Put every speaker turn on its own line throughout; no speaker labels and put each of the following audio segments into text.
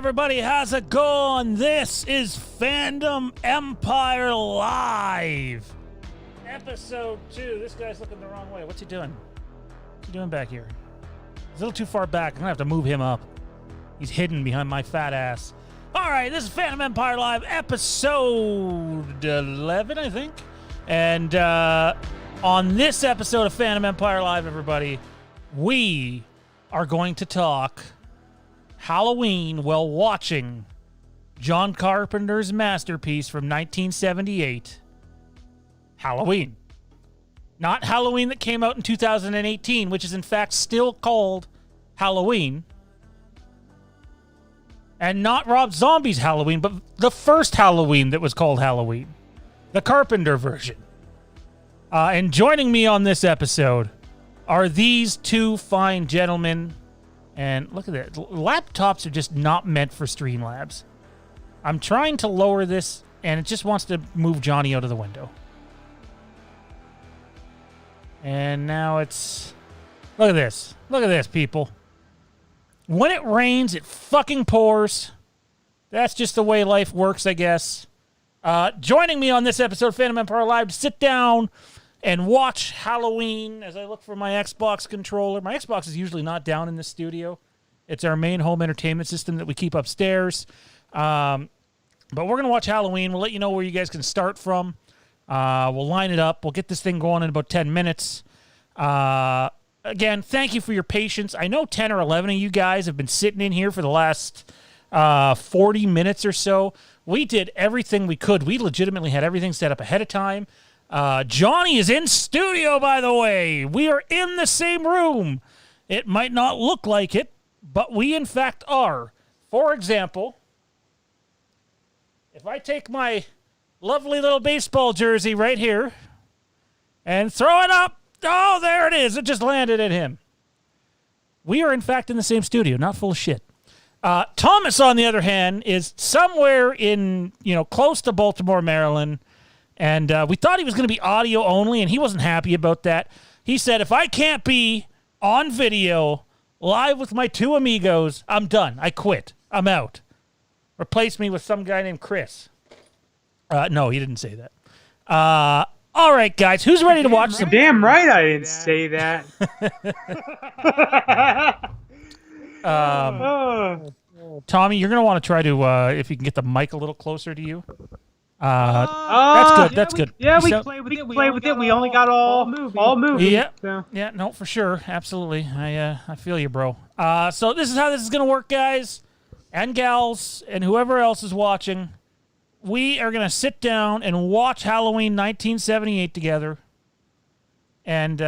everybody? How's it going? This is Fandom Empire Live. Episode 2. This guy's looking the wrong way. What's he doing? What's he doing back here? He's a little too far back. I'm going to have to move him up. He's hidden behind my fat ass. All right, this is Fandom Empire Live, episode 11, I think. And on this episode of Fandom Empire Live, everybody, we are going to talk Halloween while watching John Carpenter's masterpiece from 1978, Halloween. Not Halloween that came out in 2018, which is in fact still called Halloween. And not Rob Zombie's Halloween, but the first Halloween that was called Halloween. The Carpenter version. And joining me on this episode are these two fine gentlemen. And look at that. Laptops are just not meant for Streamlabs. I'm trying to lower this, and it just wants to move Johnny out of the window. And now it's... Look at this. Look at this, people. When it rains, it fucking pours. That's just the way life works, I guess. Joining me on this episode of Fandom Empire Live to sit down and watch Halloween as I look for my Xbox controller. My Xbox is usually not down in the studio. It's our main home entertainment system that we keep upstairs. But we're going to watch Halloween. We'll let you know where you guys can start from. We'll line it up. We'll get this thing going in about 10 minutes. Again, thank you for your patience. I know 10 or 11 of you guys have been sitting in here for the last 40 minutes or so. We did everything we could. We legitimately had everything set up ahead of time. Johnny is in studio, by the way. We are in the same room. It might not look like it, but we in fact are. For example, if I take my lovely little baseball jersey right here and throw it up, oh, there it is. It just landed at him. We are in fact in the same studio, not full of shit. Thomas, on the other hand, is somewhere in, close to Baltimore, Maryland. And we thought he was going to be audio only, and he wasn't happy about that. He said, if I can't be on video, live with my two amigos, I'm done. I quit. I'm out. Replace me with some guy named Chris. No, he didn't say that. All right, guys, who's ready to watch some...
Damn right I didn't say that.
Tommy, you're going to want to try to, if you can get the mic a little closer to you. That's good. That's good.
Yeah, we play with it. We only got all movie.
Yeah,
so.
Yeah, no, for sure, absolutely. I feel you, bro. So this is how this is gonna work, guys, and gals, and whoever else is watching. We are gonna sit down and watch Halloween 1978 together, and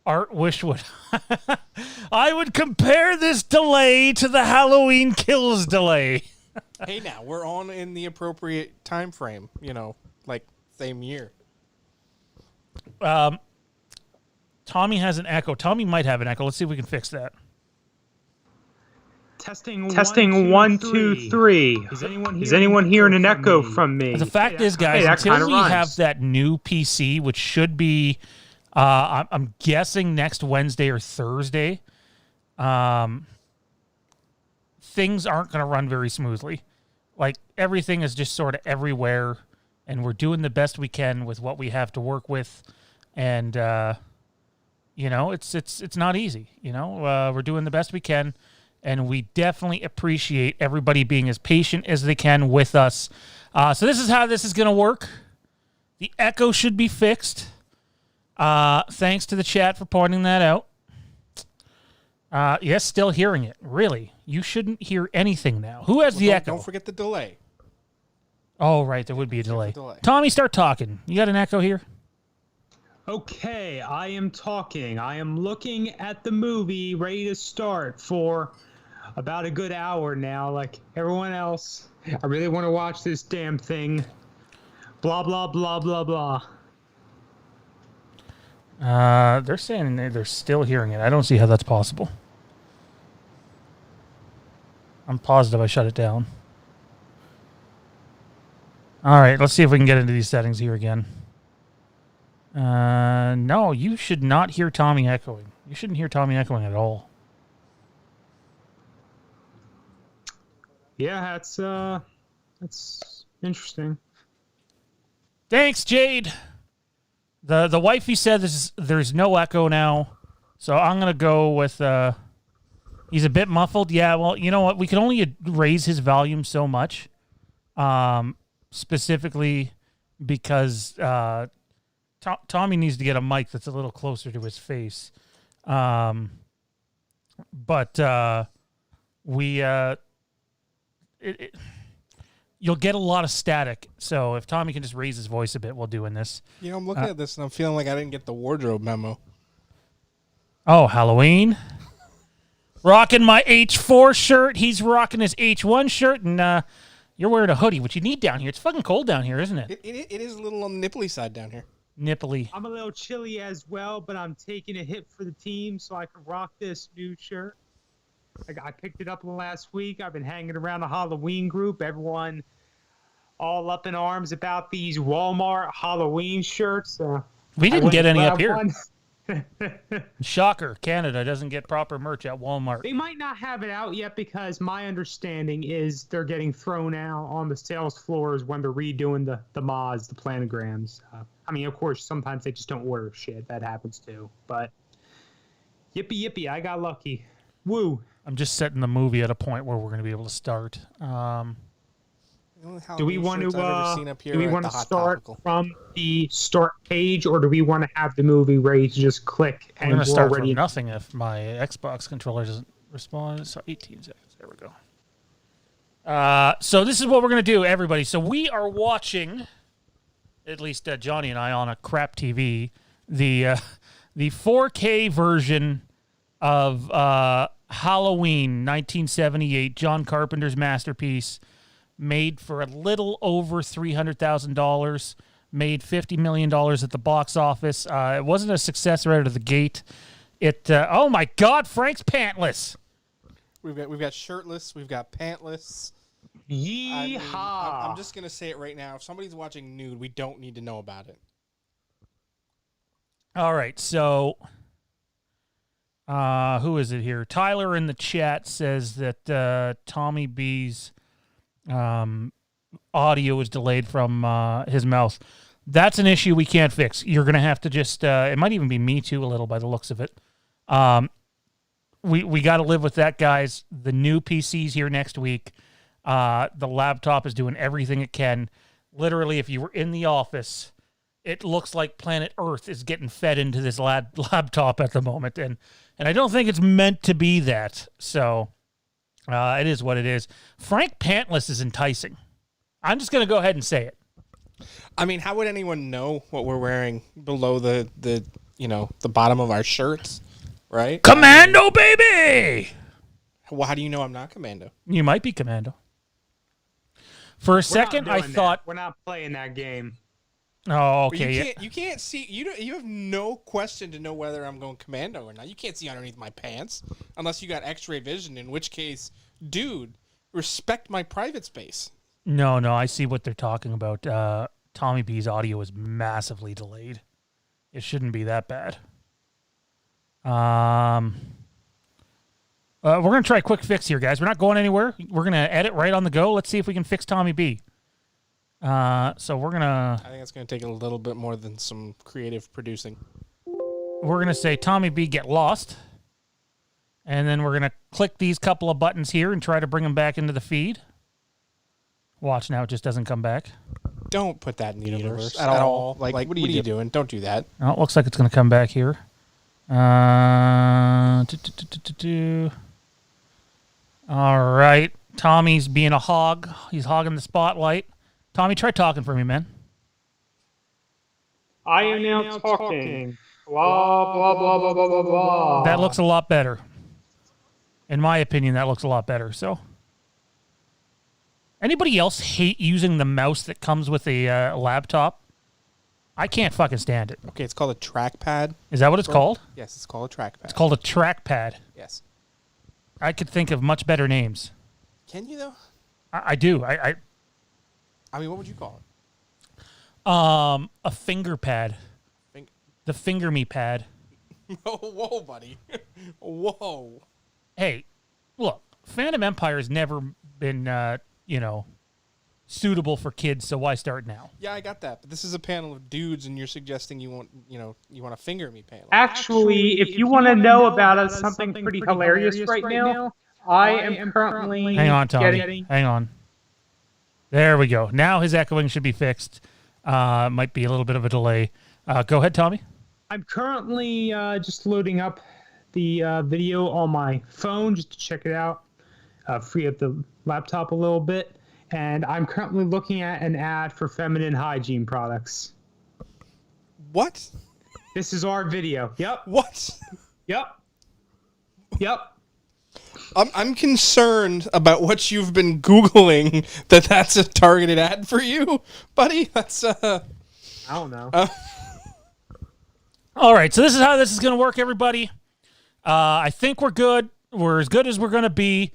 Art Wishwood. I would compare this delay to the Halloween Kills delay.
Hey, now we're on in the appropriate time frame, like same year.
Tommy has an echo. Tommy might have an echo. Let's see if we can fix that.
Testing 1, 2, 3. Is anyone hearing an echo from me?
The fact is, guys, until we have that new PC, which should be, I'm guessing next Wednesday or Thursday, things aren't going to run very smoothly. Like, everything is just sort of everywhere, and we're doing the best we can with what we have to work with. And, it's not easy, we're doing the best we can, and we definitely appreciate everybody being as patient as they can with us. So this is how this is going to work. The echo should be fixed. Thanks to the chat for pointing that out. Yes, still hearing it. Really? You shouldn't hear anything now. Who has the echo?
Don't forget the delay.
Oh, right. There would be a delay. Tommy, start talking. You got an echo here?
Okay, I am talking. I am looking at the movie, ready to start for about a good hour now, like everyone else. I really want to watch this damn thing. Blah, blah, blah, blah, blah.
They're saying they're still hearing it. I don't see how that's possible. I'm positive I shut it down. All right, let's see if we can get into these settings here again. No, you should not hear Tommy echoing. You shouldn't hear Tommy echoing at all.
Yeah, that's interesting.
Thanks, Jade. The wifey said there's no echo now, so I'm gonna go with he's a bit muffled. Yeah, well, you know what? We can only raise his volume so much, specifically because Tommy needs to get a mic that's a little closer to his face. But you'll get a lot of static. So if Tommy can just raise his voice a bit while doing this.
You know, I'm looking at this and I'm feeling like I didn't get the wardrobe memo.
Oh, Halloween. Rocking my H4 shirt. He's rocking his H1 shirt, and you're wearing a hoodie, which you need down here. It's fucking cold down here, isn't it?
It is a little on the nipply side down here.
Nipply.
I'm a little chilly as well, but I'm taking a hit for the team so I can rock this new shirt. I picked it up last week. I've been hanging around the Halloween group. Everyone all up in arms about these Walmart Halloween shirts.
We didn't get any up here.
One.
Shocker. Canada doesn't get proper merch at Walmart.
They might not have it out yet because my understanding is they're getting thrown out on the sales floors when they're redoing the mods, the planograms. I mean, of course, sometimes they just don't order shit. That happens too. But yippee, I got lucky. Woo.
I'm just setting the movie at a point where we're going to be able to start.
Do we want to start from the start page, or do we want to have the movie ready to just click and
we're going to start
already
from nothing if my Xbox controller doesn't respond. So 18 seconds. There we go. So this is what we're going to do, everybody. So we are watching, at least Johnny and I, on a crap TV, the 4K version of Halloween 1978, John Carpenter's masterpiece, made for a little over $300,000, made $50 million at the box office. It wasn't a success right out of the gate. Oh my God, Frank's pantless.
We've got shirtless, we've got pantless.
Yeehaw!
I'm just gonna say it right now. If somebody's watching nude, we don't need to know about it.
All right, so who is it here? Tyler in the chat says that Tommy B's audio is delayed from his mouth. That's an issue we can't fix. You're going to have to just, it might even be me too a little by the looks of it. We got to live with that, guys. The new PC's here next week. The laptop is doing everything it can. Literally, if you were in the office, it looks like planet Earth is getting fed into this laptop at the moment. And I don't think it's meant to be that. So it is what it is. Frank pantless is enticing. I'm just going to go ahead and say it.
I mean, how would anyone know what we're wearing below the bottom of our shirts, right?
Commando, baby!
Well, how do you know I'm not Commando?
You might be Commando. For a second, I thought...
We're not playing that game.
Oh, okay.
You can't see. You have no question to know whether I'm going Commando or not. You can't see underneath my pants unless you got X-ray vision. In which case, dude, respect my private space.
No, I see what they're talking about. Tommy B's audio is massively delayed. It shouldn't be that bad. We're gonna try a quick fix here, guys. We're not going anywhere. We're gonna edit right on the go. Let's see if we can fix Tommy B. So we're gonna...
I think it's gonna take a little bit more than some creative producing.
We're gonna say Tommy B get lost. And then we're gonna click these couple of buttons here and try to bring him back into the feed. Watch now, it just doesn't come back.
Don't put that in the universe at all. Like what are you doing? Don't do that.
Oh, it looks like it's gonna come back here. All right. Tommy's being a hog. He's hogging the spotlight. Tommy, try talking for me, man.
I am now talking. Blah, blah, blah, blah, blah, blah, blah.
That looks a lot better. In my opinion, that looks a lot better. So, anybody else hate using the mouse that comes with a laptop? I can't fucking stand it.
Okay, it's called a trackpad.
Is that what it's called?
Yes, it's called a trackpad.
It's called a trackpad.
Yes.
I could think of much better names.
Can you, though?
I do.
I mean, what would you call it?
A finger pad. The finger me pad.
Whoa, buddy. Whoa.
Hey, look, Phantom Empire has never been suitable for kids, so why start now?
Yeah, I got that. But this is a panel of dudes, and you're suggesting you want to finger me panel.
Actually, if you want to know about something pretty hilarious right now, I am currently
Hang on, Tommy.
getting...
Hang on. There we go. Now his echoing should be fixed. Might be a little bit of a delay. Go ahead, Tommy.
I'm currently just loading up the video on my phone just to check it out, free up the laptop a little bit. And I'm currently looking at an ad for feminine hygiene products.
What?
This is our video. Yep.
What?
Yep. Yep.
I'm concerned about what you've been Googling that's a targeted ad for you, buddy. That's
I don't know.
All right, so this is how this is going to work, everybody. I think we're good. We're as good as we're going to be.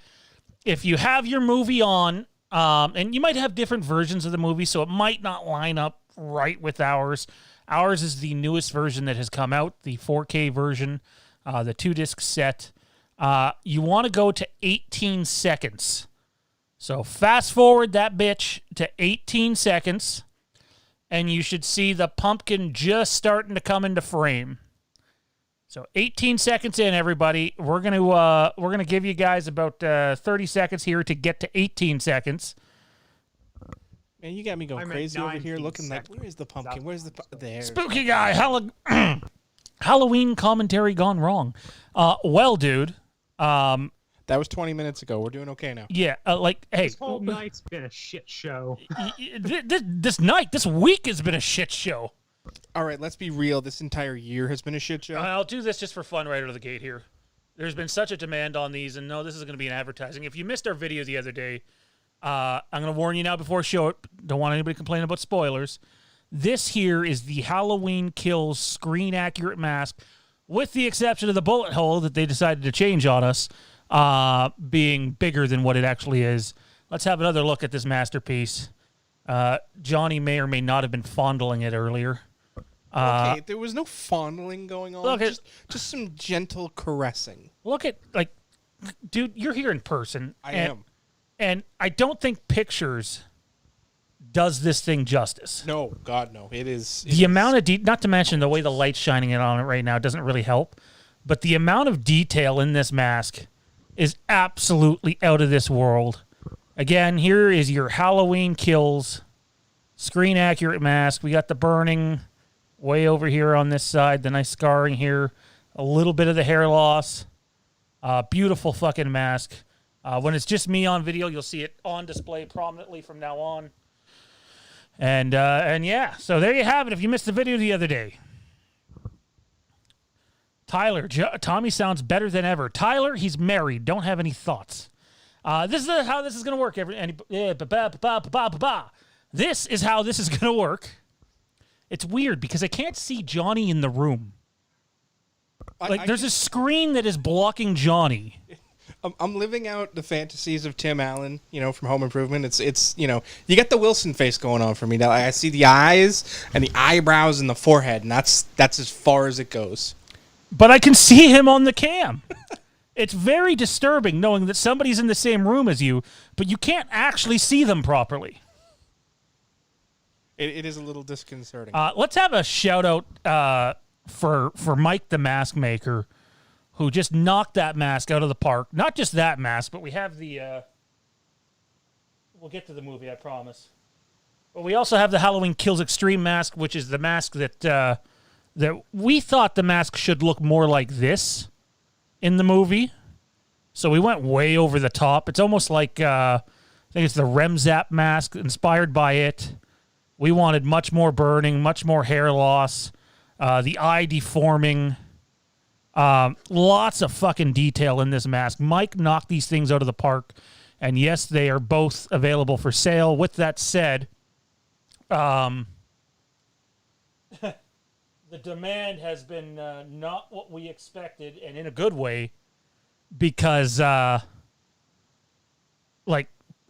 If you have your movie on, and you might have different versions of the movie, so it might not line up right with ours. Ours is the newest version that has come out, the 4K version, the 2-disc set. You want to go to 18 seconds. So fast forward that bitch to 18 seconds, and you should see the pumpkin just starting to come into frame. So 18 seconds in, everybody. We're gonna give you guys about 30 seconds here to get to 18 seconds.
Man, you got me going crazy over here looking like, where is the pumpkin? Where's there?
Spooky guy, Halloween commentary gone wrong. Well, dude.
That was 20 minutes ago. We're doing okay now.
Yeah, hey.
This whole night's been a shit show.
This week has been a shit show.
All right, let's be real. This entire year has been a shit show.
I'll do this just for fun right out of the gate here. There's been such a demand on these, and no, this is going to be an advertising. If you missed our video the other day, I'm going to warn you now before I show it. Don't want anybody complaining about spoilers. This here is the Halloween Kills screen-accurate mask, with the exception of the bullet hole that they decided to change on us, being bigger than what it actually is. Let's have another look at this masterpiece. Johnny may or may not have been fondling it earlier.
Okay, there was no fondling going on.
Look
just some gentle caressing.
Look at, dude, you're here in person.
I am.
And I don't think pictures does this thing justice.
No, God, no. It is.
The amount of not to mention the way the light's shining it on it right now doesn't really help. But the amount of detail in this mask is absolutely out of this world. Again, here is your Halloween Kills screen accurate mask. We got the burning way over here on this side, the nice scarring here, a little bit of the hair loss. Beautiful fucking mask. When it's just me on video, you'll see it on display prominently from now on. And yeah, so there you have it. If you missed the video the other day, Tyler, Tommy sounds better than ever. Tyler, he's married. Don't have any thoughts. This is how this is going to work. This is how this is going to work. It's weird because I can't see Johnny in the room. There's a screen that is blocking Johnny.
I'm living out the fantasies of Tim Allen, from Home Improvement. It's you got the Wilson face going on for me. Now I see the eyes and the eyebrows and the forehead, and that's as far as it goes.
But I can see him on the cam. It's very disturbing knowing that somebody's in the same room as you, but you can't actually see them properly.
It is a little disconcerting.
Let's have a shout out for Mike the Mask Maker, who just knocked that mask out of the park. Not just that mask, but we have the... we'll get to the movie, I promise. But we also have the Halloween Kills Extreme mask, which is the mask that we thought the mask should look more like this in the movie. So we went way over the top. It's almost like, I think it's the Remzap mask, inspired by it. We wanted much more burning, much more hair loss, the eye deforming. Lots of fucking detail in this mask. Mike knocked these things out of the park, and yes, they are both available for sale. With that said, the demand has been not what we expected, and in a good way, because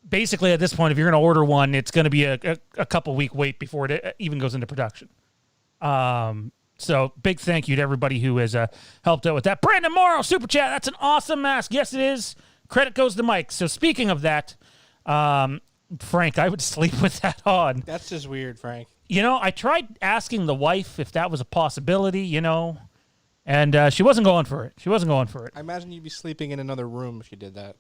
basically at this point, if you're going to order one, it's going to be a couple week wait before it even goes into production. So big thank you to everybody who has helped out with that. Brandon Morrow, Super Chat, that's an awesome mask. Yes, it is. Credit goes to Mike. So speaking of that, Frank, I would sleep with that on.
That's just weird, Frank.
I tried asking the wife if that was a possibility, and she wasn't going for it.
I imagine you'd be sleeping in another room if you did that.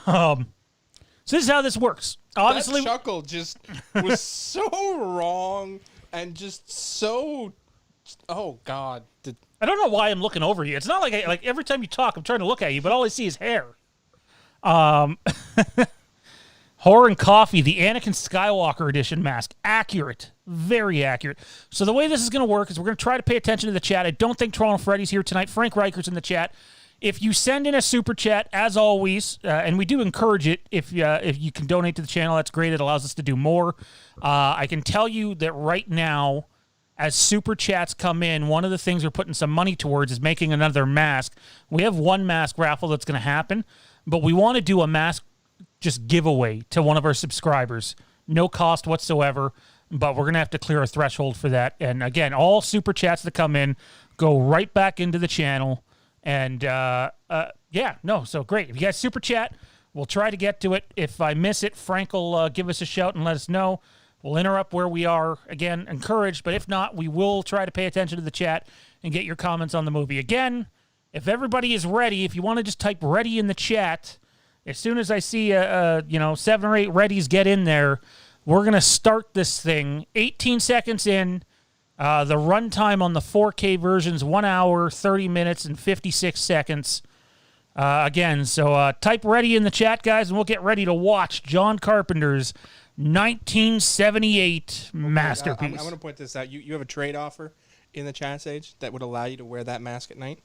So this is how this works. Obviously,
that chuckle just was so wrong and just so. Oh God!
I don't know why I'm looking over you. It's not like every time you talk, I'm trying to look at you, but all I see is hair. Horror and Coffee, the Anakin Skywalker edition mask. Accurate. Very accurate. So the way this is going to work is we're going to try to pay attention to the chat. I don't think Toronto Freddy's here tonight. Frank Reicher's in the chat. If you send in a super chat, as always, and we do encourage it, if you can donate to the channel, that's great. It allows us to do more. I can tell you that right now, as super chats come in, one of the things we're putting some money towards is making another mask. We have one mask raffle that's going to happen, but we want to do a mask just giveaway to one of our subscribers. No cost whatsoever, but we're going to have to clear a threshold for that. And again, all super chats that come in go right back into the channel. And so great. If you guys super chat, we'll try to get to it. If I miss it, Frank will give us a shout and let us know. We'll interrupt where we are. Again, encouraged, but if not, we will try to pay attention to the chat and get your comments on the movie. Again, if everybody is ready, if you want to just type ready in the chat, as soon as I see 7 or 8 readies get in there, we're going to start this thing. 18 seconds in. The runtime on the 4K version is 1 hour, 30 minutes, and 56 seconds. So type ready in the chat, guys, and we'll get ready to watch John Carpenter's 1978 masterpiece.
I'm going to point this out. You have a trade offer in the chat, Sage, that would allow you to wear that mask at night?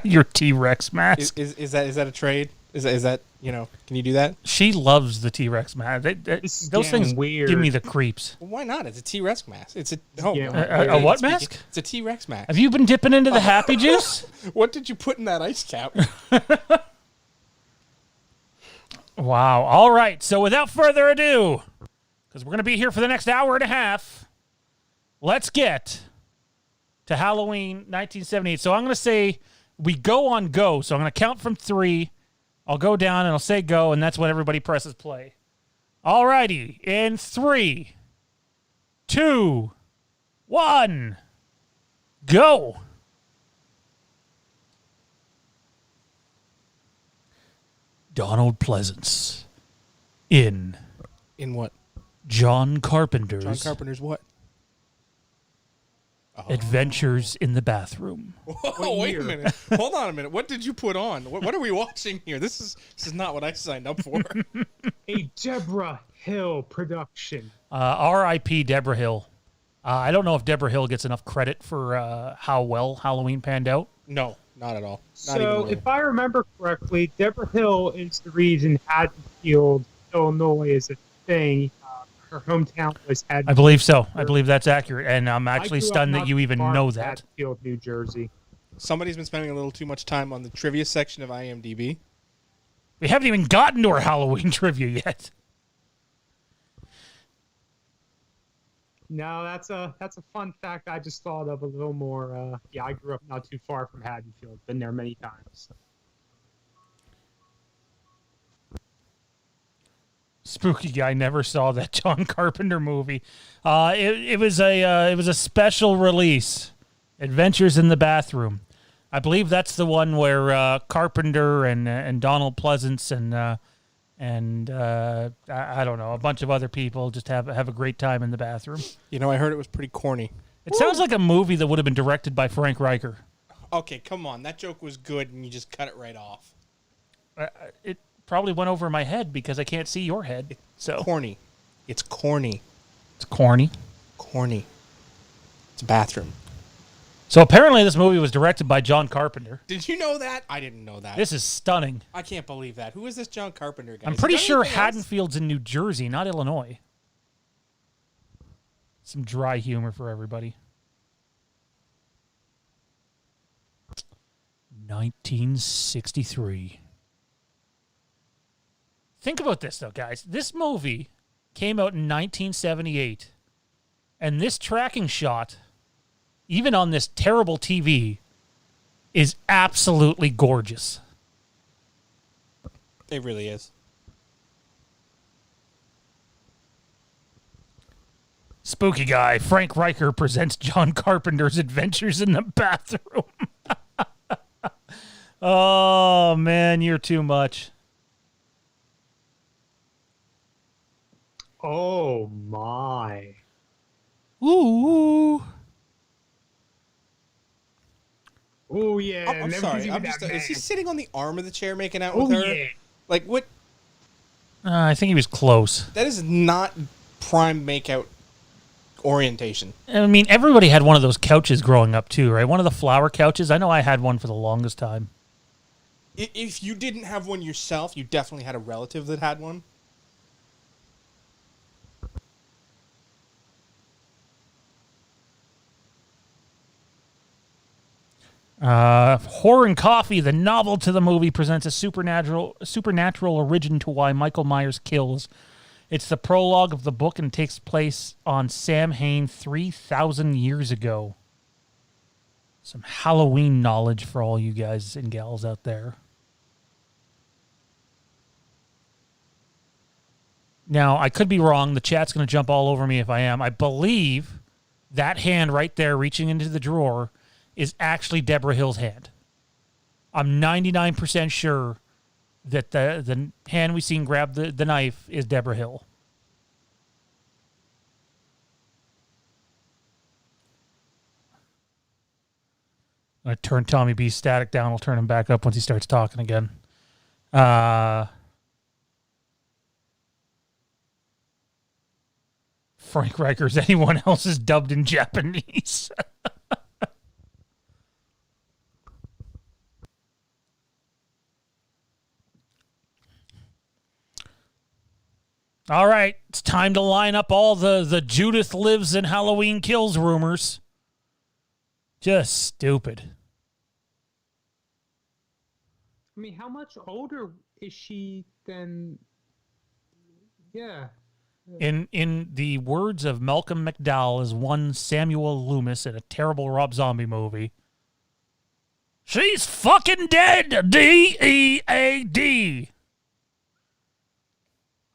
Your T-Rex mask.
Is that a trade? Is that can you do that?
She loves the T-Rex mask. Those things
weird.
give me the creeps.
Well, why not? It's a T-Rex mask. It's a
a what mask?
It's a T-Rex mask.
Have you been dipping into the happy juice?
What did you put in that ice cap?
Wow. All right. So without further ado, because we're going to be here for the next hour and a half, let's get to Halloween 1978. So I'm going to say we go on go. So I'm going to count from 3. I'll go down and I'll say go, and that's when everybody presses play. All righty. In 3, 2, 1, go. Donald Pleasance in
what?
John Carpenter's
John Carpenter's what?
Adventures in the Bathroom.
Whoa, wait a minute. Hold on a minute. What did you put on? What are we watching here? This is not what I signed up for.
A Deborah Hill production.
R.I.P. Deborah Hill. I don't know if Deborah Hill gets enough credit for how well Halloween panned out.
No, not at all. Not
So, if I remember correctly, Deborah Hill is the reason Haddonfield, Illinois is a thing. Her hometown was Haddonfield.
I believe so. I believe that's accurate, and I'm actually
I grew up
stunned
not
that you
too
even
far
know
from
that.
Haddonfield, New Jersey.
Somebody's been spending a little too much time on the trivia section of IMDb.
We haven't even gotten to our Halloween trivia yet.
No, that's a fun fact I just thought of a little more. I grew up not too far from Haddonfield. Been there many times.
Spooky guy never saw that John Carpenter movie. It was a special release, Adventures in the Bathroom. I believe that's the one where Carpenter and Donald Pleasance and I don't know, a bunch of other people just have a great time in the bathroom.
I heard it was pretty corny.
It sounds like a movie that would have been directed by Frank Reicher.
Okay, come on. That joke was good, and you just cut it right off.
It probably went over my head because I can't see your head. So
Corny. It's corny.
It's corny.
Corny. It's a bathroom.
So apparently this movie was directed by John Carpenter.
Did you know that? I didn't know that.
This is stunning.
I can't believe that. Who is this John Carpenter guy?
I'm pretty sure Haddonfield's in New Jersey, not Illinois. Some dry humor for everybody. 1963. Think about this, though, guys. This movie came out in 1978, and this tracking shot, even on this terrible TV, is absolutely gorgeous.
It really is.
Spooky guy, Frank Riker presents John Carpenter's Adventures in the Bathroom. Oh, man, you're too much.
Oh, my.
Ooh.
Oh, yeah.
I'm
never
sorry.
seen
I'm
that
just. Is he
bad.
sitting on the arm of the chair making out
Oh,
with her?
yeah.
Like what?
I think he was close.
That is not prime makeout orientation.
I mean, everybody had one of those couches growing up, too, right? One of the flower couches. I know I had one for the longest time.
If you didn't have one yourself, you definitely had a relative that had one.
Horror and Coffee, the novel to the movie, presents a supernatural origin to why Michael Myers kills. It's the prologue of the book and takes place on Samhain 3,000 years ago. Some Halloween knowledge for all you guys and gals out there. Now, I could be wrong. The chat's going to jump all over me if I am. I believe that hand right there reaching into the drawer is actually Deborah Hill's hand. I'm 99% sure that the hand we seen grab the knife is Deborah Hill. I'm going to turn Tommy B's static down. I'll turn him back up once he starts talking again. Frank Riker's anyone else is dubbed in Japanese. All right, it's time to line up all the Judith lives and Halloween kills rumors. Just stupid.
I mean, how much older is she than... Yeah.
In the words of Malcolm McDowell as one Samuel Loomis in a terrible Rob Zombie movie, she's fucking dead, D-E-A-D.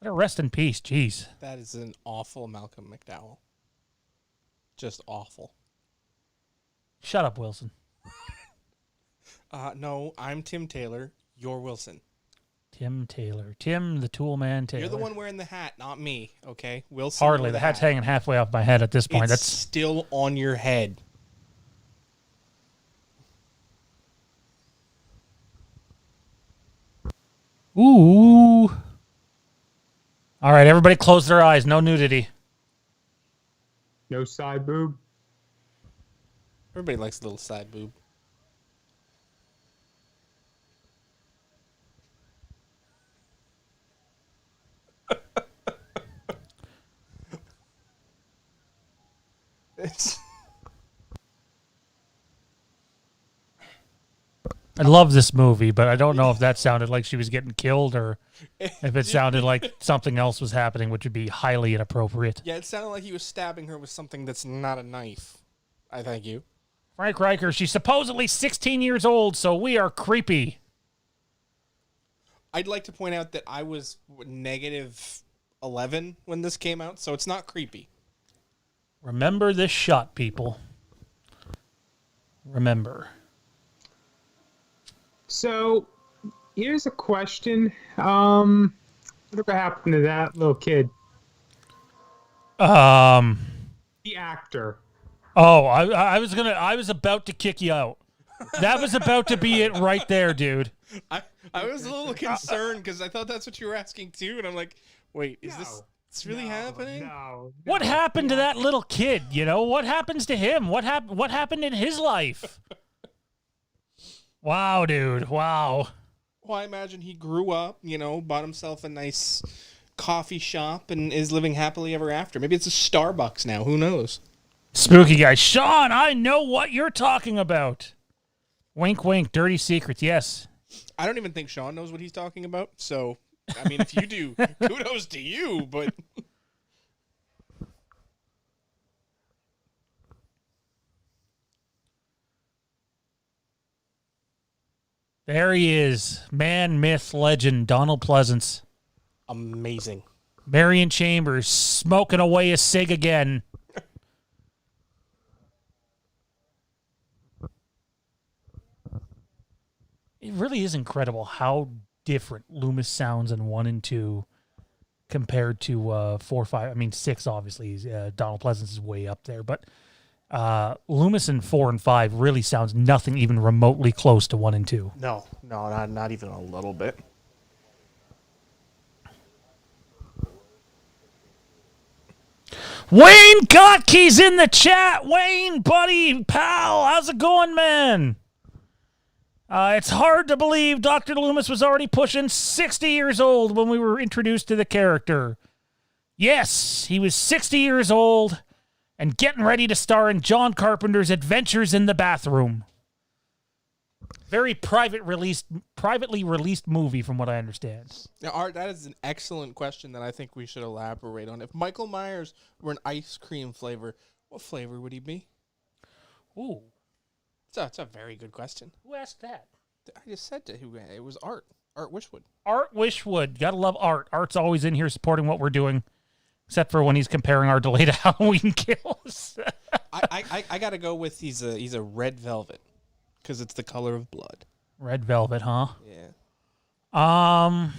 Let her rest in peace, jeez.
That is an awful Malcolm McDowell. Just awful.
Shut up, Wilson.
No, I'm Tim Taylor. You're Wilson.
Tim Taylor. Tim the Tool Man Taylor.
You're the one wearing the hat, not me, okay? Wilson.
Hardly.
wore
The hat's
hat.
hanging halfway off my head at this point.
It's
That's
still on your head.
Ooh. All right, everybody close their eyes. No nudity.
No side boob.
Everybody likes a little side boob. It's...
I love this movie, but I don't know if that sounded like she was getting killed or if it sounded like something else was happening, which would be highly inappropriate.
Yeah, it sounded like he was stabbing her with something that's not a knife. I thank you.
Frank Riker, she's supposedly 16 years old, so we are creepy.
I'd like to point out that I was negative 11 when this came out, so it's not creepy.
Remember this shot, people. Remember.
So, here's a question. Whatever happened to that little kid? The actor.
Oh, I was about to kick you out. That was about to be it right there, dude.
I was a little concerned because I thought that's what you were asking too, and I'm like, wait, is this really happening?
No.
What happened to that little kid? You know, what happens to him? What happened in his life? Wow, dude. Wow.
Well, I imagine he grew up, bought himself a nice coffee shop and is living happily ever after. Maybe it's a Starbucks now. Who knows?
Spooky guy. Shawn, I know what you're talking about. Wink, wink. Dirty secrets. Yes.
I don't even think Shawn knows what he's talking about. So, I mean, if you do, kudos to you, but...
There he is. Man, myth, legend, Donald Pleasance.
Amazing.
Marion Chambers smoking away a cig again. It really is incredible how different Loomis sounds in 1 and 2 compared to 4, 5. I mean, 6, obviously. Donald Pleasance is way up there. But Loomis in 4 and 5 really sounds nothing even remotely close to 1 and 2.
No, not even a little bit.
Wayne Gotke's in the chat. Wayne, buddy, pal, how's it going, man? It's hard to believe Dr. Loomis was already pushing 60 years old when we were introduced to the character. Yes, he was 60 years old and getting ready to star in John Carpenter's Adventures in the Bathroom. Very privately released movie, from what I understand.
Now, Art, that is an excellent question that I think we should elaborate on. If Michael Myers were an ice cream flavor, what flavor would he be?
Ooh.
It's a very good question.
Who asked that?
I just said to who it was. Art Wishwood.
Art Wishwood. Gotta love Art. Art's always in here supporting what we're doing, except for when he's comparing our delay to Halloween Kills.
I gotta go with he's a red velvet because it's the color of blood.
Red velvet, huh?
Yeah.
I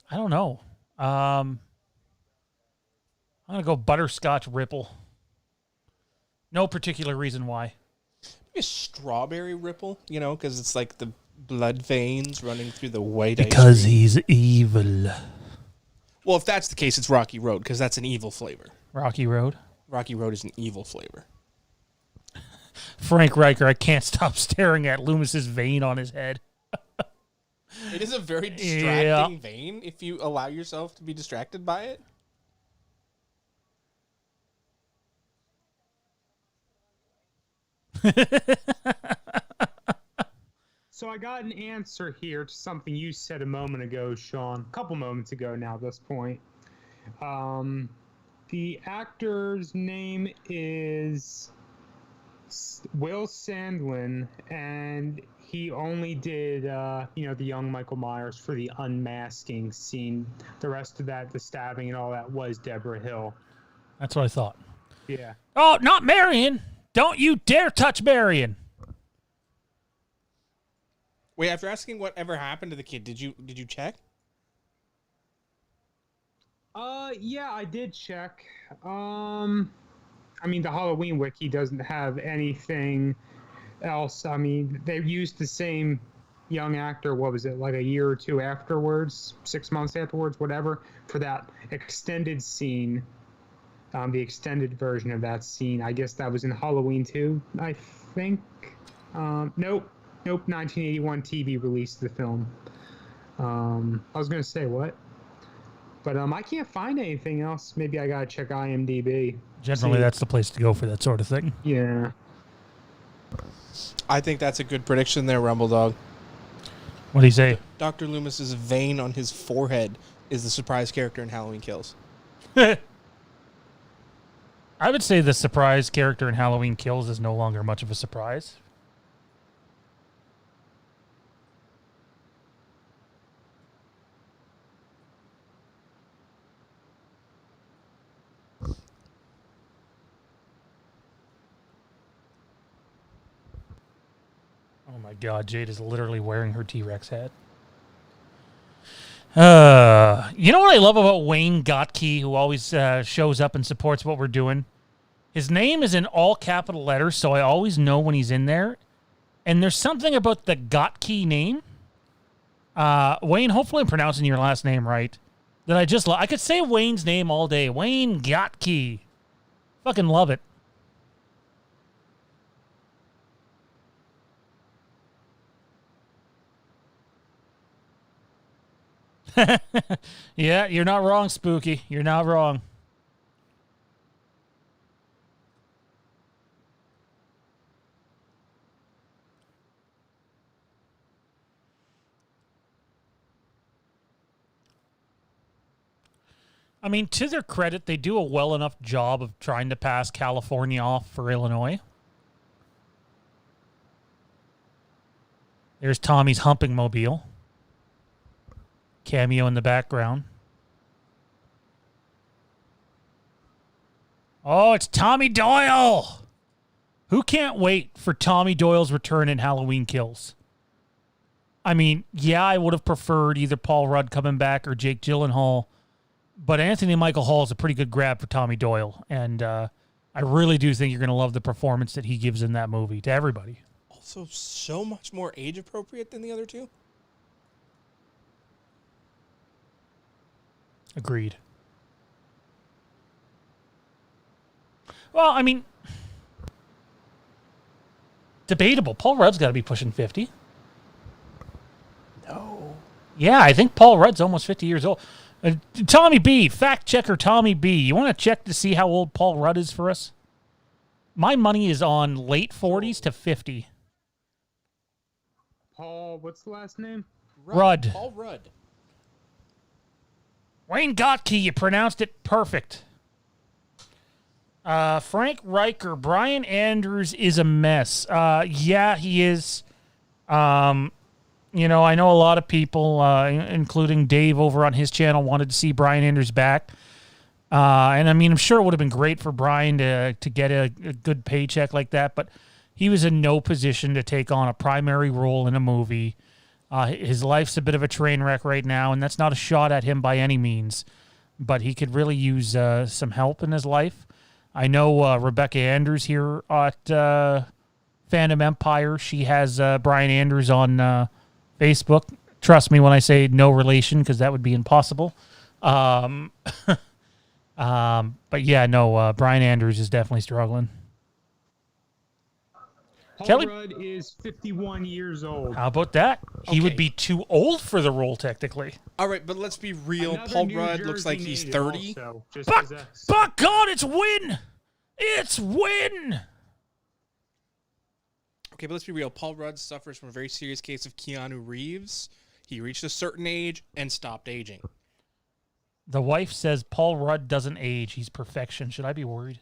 don't know. I'm gonna go butterscotch ripple. No particular reason why.
Maybe a strawberry ripple, because it's like the blood veins running through the white ice
Because
cream.
he's evil.
Well, if that's the case, it's Rocky Road because that's an evil flavor.
Rocky Road.
Rocky Road is an evil flavor.
Frank Riker, I can't stop staring at Loomis's vein on his head.
It is a very distracting vein if you allow yourself to be distracted by it.
So I got an answer here to something you said a moment ago, Shawn. A couple moments ago now at this point. The actor's name is Will Sandlin, and he only did, the young Michael Myers for the unmasking scene. The rest of that, the stabbing and all that, was Deborah Hill.
That's what I thought.
Yeah.
Oh, not Marion. Don't you dare touch Marion.
Wait, after asking whatever happened to the kid, did you check?
Yeah, I did check. I mean, the Halloween wiki doesn't have anything else. I mean, they used the same young actor, what was it, like a year or two afterwards, 6 months afterwards, whatever, for that extended scene, the extended version of that scene. I guess that was in Halloween 2, I think. Nope, 1981 TV released the film. I was going to say, what? But I can't find anything else. Maybe I gotta check IMDb.
Generally, that's the place to go for that sort of thing.
Yeah.
I think that's a good prediction there, Rumble Dog.
What do you say?
Dr. Loomis's vein on his forehead is the surprise character in Halloween Kills.
I would say the surprise character in Halloween Kills is no longer much of a surprise. Oh my God, Jade is literally wearing her T-Rex hat. You know what I love about Wayne Gotke, who always shows up and supports what we're doing? His name is in all capital letters, so I always know when he's in there. And there's something about the Gotke name. Wayne, hopefully I'm pronouncing your last name right. That I just love. I could say Wayne's name all day. Wayne Gotke. Fucking love it. Yeah, you're not wrong, Spooky. You're not wrong. I mean, to their credit, they do a well enough job of trying to pass California off for Illinois. There's Tommy's humping mobile. Cameo in the background. Oh, it's Tommy Doyle! Who can't wait for Tommy Doyle's return in Halloween Kills? I mean, yeah, I would have preferred either Paul Rudd coming back or Jake Gyllenhaal, but Anthony Michael Hall is a pretty good grab for Tommy Doyle, and I really do think you're going to love the performance that he gives in that movie to everybody.
Also, so much more age appropriate than the other two.
Agreed. Well, I mean, debatable. Paul Rudd's got to be pushing 50.
No.
Yeah, I think Paul Rudd's almost 50 years old. Tommy B, fact checker Tommy B. You want to check to see how old Paul Rudd is for us? My money is on late 40s to 50.
Paul, what's the last name?
Rudd.
Paul Rudd.
Wayne Gotke, you pronounced it perfect. Frank Riker, Brian Andrews is a mess. Yeah, he is. You know, I know a lot of people, including Dave over on his channel, wanted to see Brian Andrews back. And I mean, I'm sure it would have been great for Brian to get a good paycheck like that, but he was in no position to take on a primary role in a movie. His life's a bit of a train wreck right now, and that's not a shot at him by any means, but he could really use some help in his life. I know Rebecca Andrews here at Fandom Empire. She has Brian Andrews on Facebook. Trust me when I say no relation, because that would be impossible. But yeah, no, Brian Andrews is definitely struggling.
Paul
Kelly?
Rudd is 51 years old.
How about that? He would
Okay.
be too old for the role, technically.
All right, but let's be real.
Another
Paul
New
Rudd
Jersey
looks like he's
native
30.
also, just
But,
as a-
but God, it's win! It's win!
Okay, but let's be real. Paul Rudd suffers from a very serious case of Keanu Reeves. He reached a certain age and stopped aging.
The wife says Paul Rudd doesn't age. He's perfection. Should I be worried?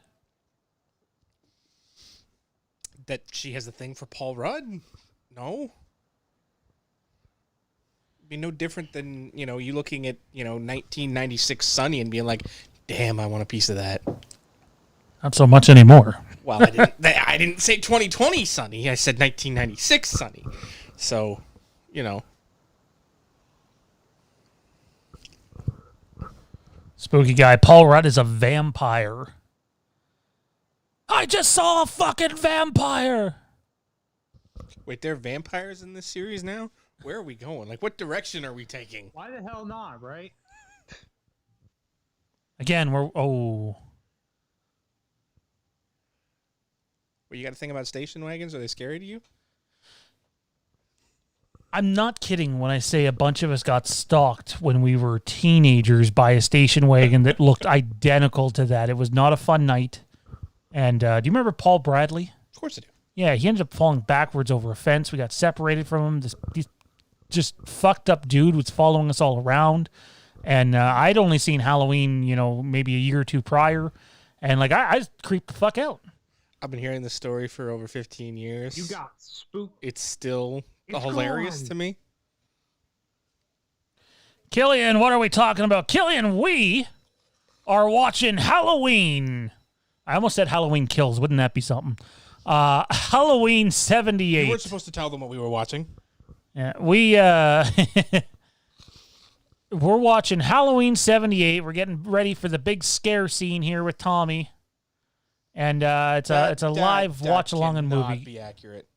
That she has a thing for Paul Rudd? No. Be no different than, you know, you looking at, 1996 Sunny and being like, damn, I want a piece of that.
Not so much anymore.
Well, I didn't say 2020 Sunny. I said 1996 Sunny. So,
Spooky guy. Paul Rudd is a vampire. I just saw a fucking vampire.
Wait, there are vampires in this series now? Where are we going? Like, what direction are we taking?
Why the hell not, right?
Again,
What you got to think about station wagons? Are they scary to you?
I'm not kidding when I say a bunch of us got stalked when we were teenagers by a station wagon that looked identical to that. It was not a fun night. And do you remember Paul Bradley?
Of course I do.
Yeah, he ended up falling backwards over a fence. We got separated from him. This just fucked up dude was following us all around. And I'd only seen Halloween, maybe a year or two prior. And, I just creeped the fuck out.
I've been hearing this story for over 15 years.
You got spooked.
It's still
It's
hilarious
gone.
to me.
Killian, what are we talking about? Killian, we are watching Halloween. I almost said Halloween Kills. Wouldn't that be something? Halloween 78.
You weren't supposed to tell them what we were watching.
Yeah, we're watching Halloween 78. We're getting ready for the big scare scene here with Tommy. And it's a live watch along and
cannot
movie.
Be accurate.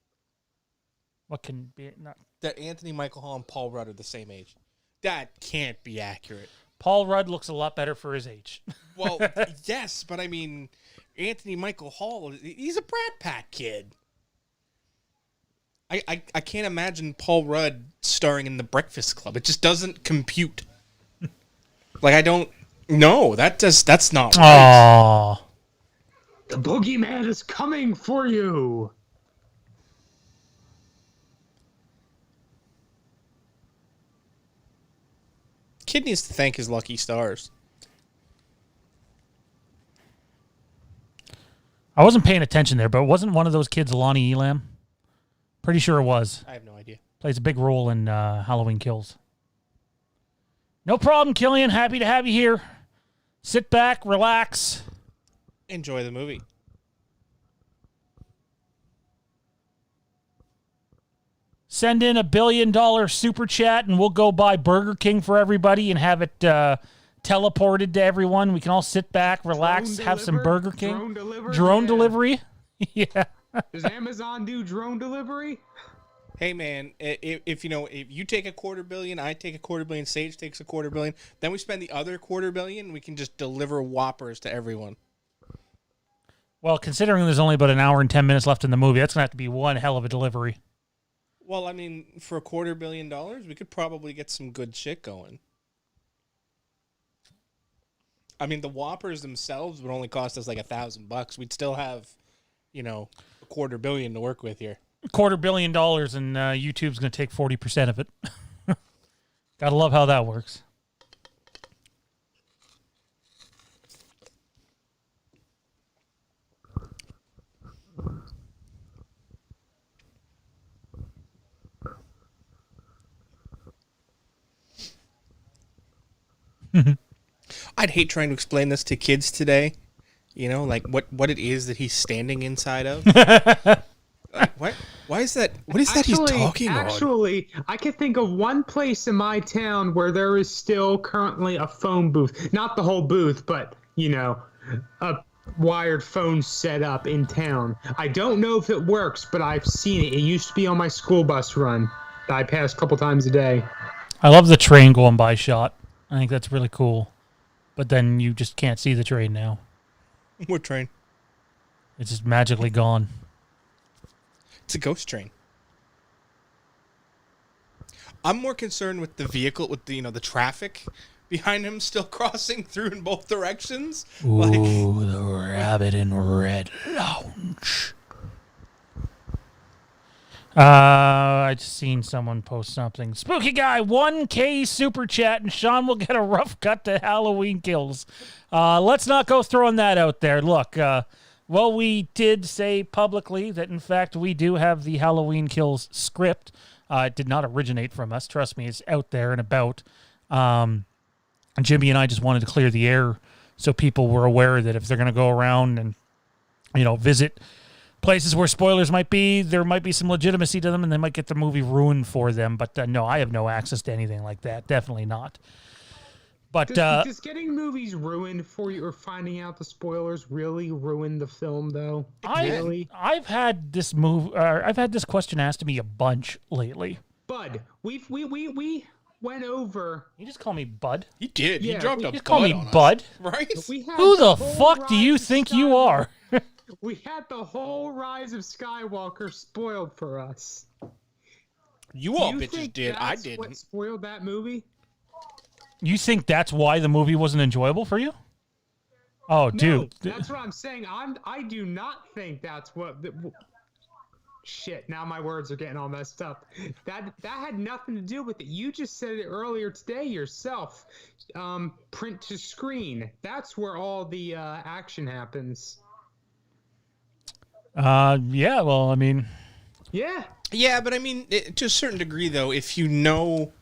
What can be not?
That Anthony Michael Hall and Paul Rudd are the same age. That can't be accurate.
Paul Rudd looks a lot better for his age.
Well, yes, but I mean, Anthony Michael Hall, he's a Brat Pack kid. I can't imagine Paul Rudd starring in The Breakfast Club. It just doesn't compute. I don't know. That's not right.
Aww.
The boogeyman is coming for you.
Kid needs to thank his lucky stars.
I wasn't paying attention there, but wasn't one of those kids Lonnie Elam? Pretty sure it was.
I have no idea.
Plays a big role in Halloween Kills. No problem, Killian. Happy to have you here. Sit back, relax.
Enjoy the movie.
Send in $1 billion super chat, and we'll go buy Burger King for everybody and have it teleported to everyone. We can all sit back, relax, have some Burger King. Drone delivery? Yeah.
Does Amazon do drone delivery?
Hey man, if you take $250 million, I take $250 million, Sage takes $250 million, then we spend the other $250 million, we can just deliver Whoppers to everyone.
Well, considering there's only about an hour and 10 minutes left in the movie, that's going to have to be one hell of a delivery.
Well, I mean, for $250 million, we could probably get some good shit going. I mean, the Whoppers themselves would only cost us like $1,000. We'd still have, $250 million to work with here.
$250 million, and YouTube's going to take 40% of it. Gotta love how that works.
I'd hate trying to explain this to kids today. Like what it is that he's standing inside of. What? Why is that? What is that he's talking about?
Actually, I can think of one place in my town where there is still currently a phone booth. Not the whole booth, but, a wired phone set up in town. I don't know if it works, but I've seen it. It used to be on my school bus run that I pass a couple times a day.
I love the train going by shot. I think that's really cool. But then you just can't see the train now.
What train?
It's just magically gone.
It's a ghost train. I'm more concerned with the vehicle, with the traffic behind him still crossing through in both directions.
Ooh, the Rabbit in Red Lounge. I just seen someone post something. Spooky Guy, 1K super chat, and Shawn will get a rough cut to Halloween Kills. Let's not go throwing that out there. Look, well, we did say publicly that, in fact, we do have the Halloween Kills script. It did not originate from us. Trust me, it's out there and about. Jimmy and I just wanted to clear the air so people were aware that if they're going to go around and, visit places where spoilers might be, there might be some legitimacy to them, and they might get the movie ruined for them. But no, I have no access to anything like that. Definitely not. But
does getting movies ruined for you or finding out the spoilers really ruin the film, though?
I've had this I've had this question asked to me a bunch lately.
Bud, we went over.
You just call me Bud?
He did.
Yeah,
he dropped a
just call me
on us,
Bud,
right?
Who the fuck do you think you are?
We had the whole Rise of Skywalker spoiled for us.
You all bitches did. I didn't.
What spoiled that movie?
You think that's why the movie wasn't enjoyable for you? Oh, dude.
No, that's what I'm saying. I do not think that's what. Shit, now my words are getting all messed up. That had nothing to do with it. You just said it earlier today yourself. Print to screen. That's where all the action happens.
Yeah, well, I mean.
Yeah.
Yeah, but I mean, to a certain degree, though, if you know,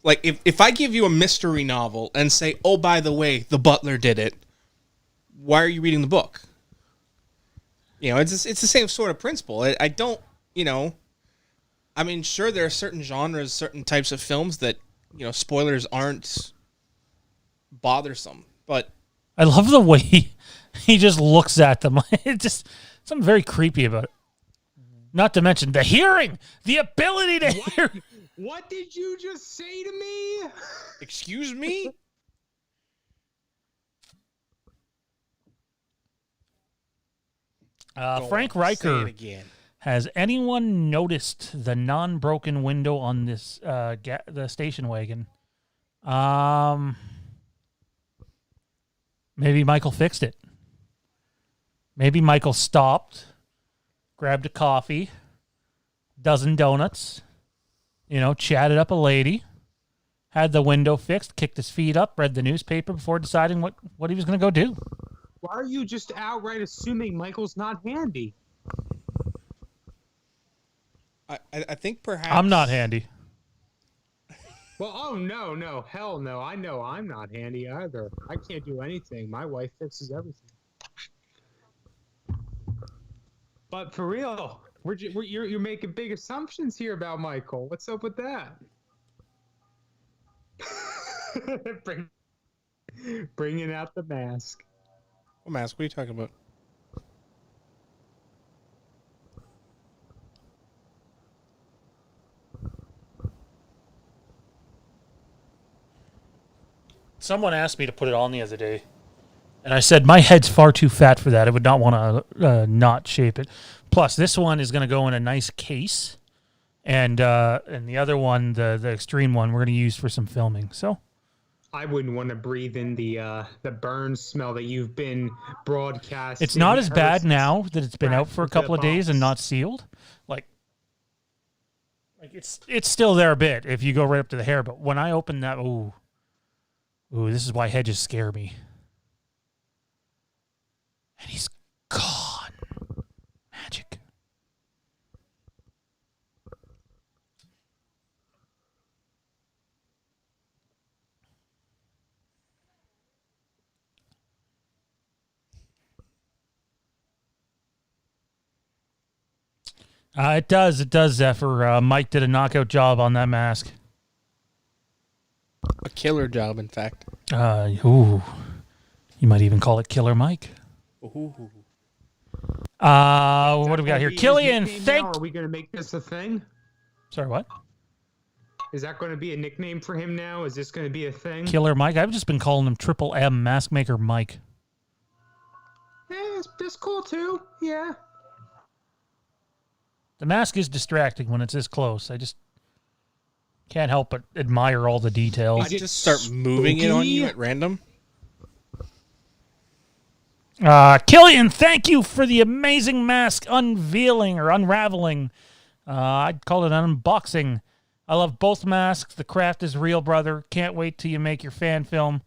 like, if I give you a mystery novel and say, oh, by the way, the butler did it, why are you reading the book? It's the same sort of principle. I don't, I mean, sure, there are certain genres, certain types of films that, spoilers aren't bothersome, but...
I love the way he just looks at them. It's just something very creepy about it. Not to mention the hearing, the ability to hear.
What did you just say to me?
Excuse me?
Frank Riker, has anyone noticed the non-broken window on this the station wagon? Maybe Michael fixed it. Maybe Michael stopped, grabbed a coffee, dozen donuts, chatted up a lady, had the window fixed, kicked his feet up, read the newspaper before deciding what he was going to go do.
Why are you just outright assuming Michael's not handy?
I think perhaps
I'm not handy.
Well, oh no, hell no! I know I'm not handy either. I can't do anything. My wife fixes everything. But for real, you're making big assumptions here about Michael. What's up with that? Bringing out the mask.
What mask? What are you talking about?
Someone asked me to put it on the other day, and I said my head's far too fat for that. I would not want to not shape it. Plus, this one is going to go in a nice case, and the other one, the extreme one, we're going to use for some filming. So
I wouldn't want to breathe in the burn smell that you've been broadcasting.
it's not as bad now that it's been out for a couple of days and not sealed. Like it's still there a bit if you go right up to the hair. But when I open that, ooh, this is why hedges scare me. And he's gone. Magic. It does, Zephyr. Mike did a knockout job on that mask.
A killer job, in fact.
You might even call it Killer Mike.
Ooh.
What do we got here? Killian,
Are we going to make this a thing?
Sorry, what?
Is that going to be a nickname for him now? Is this going to be a thing?
Killer Mike? I've just been calling him Triple M, Mask Maker Mike.
Yeah, it's cool too. Yeah.
The mask is distracting when it's this close. I just can't help but admire all the details.
I just start moving it on you at random.
Killian, thank you for the amazing mask unveiling or unraveling. I'd call it an unboxing. I love both masks. The craft is real, brother. Can't wait till you make your fan film.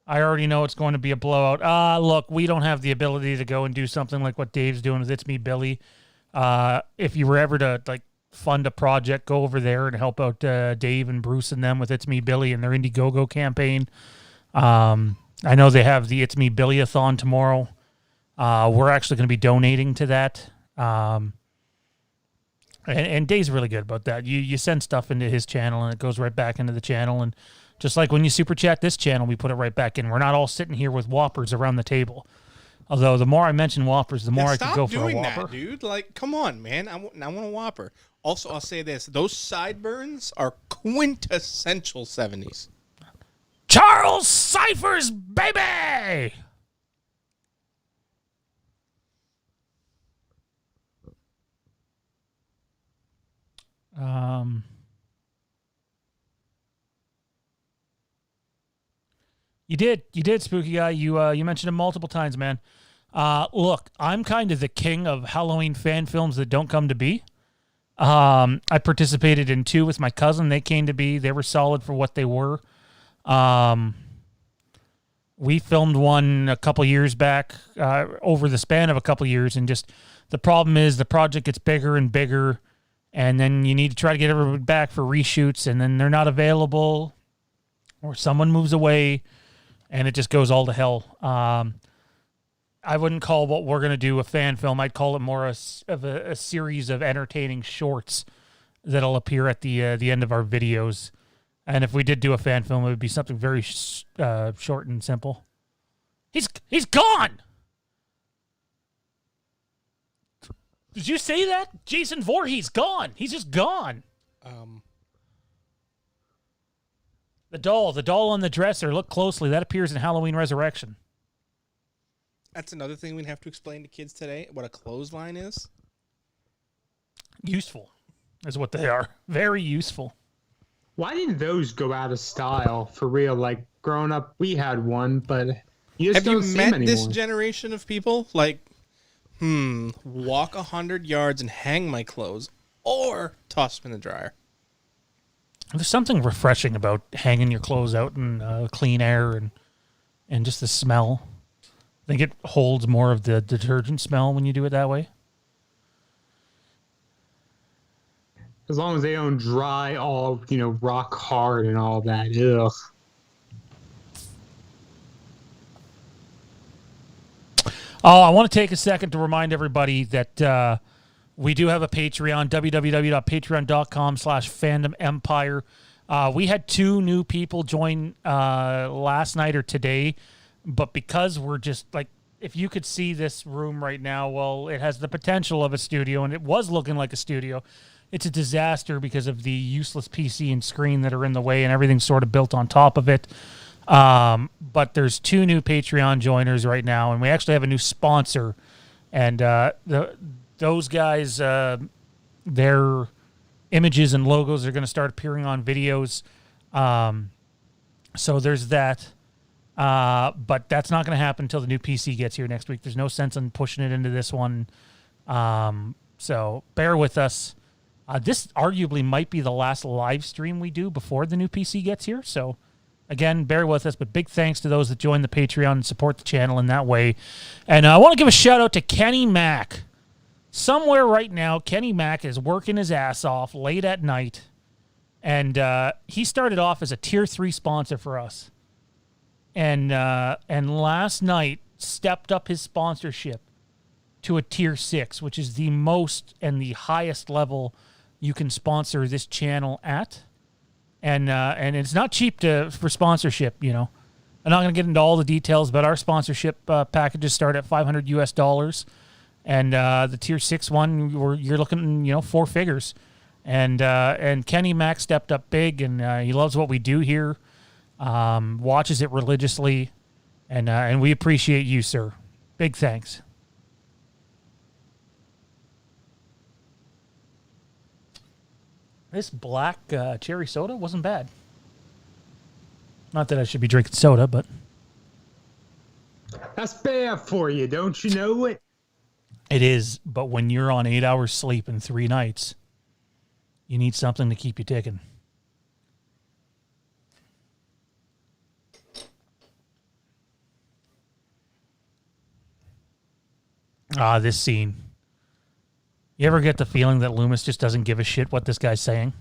I already know it's going to be a blowout. Look, we don't have the ability to go and do something like what Dave's doing with It's Me, Billy. If you were ever to fund a project, go over there and help out Dave and Bruce and them with It's Me, Billy and their Indiegogo campaign. I know they have the It's Me, Billy-a-thon tomorrow. We're actually going to be donating to that. And Dave's really good about that. You send stuff into his channel and it goes right back into the channel. And just like when you super chat this channel, we put it right back in. We're not all sitting here with Whoppers around the table. Although the more I mention Whoppers, the more I could go for a Whopper.
Stop doing that, dude. Like, come on, man. I want a Whopper. Also, I'll say this. Those sideburns are quintessential 70s.
Charles Cyphers, baby! You did, Spooky Guy. You mentioned him multiple times, man. Look, I'm kind of the king of Halloween fan films that don't come to be. I participated in 2 with my cousin. They came to be. They were solid for what they were. We filmed one a couple years back, over the span of a couple years, and just the problem is the project gets bigger and bigger, and then you need to try to get everybody back for reshoots, and then they're not available, or someone moves away, and it just goes all to hell. I wouldn't call what we're going to do a fan film. I'd call it more of a series of entertaining shorts that'll appear at the end of our videos. And if we did do a fan film, it would be something very short and simple. He's gone! Did you say that? Jason Voorhees gone. He's just gone. The doll on the dresser. Look closely. That appears in Halloween Resurrection.
That's another thing we'd have to explain to kids today, what a clothesline is.
Useful is what they are. Very useful.
Why didn't those go out of style for real? Like, growing up, we had one, but you just don't see them anymore.
Have you met this generation of people? Like, walk 100 yards and hang my clothes, or toss them in the dryer.
There's something refreshing about hanging your clothes out in clean air and just the smell. I think it holds more of the detergent smell when you do it that way.
As long as they don't dry all, rock hard and all that. Ugh.
Oh, I want to take a second to remind everybody that we do have a Patreon, www.patreon.com/FandomEmpire. We had 2 new people join last night or today, but because we're just like, if you could see this room right now, well, it has the potential of a studio, and it was looking like a studio. It's a disaster because of the useless PC and screen that are in the way, and everything's sort of built on top of it. But there's 2 new Patreon joiners right now, and we actually have a new sponsor. And those guys, their images and logos are going to start appearing on videos. So there's that. But that's not going to happen until the new PC gets here next week. There's no sense in pushing it into this one. So bear with us. This arguably might be the last live stream we do before the new PC gets here. So, again, bear with us. But big thanks to those that join the Patreon and support the channel in that way. And I want to give a shout-out to Kenny Mack. Somewhere right now, Kenny Mack is working his ass off late at night. And he started off as a Tier 3 sponsor for us. And last night stepped up his sponsorship to a Tier 6, which is the most and the highest level you can sponsor this channel at. And it's not cheap for sponsorship, I'm not going to get into all the details, but our sponsorship packages start at $500 and the Tier 6 one, you're looking, 4 figures. And Kenny Mack stepped up big, and he loves what we do here, watches it religiously, and we appreciate you, sir. Big thanks. This black cherry soda wasn't bad. Not that I should be drinking soda, but...
That's bad for you, don't you know it?
It is, but when you're on 8 hours sleep in 3 nights, you need something to keep you ticking. This scene. You ever get the feeling that Loomis just doesn't give a shit what this guy's saying?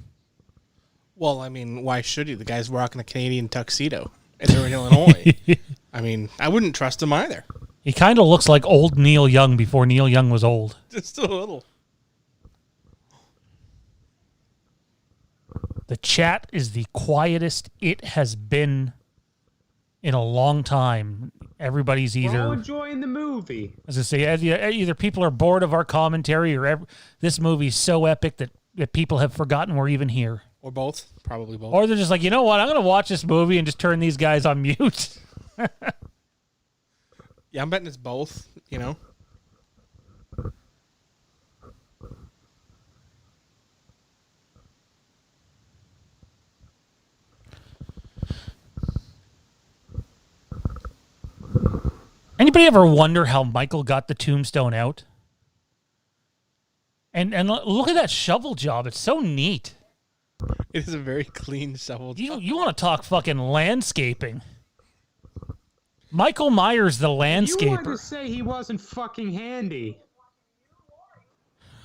Well, I mean, why should he? The guy's rocking a Canadian tuxedo, and they're in Illinois. I mean, I wouldn't trust him either.
He kind of looks like old Neil Young before Neil Young was old.
Just a little.
The chat is the quietest it has been in a long time. Everybody's either...
We're all enjoying the movie.
As I say, either people are bored of our commentary or this movie's so epic that people have forgotten we're even here.
Or both. Probably both.
Or they're just like, you know what? I'm going to watch this movie and just turn these guys on mute.
Yeah, I'm betting it's both,
Anybody ever wonder how Michael got the tombstone out? And look at that shovel job. It's so neat.
It is a very clean shovel job.
You want to talk fucking landscaping. Michael Myers, the landscaper.
You wanted to say he wasn't fucking handy.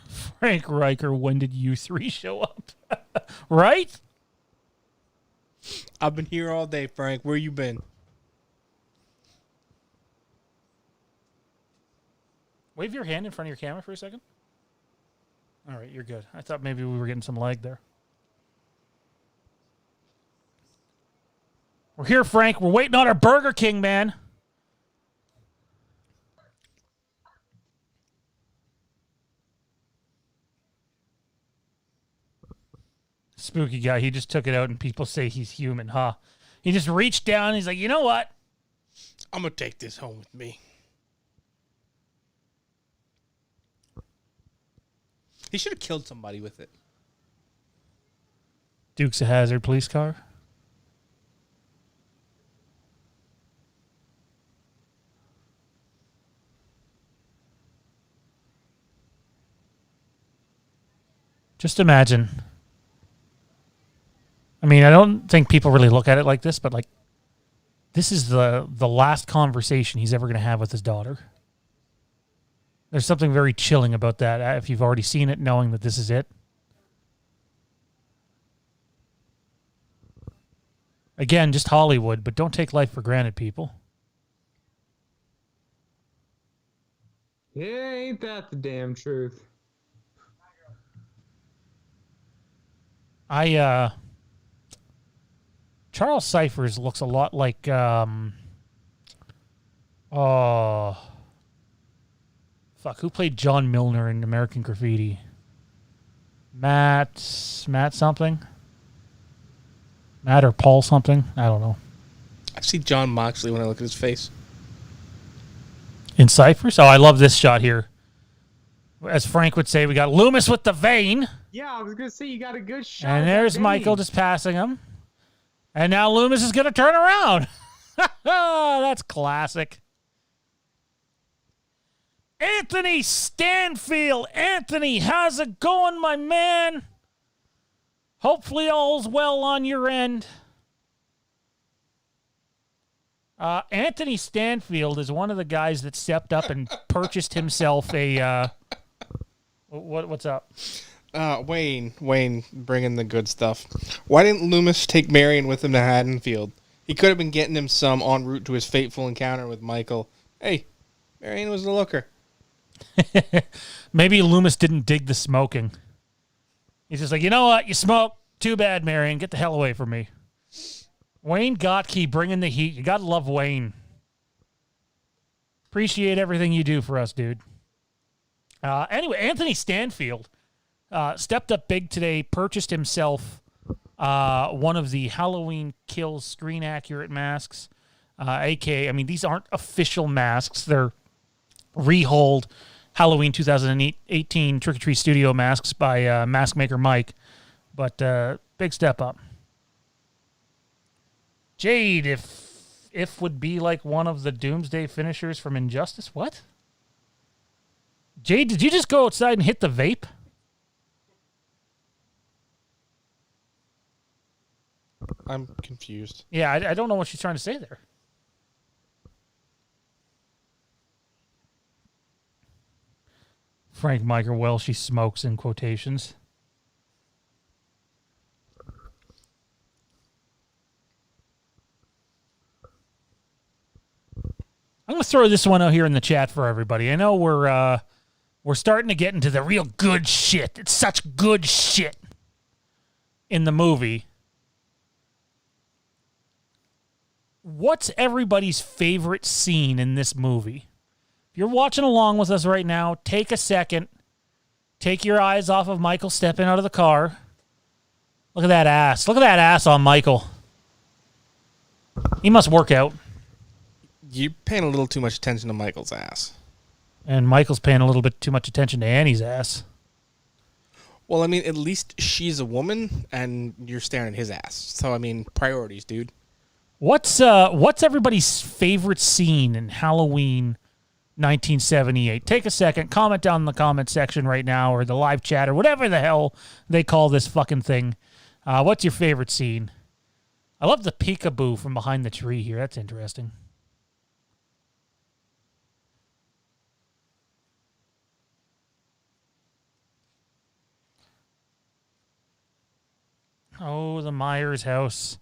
Frank Riker, when did you 3 show up? Right?
I've been here all day, Frank. Where you been?
Wave your hand in front of your camera for a second. All right, you're good. I thought maybe we were getting some lag there. We're here, Frank. We're waiting on our Burger King, man. Spooky guy. He just took it out, and people say he's human, huh? He just reached down, and he's like, you know what?
I'm going to take this home with me. He should have killed somebody with it.
Dukes of Hazzard police car. Just imagine. I mean, I don't think people really look at it like this, but like, this is the last conversation he's ever going to have with his daughter. There's something very chilling about that if you've already seen it, knowing that this is it. Again, just Hollywood, but don't take life for granted, people.
Yeah, ain't that the damn truth?
Charles Cyphers looks a lot like, who played John Milner in American Graffiti? Matt something? Matt or Paul something? I don't know.
I see John Moxley when I look at his face.
In Cyphers? Oh, I love this shot here. As Frank would say, we got Loomis with the vein.
Yeah, I was gonna say you got a good shot.
And there's Michael just passing him. And now Loomis is going to turn around. That's classic. Anthony Stanfield. Anthony, how's it going, my man? Hopefully all's well on your end. Anthony Stanfield is one of the guys that stepped up and purchased himself a... what's up?
Wayne bringing the good stuff. Why didn't Loomis take Marion with him to Haddonfield? He could have been getting him some en route to his fateful encounter with Michael. Hey, Marion was the looker.
Maybe Loomis didn't dig the smoking. He's just like, you know what? You smoke. Too bad, Marion. Get the hell away from me. Wayne Gottke bringing the heat. You got to love Wayne. Appreciate everything you do for us, dude. Anyway, Anthony Stanfield stepped up big today, purchased himself one of the Halloween Kills screen-accurate masks. A.K.A., these aren't official masks. They're rehold Halloween 2018 Trick-or-Treat Studio masks by mask maker Mike. But big step up. Jade, if would be like one of the Doomsday finishers from Injustice. What? Jade, did you just go outside and hit the vape?
I'm confused.
Yeah, I don't know what she's trying to say there. Frank Michael, well, she smokes in quotations. I'm going to throw this one out here in the chat for everybody. I know we're starting to get into the real good shit. It's such good shit in the movie. What's everybody's favorite scene in this movie? If you're watching along with us right now, take a second. Take your eyes off of Michael stepping out of the car. Look at that ass. Look at that ass on Michael. He must work out.
You're paying a little too much attention to Michael's ass.
And Michael's paying a little bit too much attention to Annie's ass.
Well, at least she's a woman, and you're staring at his ass. So, priorities, dude.
What's everybody's favorite scene in Halloween 1978? Take a second, comment down in the comment section right now, or the live chat, or whatever the hell they call this fucking thing. What's your favorite scene? I love the peekaboo from behind the tree here. That's interesting. Oh, the Myers house.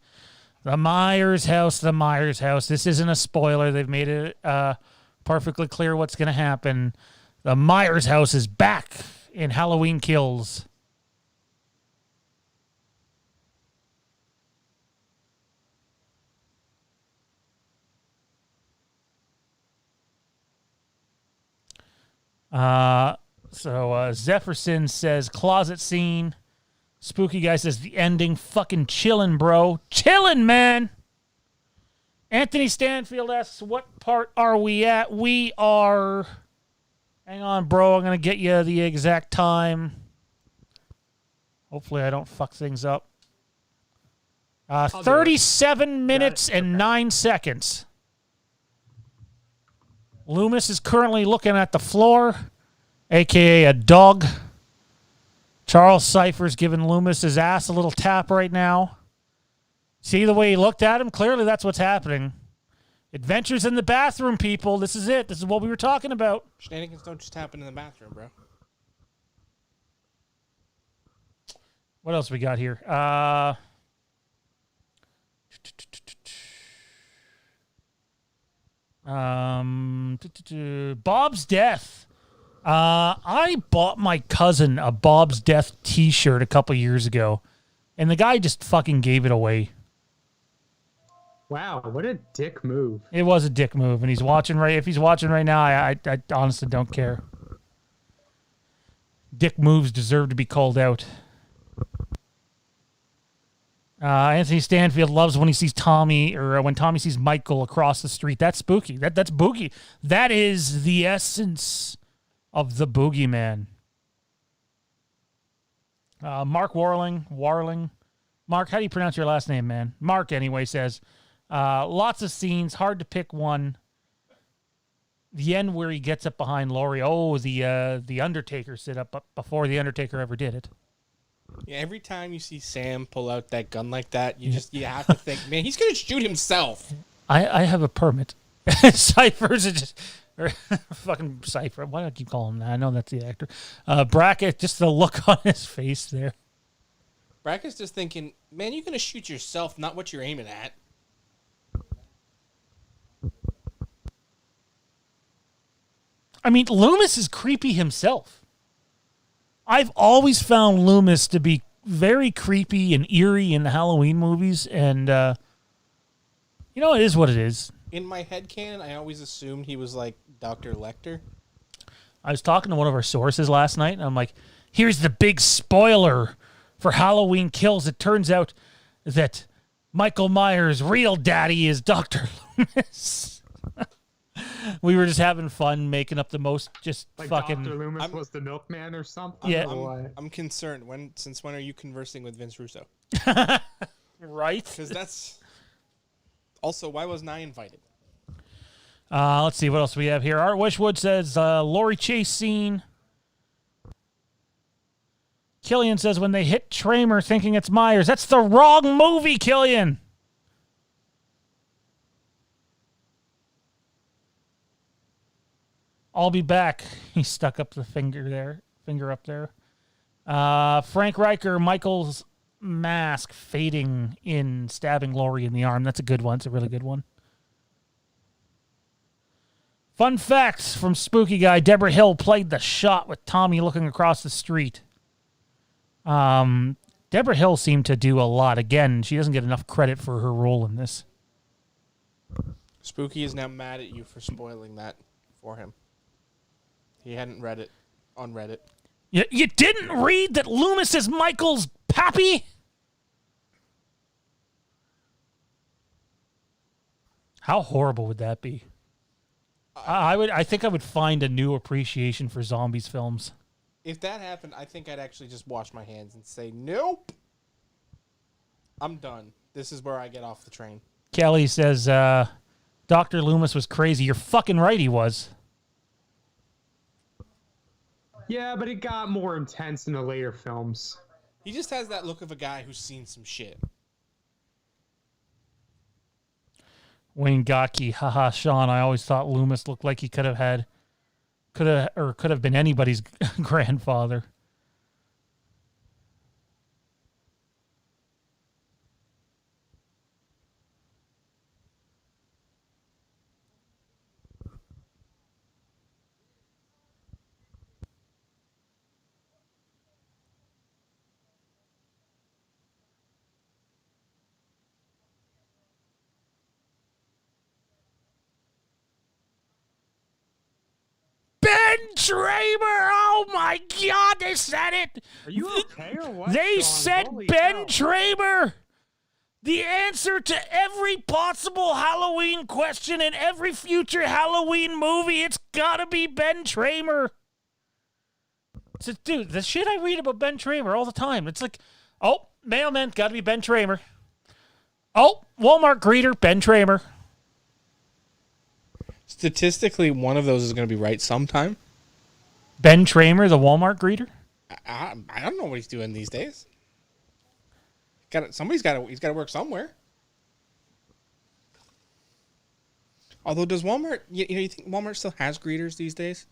The Myers house, the Myers house. This isn't a spoiler. They've made it perfectly clear what's going to happen. The Myers house is back in Halloween Kills. So Zephyrson says closet scene. Spooky Guy says the ending. Fucking chillin', bro. Chillin', man. Anthony Stanfield asks, what part are we at? We are... Hang on, bro. I'm going to get you the exact time. Hopefully I don't fuck things up. 37 minutes and 9 seconds. Loomis is currently looking at the floor, a.k.a. a dog. Charles Cypher's giving Loomis his ass a little tap right now. See the way he looked at him? Clearly that's what's happening. Adventures in the bathroom, people. This is it. This is what we were talking about.
Shenanigans don't just happen in the bathroom, bro.
What else we got here? Bob's Death. I bought my cousin a Bob's Death T-shirt a couple years ago, and the guy just fucking gave it away.
Wow, what a dick move.
It was a dick move, and he's watching right. If he's watching right now, I honestly don't care. Dick moves deserve to be called out. Anthony Stanfield loves when he sees Tommy, or when Tommy sees Michael across the street. That's spooky. That's boogie. That is the essence of the boogeyman. Mark Warling. Mark, how do you pronounce your last name, man? Mark, anyway, says, lots of scenes, hard to pick one. The end where he gets up behind Laurie. Oh, the Undertaker sit up before the Undertaker ever did it.
Yeah, every time you see Sam pull out that gun like that, you have to think, man, he's gonna shoot himself.
I have a permit. Cypher's just fucking Cypher. Why do I keep calling him that? I know that's the actor. Brackett, just the look on his face there.
Brackett's just thinking, man, you're gonna shoot yourself, not what you're aiming at.
I mean, Loomis is creepy himself. I've always found Loomis to be very creepy and eerie in the Halloween movies, and it is what it is.
In my headcanon, I always assumed he was like Dr. Lecter.
I was talking to one of our sources last night, and I'm like, here's the big spoiler for Halloween Kills. It turns out that Michael Myers' real daddy is Dr. Loomis. We were just having fun making up the most just
like
fucking...
Dr. Loomis was the milkman or something?
Yeah.
I'm concerned. Since when are you conversing with Vince Russo?
Right?
Because that's... Also, why wasn't I invited?
Let's see what else we have here. Art Wishwood says, Laurie chase scene. Killian says, when they hit Tramer thinking it's Myers. That's the wrong movie, Killian. I'll be back. He stuck up the finger up there. Frank Riker, Michael's mask fading in, stabbing Laurie in the arm. That's a good one. It's a really good one. Fun facts from Spooky Guy. Deborah Hill played the shot with Tommy looking across the street. Deborah Hill seemed to do a lot. Again, she doesn't get enough credit for her role in this.
Spooky is now mad at you for spoiling that for him. He hadn't read it on Reddit.
You didn't read that Loomis is Michael's pappy? How horrible would that be? I think I would find a new appreciation for zombies films.
If that happened, I think I'd actually just wash my hands and say, nope. I'm done. This is where I get off the train.
Kelly says, Dr. Loomis was crazy. You're fucking right, he was.
Yeah, but it got more intense in the later films.
He just has that look of a guy who's seen some shit.
Wayne Gotke, haha, Shawn. I always thought Loomis looked like he could have been anybody's grandfather. Ben Tramer! Oh my God, they said it!
Are you okay or what?
They
Shawn?
said
Holy
Ben
hell.
Tramer! The answer to every possible Halloween question in every future Halloween movie. It's gotta be Ben Tramer. So, dude, the shit I read about Ben Tramer all the time. It's like, oh, mailman, gotta be Ben Tramer. Oh, Walmart greeter, Ben Tramer.
Statistically, one of those is going to be right sometime.
Ben Tramer, the Walmart greeter?
I don't know what he's doing these days. He's got to work somewhere. Although, does Walmart? You think Walmart still has greeters these days?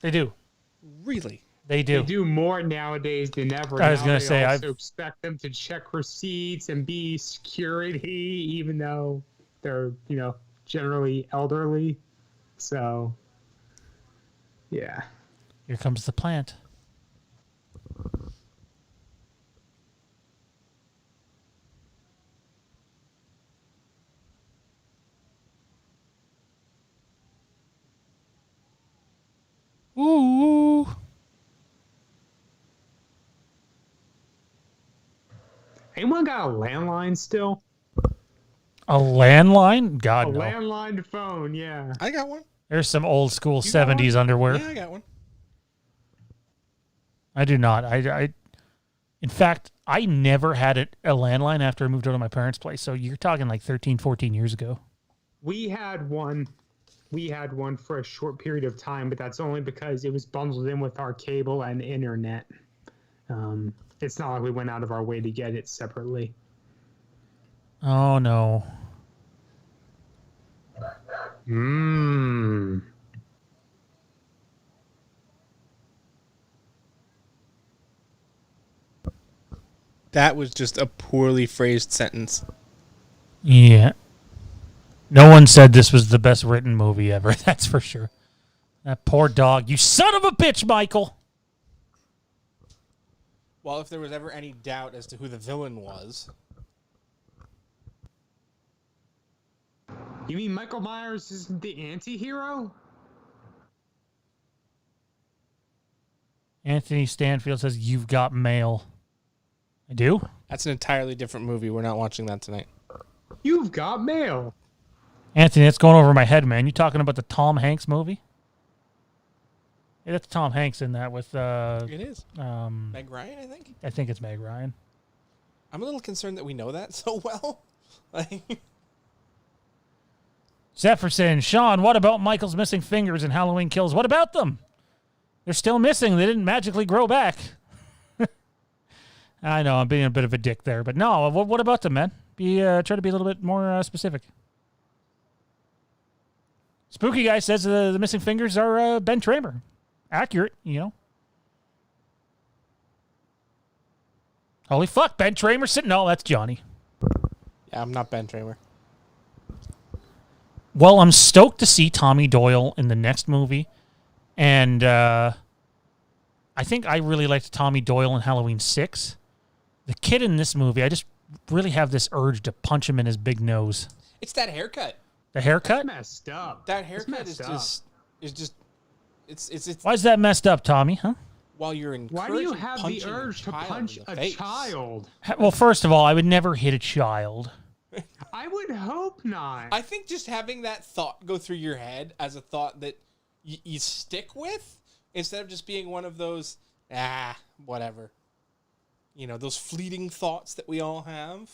They do.
Really?
They do.
They do more nowadays than ever.
I was going to say,
I also expect them to check receipts and be security, even though they're, generally elderly. So, yeah.
Here comes the plant. Ooh.
Anyone got a landline still?
A landline? God,
A
no.
landline phone, yeah.
I got one.
There's some old school
You got
70s underwear.
Yeah, I got one.
I do not. In fact, I never had a landline after I moved out of my parents' place. So you're talking like 13, 14 years ago.
We had one. We had one for a short period of time, but that's only because it was bundled in with our cable and internet. It's not like we went out of our way to get it separately.
Oh, no.
Mmm.
That was just a poorly phrased sentence.
Yeah. No one said this was the best written movie ever. That's for sure. That poor dog. You son of a bitch, Michael.
Well, if there was ever any doubt as to who the villain was.
You mean Michael Myers isn't the anti-hero?
Anthony Stanfield says, you've got mail. I do?
That's an entirely different movie. We're not watching that tonight.
You've got mail.
Anthony, that's going over my head, man. You talking about the Tom Hanks movie? Yeah, that's Tom Hanks in that with...
It is. Meg Ryan, I think?
I think it's Meg Ryan.
I'm a little concerned that we know that so well. Like...
Zephyr saying, Shawn, what about Michael's missing fingers in Halloween Kills? What about them? They're still missing. They didn't magically grow back. I know, I'm being a bit of a dick there. But no, what about them, man? Try to be a little bit more specific. Spooky Guy says the missing fingers are Ben Tramer. Accurate, you know. Holy fuck, Ben Tramer sitting... No, that's Johnny.
Yeah, I'm not Ben Tramer.
Well, I'm stoked to see Tommy Doyle in the next movie. And I think I really liked Tommy Doyle in Halloween 6. The kid in this movie, I just really have this urge to punch him in his big nose.
It's that haircut.
The haircut?
That's messed up.
That haircut
That's messed
is just it's
Why is that messed up, Tommy, huh?
while you're in.
Why do you have the urge to punch a child?
Well, first of all, I would never hit a child.
I would hope not.
I think just having that thought go through your head as a thought that you stick with instead of just being one of those whatever. You know, those fleeting thoughts that we all have.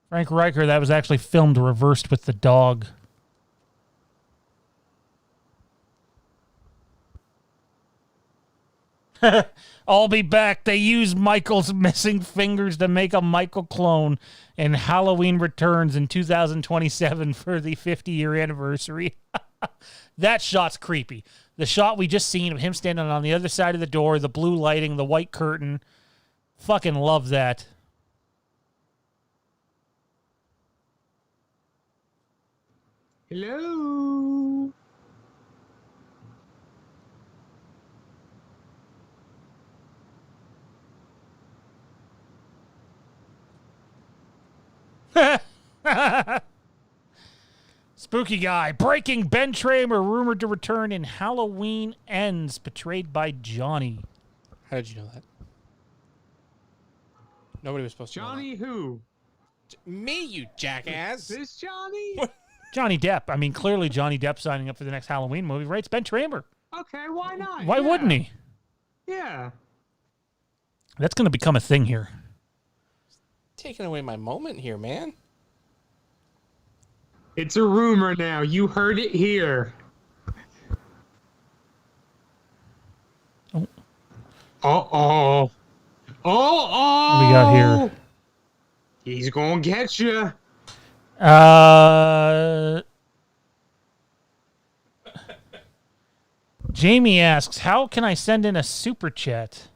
Frank Riker, that was actually filmed reversed with the dog. I'll be back. They use Michael's missing fingers to make a Michael clone, and Halloween returns in 2027 for the 50-year anniversary. That shot's creepy. The shot we just seen of him standing on the other side of the door, the blue lighting, the white curtain. Fucking love that.
Hello.
Spooky Guy. Breaking Ben Tramer rumored to return in Halloween Ends, betrayed by Johnny.
How did you know that? Nobody was supposed to know
Johnny who?
that. Me, you jackass.
This Johnny?
Johnny Depp. I mean, clearly Johnny Depp signing up for the next Halloween movie, right? It's Ben Tramer.
Okay, why not?
Why wouldn't he?
Yeah.
That's going to become a thing here.
Taking away my moment here, man.
It's a rumor now. You heard it here.
Oh.
Uh-oh. Uh-oh.
What do we got here?
He's gonna get you.
Jamie asks, how can I send in a super chat?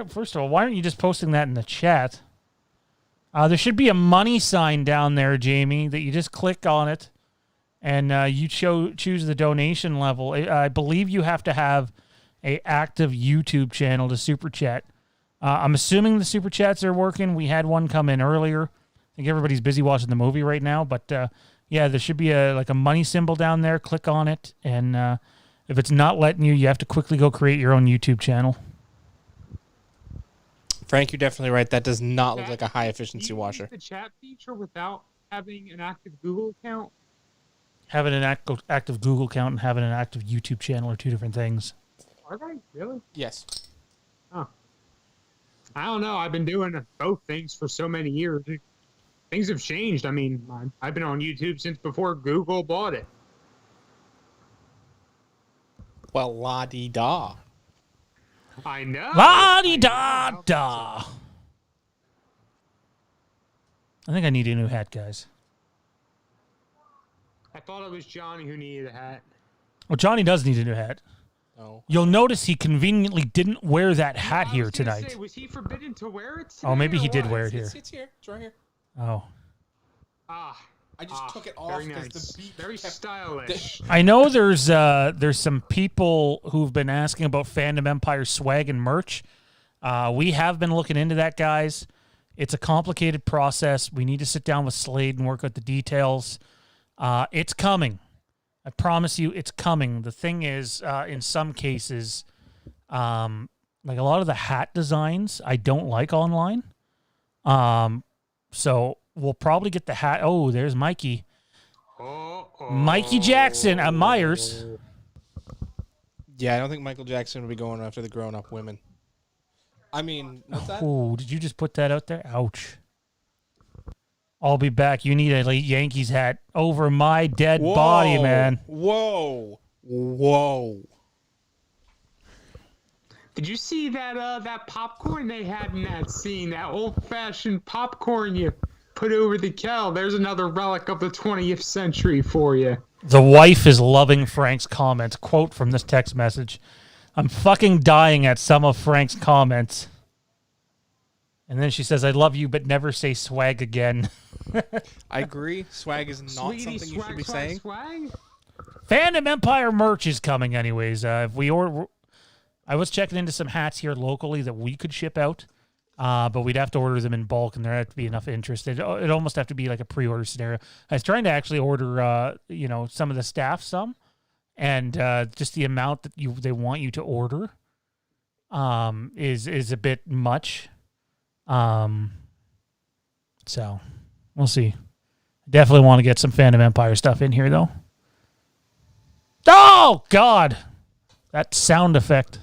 First of all, why aren't you just posting that in the chat? There should be a money sign down there, Jamie, that you just click on it, and you choose the donation level. I believe you have to have a active YouTube channel to super chat. I'm assuming the super chats are working. We had one come in earlier. I think everybody's busy watching the movie right now, but yeah, there should be a money symbol down there. Click on it, and if it's not letting you, you have to quickly go create your own YouTube channel.
Frank, you're definitely right. That does not look like a high-efficiency washer.
The chat feature without having an active Google account?
Having an active Google account and having an active YouTube channel are two different things.
Are they? Really?
Yes.
Oh. I don't know. I've been doing both things for so many years. Things have changed. I mean, I've been on YouTube since before Google bought it.
Well, la-di-da.
I know.
La-di-da-da. I think I need a new hat, guys.
I thought it was Johnny who needed a hat.
Well, Johnny does need a new hat.
No.
You'll notice he conveniently didn't wear that hat here tonight.
Say, was he forbidden to wear it today?
Oh, maybe he did wear it here.
It's here. It's right here.
Oh.
I just took it off because the beat
very stylish.
I know there's some people who've been asking about Fandom Empire swag and merch. We have been looking into that, guys. It's a complicated process. We need to sit down with Slade and work out the details. It's coming. I promise you it's coming. The thing is, in some cases, like a lot of the hat designs I don't like online. So we'll probably get the hat. Oh, there's Mikey. Mikey Jackson at Myers.
Yeah, I don't think Michael Jackson would be going after the grown-up women. I mean, what's that?
Oh, did you just put that out there? Ouch. I'll be back. You need a Yankees hat over my dead body, man.
Whoa.
Did you see that popcorn they had in that scene? That old-fashioned popcorn you put over the kettle. There's another relic of the 20th century for you.
The wife is loving Frank's comments. Quote from this text message. I'm fucking dying at some of Frank's comments. And then she says, I love you, but never say swag again.
I agree. Swag is not something you should be saying.
Swag?
Fandom Empire merch is coming anyways. If we order, I was checking into some hats here locally that we could ship out, but we'd have to order them in bulk, and there have to be enough interest. It'd almost have to be like a pre-order scenario. I was trying to actually order, some of the staff and just the amount that they want you to order is a bit much. So we'll see. Definitely want to get some Fandom Empire stuff in here, though. Oh, God. That sound effect.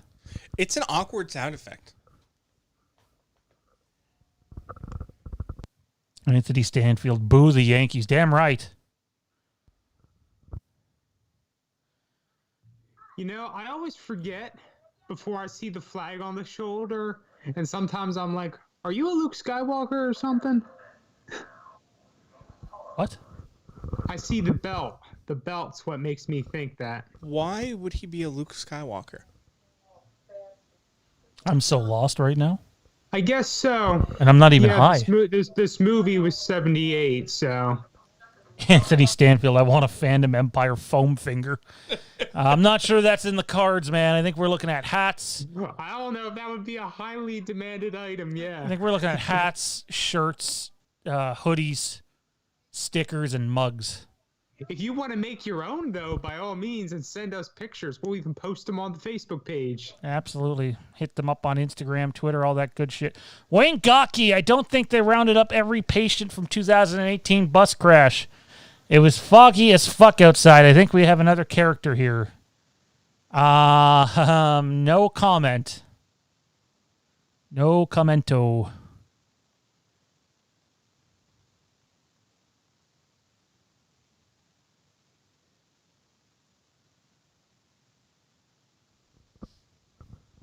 It's an awkward sound effect.
Anthony Stanfield, boo the Yankees. Damn right.
You know, I always forget before I see the flag on the shoulder, and sometimes I'm like, are you a Luke Skywalker or something?
What?
I see the belt. The belt's what makes me think that.
Why would he be a Luke Skywalker?
I'm so lost right now.
I guess so.
And I'm not even high.
This movie was 78, so.
Anthony Stanfield, I want a Fandom Empire foam finger. I'm not sure that's in the cards, man. I think we're looking at hats.
I don't know if that would be a highly demanded item, yeah.
I think we're looking at hats, shirts, hoodies, stickers, and mugs.
If you want to make your own, though, by all means, and send us pictures, we'll even post them on the Facebook page.
Absolutely. Hit them up on Instagram, Twitter, all that good shit. Wayne Gawkey, I don't think they rounded up every patient from 2018 bus crash. It was foggy as fuck outside. I think we have another character here. No comment. No commento.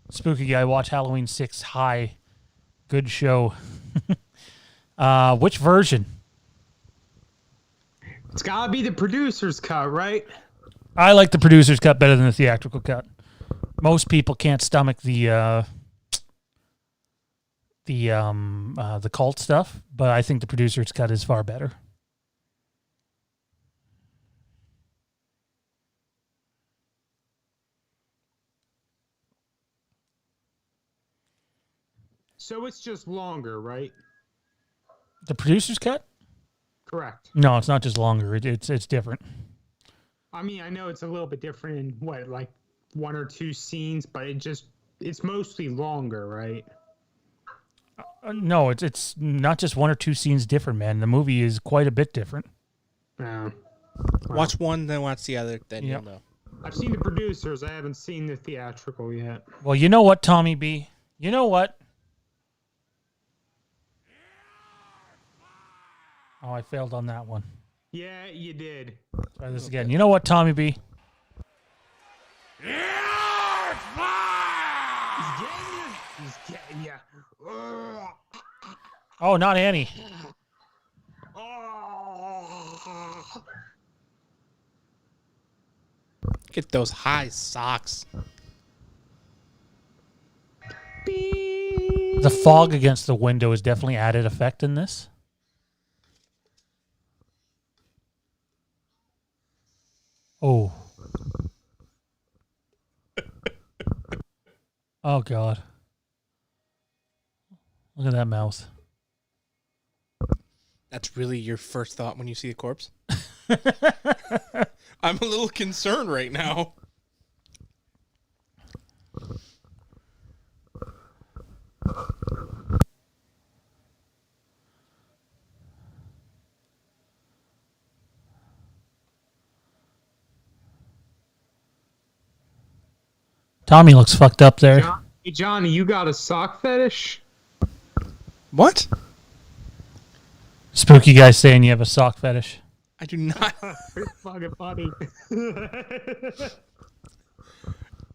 Spooky guy, watch Halloween 6 High. Good show. Which version?
It's gotta be the producer's cut, right?
I like the producer's cut better than the theatrical cut. Most people can't stomach the the cult stuff, but I think the producer's cut is far better.
So it's just longer, right?
The producer's cut?
Correct.
No, it's not just longer. It's different.
I mean, I know it's a little bit different in what, like 1 or 2 scenes, but it's mostly longer, right?
No, it's not just 1 or 2 scenes different, man. The movie is quite a bit different.
Yeah.
Watch one, then watch the other, then
Yep.
you'll know.
I've seen the producers. I haven't seen the theatrical yet.
Well, you know what, Tommy B? You know what? Oh, I failed on that one.
Yeah, you did.
Try this again. You know what, Tommy B?
He's getting you.
Oh, not Annie.
Get those high socks.
The fog against the window is definitely added effect in this. Oh. Oh, God. Look at that mouth.
That's really your first thought when you see a corpse? I'm a little concerned right now.
Tommy looks fucked up there.
Hey, Johnny, you got a sock fetish?
What?
Spooky guy saying you have a sock fetish.
I do not.
It's fucking funny.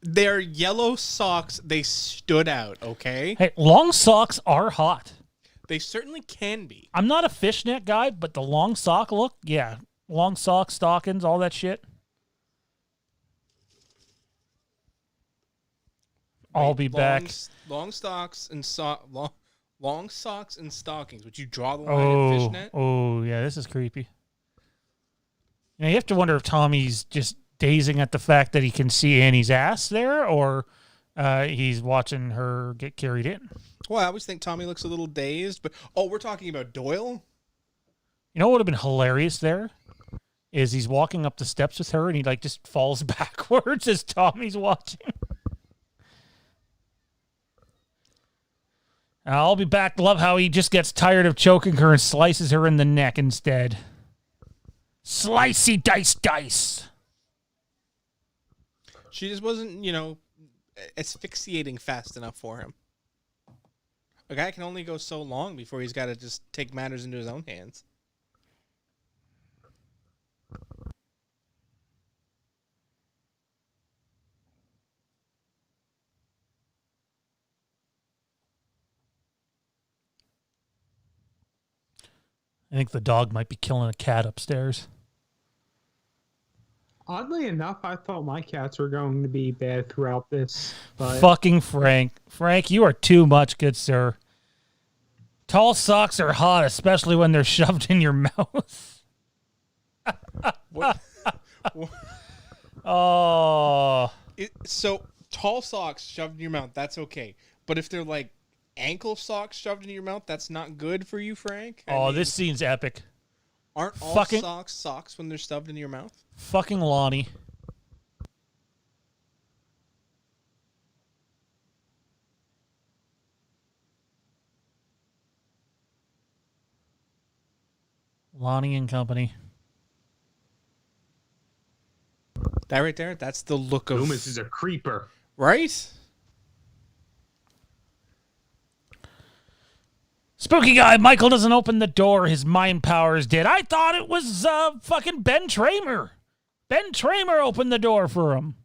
They're yellow socks. They stood out, okay?
Hey, long socks are hot.
They certainly can be.
I'm not a fishnet guy, but the long sock look, yeah. Long socks, stockings, all that shit. I'll be back.
Long socks and long socks and stockings. Would you draw the line at fishnet?
Oh, yeah, this is creepy. You know, you have to wonder if Tommy's just dazing at the fact that he can see Annie's ass there, or he's watching her get carried in.
Well, I always think Tommy looks a little dazed, but we're talking about Doyle?
You know what would have been hilarious there? Is he's walking up the steps with her and he like just falls backwards as Tommy's watching. I'll be back. Love how he just gets tired of choking her and slices her in the neck instead. Slicey dice.
She just wasn't, asphyxiating fast enough for him. A guy can only go so long before he's got to just take matters into his own hands.
I think the dog might be killing a cat upstairs.
Oddly enough, I thought my cats were going to be bad throughout this. But
Fucking Frank. Frank, you are too much, good sir. Tall socks are hot, especially when they're shoved in your mouth.
What?
Oh.
So, tall socks shoved in your mouth, that's okay. But if they're like ankle socks shoved in your mouth, that's not good for you, Frank? I mean,
This scene's epic.
Aren't all
fucking-
socks when they're shoved in your mouth?
Fucking Lonnie. Lonnie and company.
That right there, that's the look of...
Loomis is a creeper.
Right?
Spooky guy, Michael doesn't open the door. His mind powers did. I thought it was fucking Ben Tramer. Ben Tramer opened the door for him.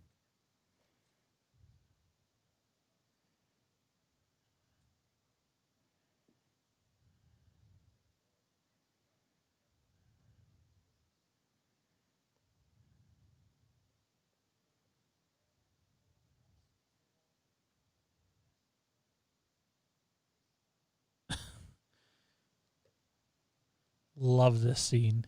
Love this scene.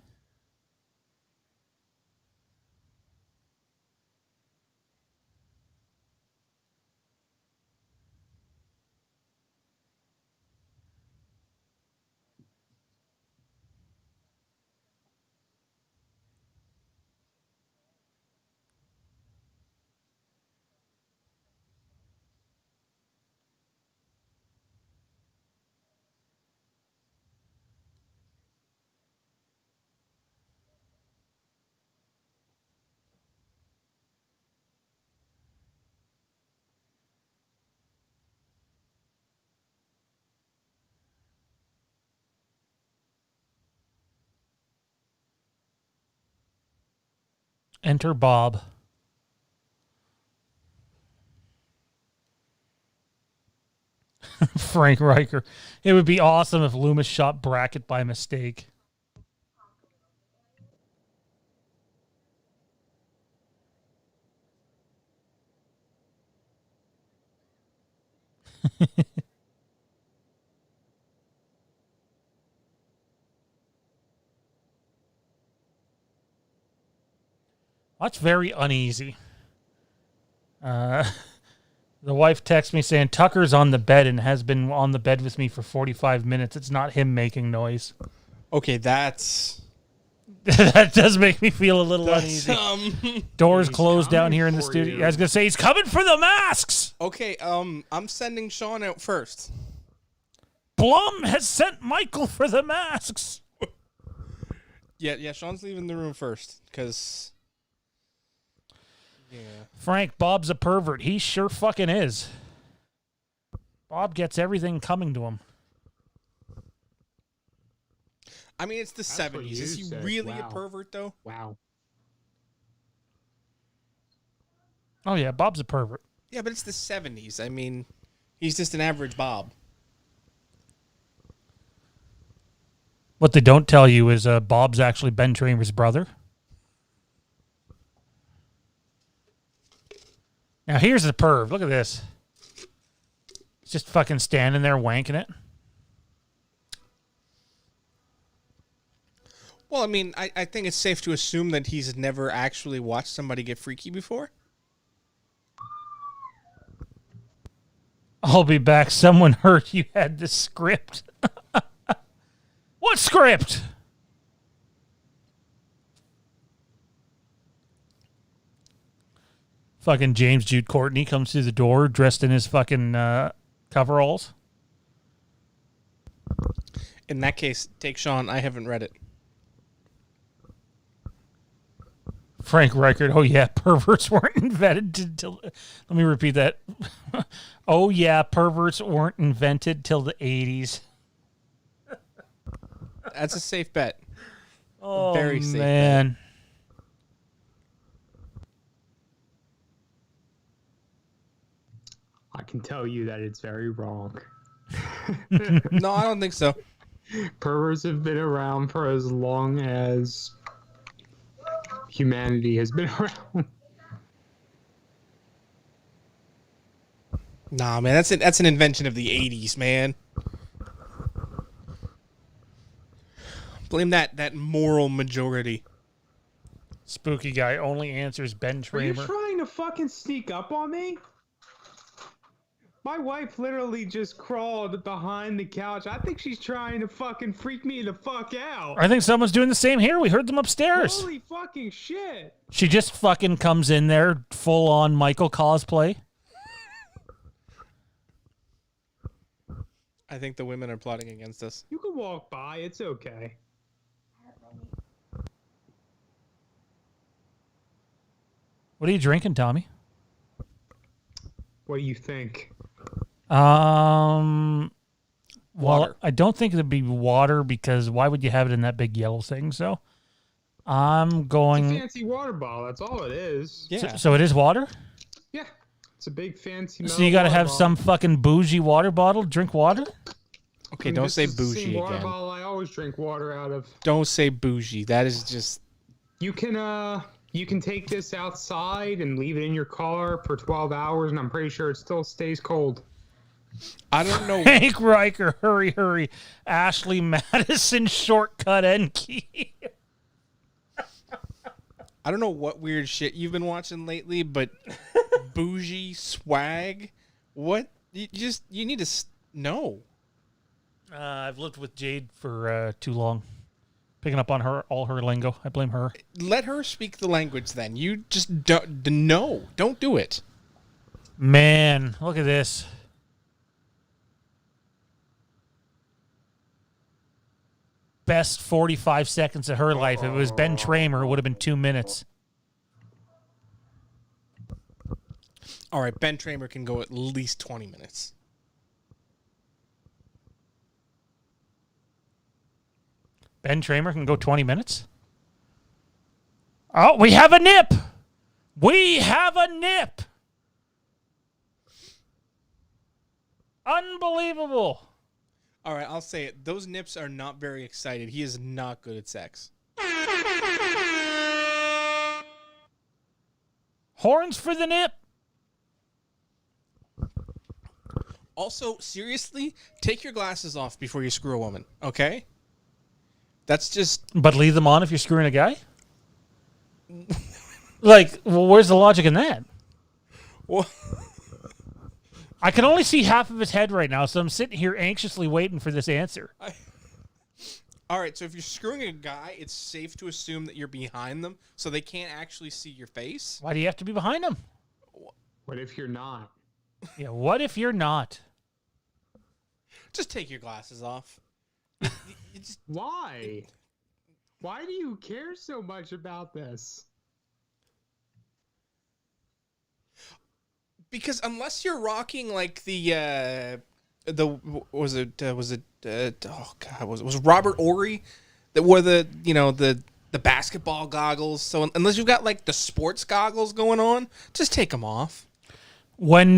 Enter Bob. Frank Riker. It would be awesome if Loomis shot Brackett by mistake. That's very uneasy. The wife texts me saying Tucker's on the bed and has been on the bed with me for 45 minutes. It's not him making noise.
Okay, that's...
That does make me feel a little uneasy. Doors closed down here in the studio.
you.
I was going to say, he's coming for the masks!
Okay, I'm sending Shawn out first.
Blum has sent Michael for the masks!
Yeah, Shawn's leaving the room first, because... Yeah.
Frank, Bob's a pervert. He sure fucking is. Bob gets everything coming to him.
I mean, it's the
That's what
70s.
you
Is he
said.
really a
Wow.
pervert, though?
Wow.
Oh, yeah, Bob's a pervert.
Yeah, but it's the 70s. I mean, he's just an average Bob.
What they don't tell you is Bob's actually Ben Tramer's brother. Now, here's the perv. Look at this. He's just fucking standing there wanking it.
Well, I mean, I think it's safe to assume that he's never actually watched somebody get freaky before.
I'll be back. Someone heard you had the script. What script? Fucking James Jude Courtney comes through the door dressed in his fucking coveralls.
In that case, take Shawn. I haven't read it.
Frank Reichert. Oh, yeah, perverts weren't invented until... Let me repeat that. Oh, yeah, perverts weren't invented till the 80s.
That's a safe bet.
Oh,
Very safe
man.
I can tell you that it's very wrong.
No, I don't think so.
Perverts have been around for as long as humanity has been around.
Nah, man, that's an invention of the 80s, man. Blame that moral majority.
Spooky guy only answers Ben
Are you
Tramer.
trying to fucking sneak up on me? My wife literally just crawled behind the couch. I think she's trying to fucking freak me the fuck out.
I think someone's doing the same here. We heard them upstairs.
Holy fucking shit.
She just fucking comes in there full on Michael cosplay.
I think the women are plotting against us.
You can walk by. It's okay.
What are you drinking, Tommy?
What do you think?
Well,
Water.
I don't think it'd be water because why would you have it in that big yellow thing? So I'm
It's a
going.
fancy water bottle. That's all it is.
Yeah.
So it is water?
Yeah. It's a big fancy
So you got to
water
have
bottle.
some fucking bougie water bottle? Drink water?
Okay,
I mean,
don't
this
say
is the same
bougie
water
again.
bottle I always drink water out of.
Don't say bougie. That is just...
You can take this outside and leave it in your car for 12 hours, and I'm pretty sure it still stays cold.
I don't know.
Hank Riker, hurry, hurry. Ashley Madison, shortcut end key.
I don't know what weird shit you've been watching lately, but bougie swag. What? You need to know.
I've lived with Jade for too long. Picking up on all her lingo. I blame her.
Let her speak the language then. You just don't do it.
Man, look at this. Best 45 seconds of her life. If it was Ben Tramer, it would have been 2 minutes.
All right, Ben Tramer can go at least 20 minutes.
Ben Tramer can go 20 minutes? Oh, we have a nip! We have a nip! Unbelievable.
All right, I'll say it. Those nips are not very excited. He is not good at sex.
Horns for the nip.
Also, seriously, take your glasses off before you screw a woman, okay? That's just...
But leave them on if you're screwing a guy? Like, well, where's the logic in that?
Well,
I can only see half of his head right now, so I'm sitting here anxiously waiting for this answer.
all right, so if you're screwing a guy, it's safe to assume that you're behind them, so they can't actually see your face.
Why do you have to be behind him?
What if you're not?
Yeah, what if you're not?
Just take your glasses off.
Why? Why do you care so much about this?
Because unless you're rocking like was Robert Ory that wore the basketball goggles. So unless you've got like the sports goggles going on, just take them off.
When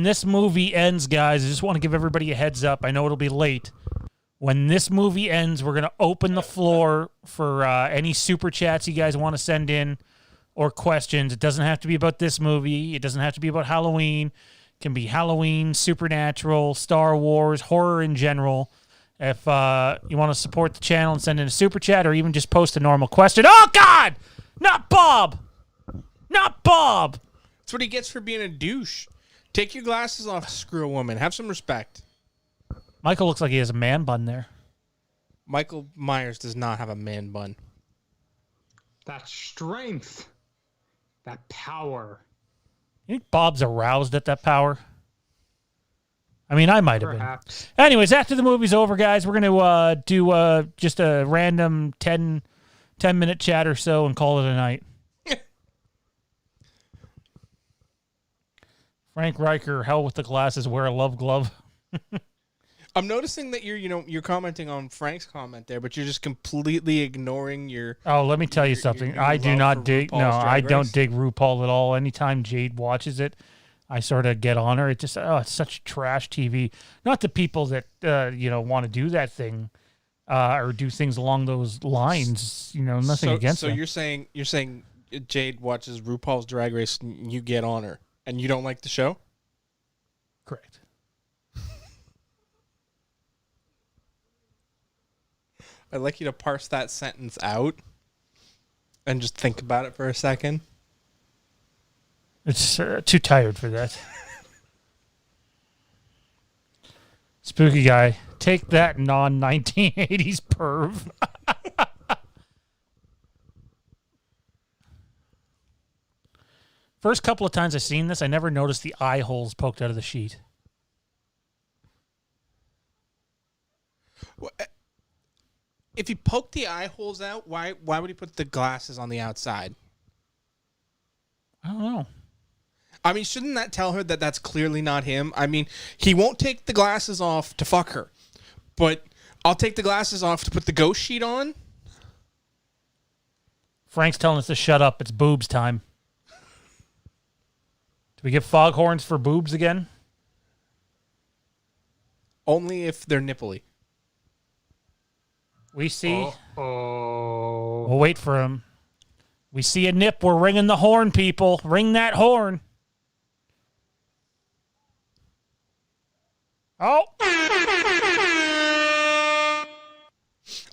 this movie ends, guys, I just want to give everybody a heads up. I know it'll be late. When this movie ends, we're going to open the floor for any super chats you guys want to send in or questions. It doesn't have to be about this movie. It doesn't have to be about Halloween. It can be Halloween, Supernatural, Star Wars, horror in general. If you want to support the channel and send in a super chat or even just post a normal question. Oh, God! Not Bob! Not Bob!
That's what he gets for being a douche. Take your glasses off, screw a woman. Have some respect.
Michael looks like he has a man bun there.
Michael Myers does not have a man bun.
That strength. That power.
You think Bob's aroused at that power? I mean, I might have
Perhaps.
been. Anyways, after the movie's over, guys, we're going to do just a random 10-minute chat or so and call it a night. Frank Riker, hell with the glasses, wear a love glove.
I'm noticing that you're commenting on Frank's comment there, but you're just completely ignoring your...
Oh, let me tell you something.
your
I do
love
not
for
dig...
RuPaul's
No,
Drag
I don't
Race.
dig RuPaul at all. Anytime Jade watches it, I sort of get on her. It just... Oh, it's such trash TV. Not the people that, want to do that thing or do things along those lines. Nothing against them.
So you're saying Jade watches RuPaul's Drag Race and you get on her, and you don't like the show?
Correct.
I'd like you to parse that sentence out and just think about it for a second.
It's too tired for that. Spooky guy, take that non-1980s perv. First couple of times I've seen this, I never noticed the eye holes poked out of the sheet.
If he poked the eye holes out, why would he put the glasses on the outside?
I don't know.
I mean, shouldn't that tell her that that's clearly not him? I mean, he won't take the glasses off to fuck her, but I'll take the glasses off to put the ghost sheet on?
Frank's telling us to shut up. It's boobs time. Do we get foghorns for boobs again?
Only if they're nipply.
We see.
Oh.
We'll wait for him. We see a nip. We're ringing the horn, people. Ring that horn. Oh!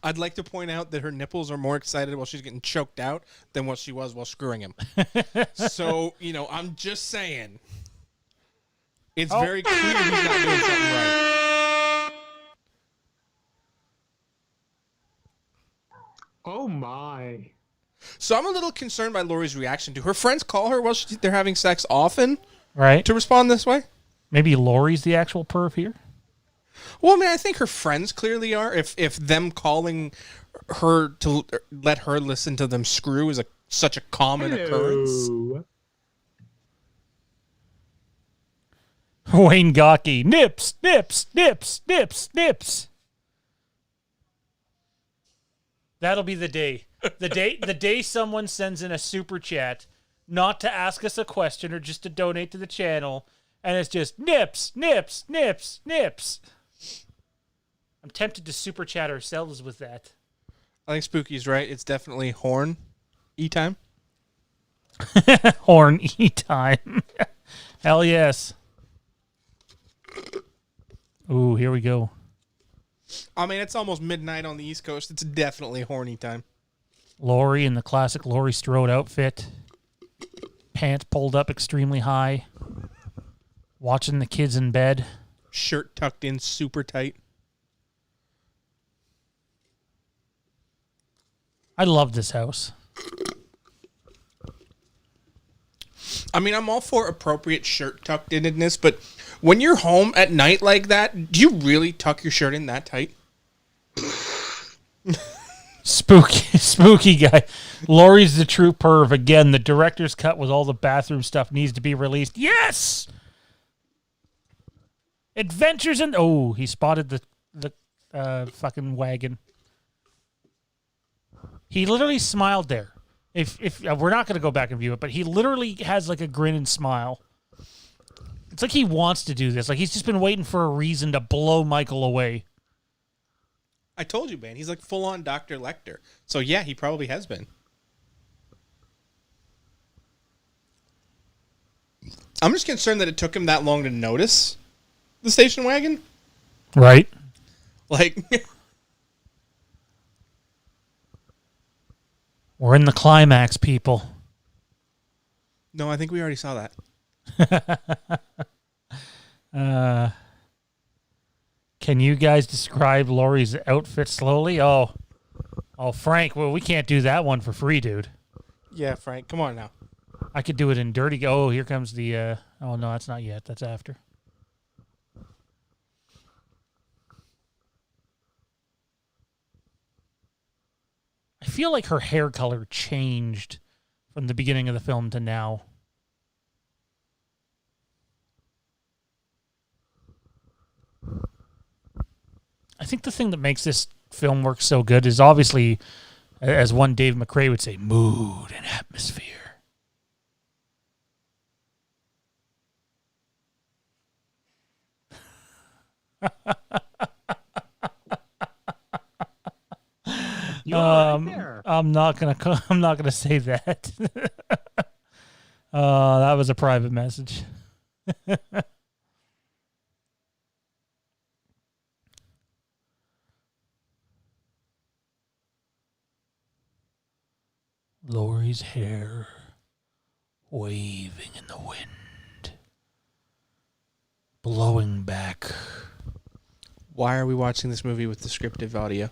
I'd like to point out that her nipples are more excited while she's getting choked out than what she was while screwing him. So, I'm just saying. It's very clear he's not doing something right.
Oh my.
So I'm a little concerned by Lori's reaction. Do her friends call her while they're having sex often
Right.
to respond this way?
Maybe Lori's the actual perv here?
Well, I mean, I think her friends clearly are. If them calling her to let her listen to them screw is such a common occurrence.
Hello.
Wayne Gawkey. Nips, nips, nips, nips, nips. That'll be the day. The day someone sends in a super chat, not to ask us a question or just to donate to the channel, and it's just nips, nips, nips, nips. I'm tempted to super chat ourselves with that.
I think Spooky's right. It's definitely horn time.
Horn E time. Hell yes. Ooh, here we go.
I mean, it's almost midnight on the East Coast. It's definitely horny time.
Lori in the classic Laurie Strode outfit. Pants pulled up extremely high. Watching the kids in bed.
Shirt tucked in super tight.
I love this house.
I mean, I'm all for appropriate shirt tucked inness, but when you're home at night like that, do you really tuck your shirt in that tight?
Spooky guy. Laurie's the true perv. Again, the director's cut with all the bathroom stuff needs to be released. Yes! Adventures in... Oh, he spotted the fucking wagon. He literally smiled there. If we're not going to go back and view it, but he literally has like a grin and smile. It's like he wants to do this. Like he's just been waiting for a reason to blow Michael away.
I told you, man. He's like full-on Dr. Lecter. So, yeah, he probably has been. I'm just concerned that it took him that long to notice the station wagon.
Right.
Like...
We're in the climax, people.
No, I think we already saw that.
Can you guys describe Laurie's outfit slowly? Oh, Frank, well, we can't do that one for free, dude.
Yeah, Frank, come on now.
I could do it in dirty. Oh, here comes the... oh, no, that's not yet. That's after. I feel like her hair color changed from the beginning of the film to now. I think the thing that makes this film work so good is obviously, as one Dave McRae would say, mood and atmosphere. I'm not gonna say that. That was a private message. Laurie's hair waving in the wind, blowing back.
Why are we watching this movie with descriptive audio?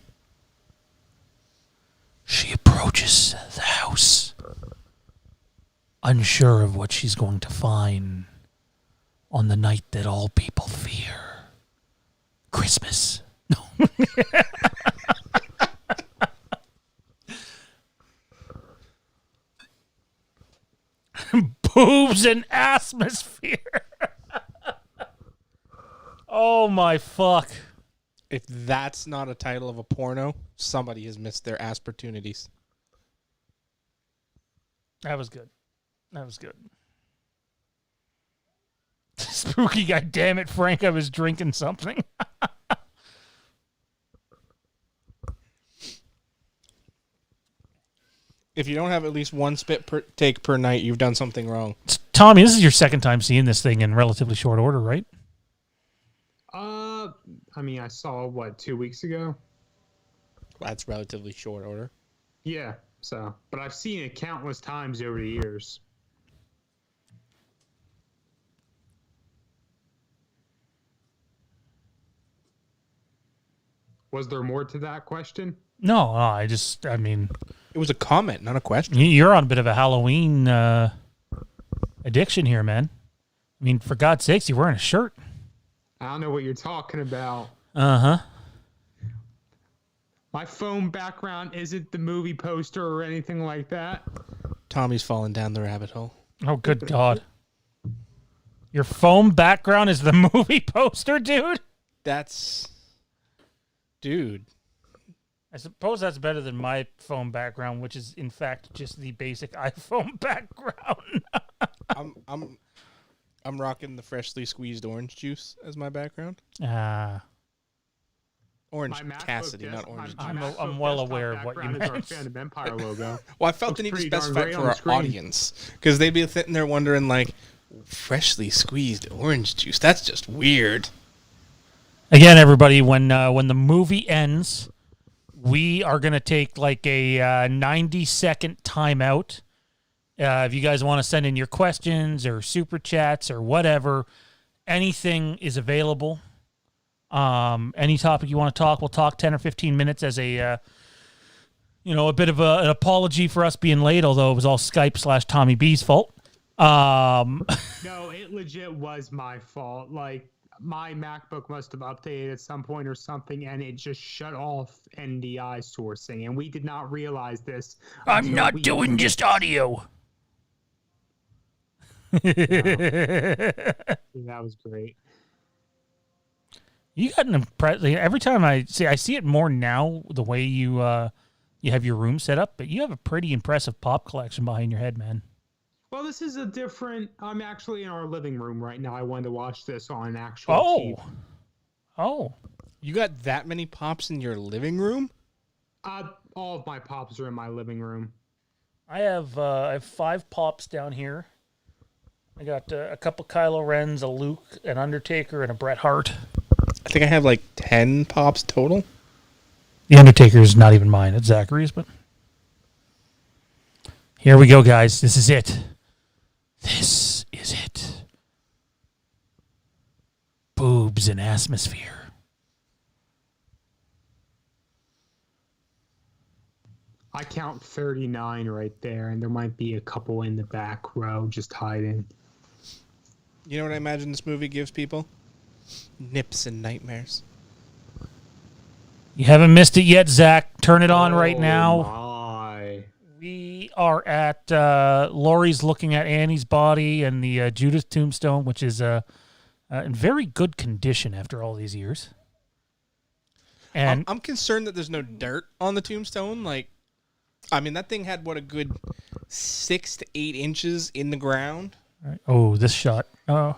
She approaches the house, unsure of what she's going to find on the night that all people fear. Christmas. No. Boobs and atmosphere. Oh my fuck.
If that's not a title of a porno, somebody has missed their opportunities.
That was good. That was good. Spooky guy, damn it, Frank, I was drinking something.
If you don't have at least one take per night, you've done something wrong.
Tommy, this is your second time seeing this thing in relatively short order, right?
I mean, I saw what 2 weeks ago.
That's relatively short order.
Yeah. So, but I've seen it countless times over the years. Was there more to that question?
No, I mean,
It was a comment, not a question.
you're on a bit of a Halloween addiction here, man. I mean, for God's sakes, you're wearing a shirt.
I don't know what you're talking about.
Uh-huh.
My phone background isn't the movie poster or anything like that.
Tommy's falling down the rabbit hole.
Oh, good God. Your foam background is the movie poster, dude?
Dude.
I suppose that's better than my foam background, which is, in fact, just the basic iPhone background.
I'm rocking the freshly squeezed orange juice as my background. Orange
My MacBook
Cassidy,
desk-
not orange
my-
juice.
my
I'm
MacBook
well
desktop
aware of what you
background is
meant.
our Fandom Empire logo.
Well, I felt
Looks
the need to
pretty darn
specify
great
for
on the
our
screen.
audience because they'd be sitting there wondering, like, freshly squeezed orange juice. That's just weird.
Again, everybody, when the movie ends, we are going to take like a 90-second timeout. If you guys want to send in your questions or super chats or whatever, anything is available. Any topic you want to talk, we'll talk 10 or 15 minutes as a a bit of an apology for us being late, although it was all Skype/Tommy B's fault.
No, it legit was my fault. Like, my MacBook must have updated at some point or something, and it just shut off NDI sourcing, and we did not realize this.
I'm
until
not
we-
doing just audio.
That was great.
You got an every time I see it more now, the way you have your room set up, but you have a pretty impressive pop collection behind your head, man.
Well, this is a different. I'm actually in our living room right now. I wanted to watch this on an actual TV.
Oh.
You got that many pops in your living room?
All of my pops are in my living room.
I have 5 pops down here. I got a couple Kylo Rens, a Luke, an Undertaker, and a Bret Hart.
I think I have like 10 pops total.
The Undertaker is not even mine. It's Zachary's, but here we go, guys. This is it. This is it. Boobs and atmosphere.
I count 39 right there, and there might be a couple in the back row just hiding.
You know what I imagine this movie gives people? Nips and nightmares.
You haven't missed it yet, Zach. Turn it on right now.
My.
We are at Laurie's looking at Annie's body and the Judith tombstone, which is in very good condition after all these years. And
I'm concerned that there's no dirt on the tombstone. Like, I mean, that thing had, what, a good 6 to 8 inches in the ground.
oh, this shot. Oh,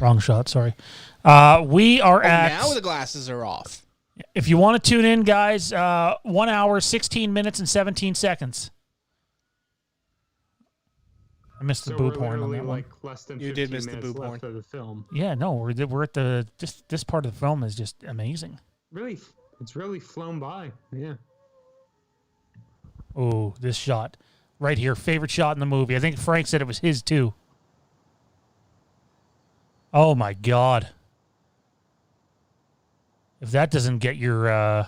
wrong shot. Sorry. We are at.
Now the glasses are off.
If you want to tune in, guys, 1 hour, 16 minutes, and 17 seconds. I missed the
So
boob
we're
horn on
literally
that one.
like less than
You
15
did miss the
minutes
boob
left
horn.
of the film.
Yeah, no, we're at the this part of the film is just amazing.
Really, it's really flown by. Yeah.
Oh, this shot right here, favorite shot in the movie. I think Frank said it was his too. Oh my God! If that doesn't get your,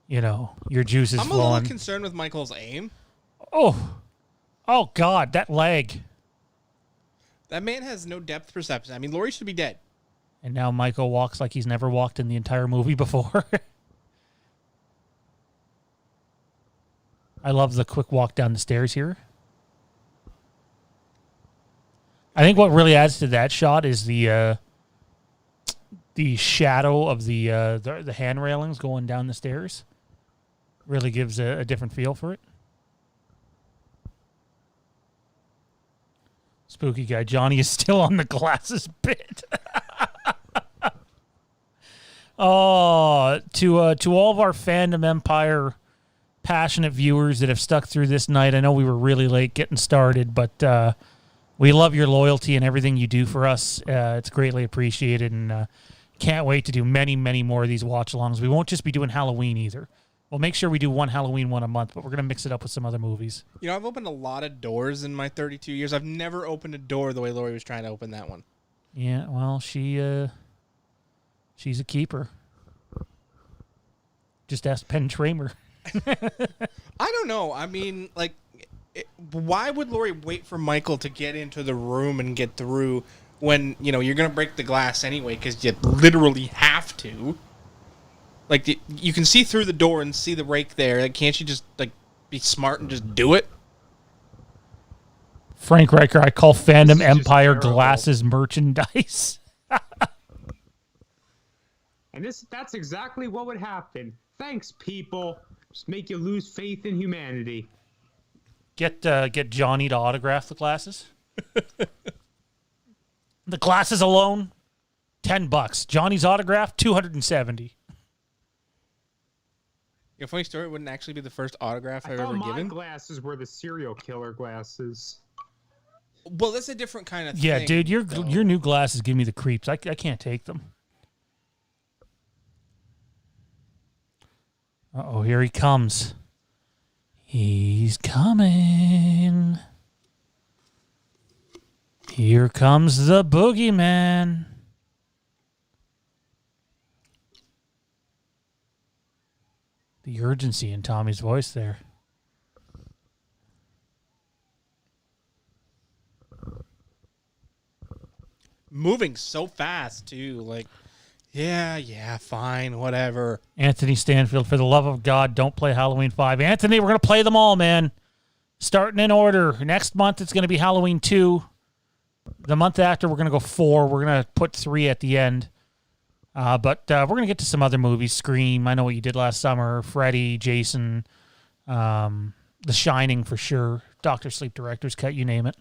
your juices
I'm a
flowing.
little concerned with Michael's aim.
Oh God, that leg!
That man has no depth perception. I mean, Laurie should be dead.
And now Michael walks like he's never walked in the entire movie before. I love the quick walk down the stairs here. I think what really adds to that shot is the shadow of the hand railings going down the stairs. Really gives a different feel for it. Spooky guy Johnny is still on the glasses bit. Oh, to all of our Fandom Empire passionate viewers that have stuck through this night. I know we were really late getting started, but we love your loyalty and everything you do for us. It's greatly appreciated, and Can't wait to do many, many more of these watch-alongs. We won't just be doing Halloween either. We'll make sure we do one Halloween one a month, but we're going to mix it up with some other movies.
You know, I've opened a lot of doors in my 32 years. I've never opened a door the way Lori was trying to open that one.
Yeah, well, she's a keeper. Just ask Penn Tramer.
I don't know. I mean, like, why would Lori wait for Michael to get into the room and get through when, you know, you're going to break the glass anyway because you literally have to? Like, you can see through the door and see the rake there. Like, can't you just, like, be smart and just do it?
Frank Riker, I call Fandom
just
Empire
terrible.
glasses merchandise.
And that's exactly what would happen. Thanks, people. Just make you lose faith in humanity.
Get Johnny to autograph the glasses. The glasses alone, $10. Johnny's autograph, $270.
A funny story, it wouldn't actually be the first autograph I've ever
my
given.
glasses were the serial killer glasses.
Well, that's a different kind of
Yeah,
thing.
dude, your new glasses give me the creeps. I can't take them. Uh-oh, here he comes. He's coming. Here comes the boogeyman. The urgency in Tommy's voice there.
Moving so fast, too. Like, yeah, fine, whatever.
Anthony Stanfield, for the love of God, don't play Halloween 5. Anthony, we're going to play them all, man. Starting in order. Next month, it's going to be Halloween 2. The month after, we're going to go 4. We're going to put 3 at the end. But we're going to get to some other movies. Scream, I Know What You Did Last Summer, Freddy, Jason, The Shining for sure, Dr. Sleep Director's Cut, you name it.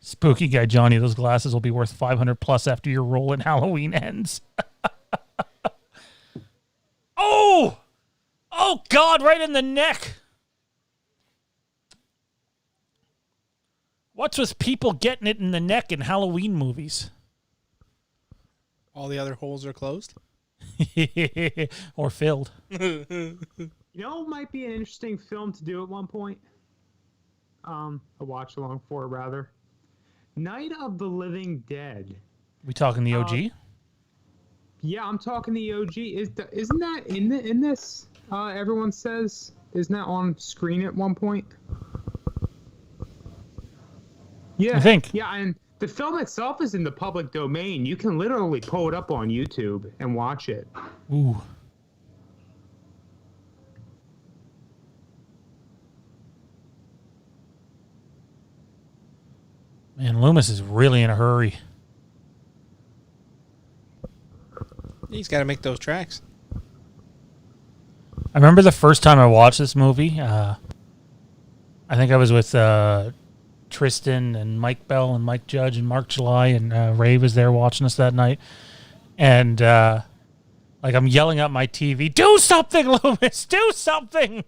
Spooky guy Johnny, those glasses will be worth $500 plus after your roll in Halloween ends. Oh, God, right in the neck. What's with people getting it in the neck in Halloween movies?
All the other holes are closed?
Or filled.
You know, it might be an interesting film to do at one point. A watch along for, rather. Night of the Living Dead.
We talking the OG?
Yeah, I'm talking the OG. Isn't that in this? Everyone says, isn't that on screen at one point? Yeah,
I think.
Yeah, and the film itself is in the public domain. You can literally pull it up on YouTube and watch it.
Ooh. Man, Loomis is really in a hurry.
He's got to make those tracks.
I remember the first time I watched this movie. I think I was with Tristan and Mike Bell and Mike Judge and Mark July, and Ray was there watching us that night. And like I'm yelling at my TV, "Do something, Loomis! Do something!"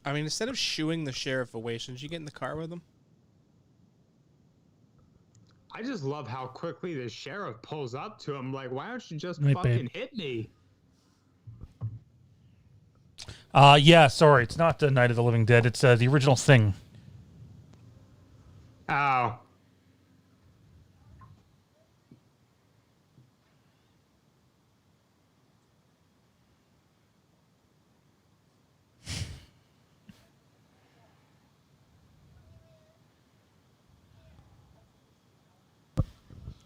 I mean, instead of shooing the sheriff away, shouldn't you get in the car with him?
I just love how quickly the sheriff pulls up to him. Like, why don't you just
Right,
fucking
babe.
hit me?
Yeah, sorry, it's not the Night of the Living Dead. It's the original Thing.
Oh.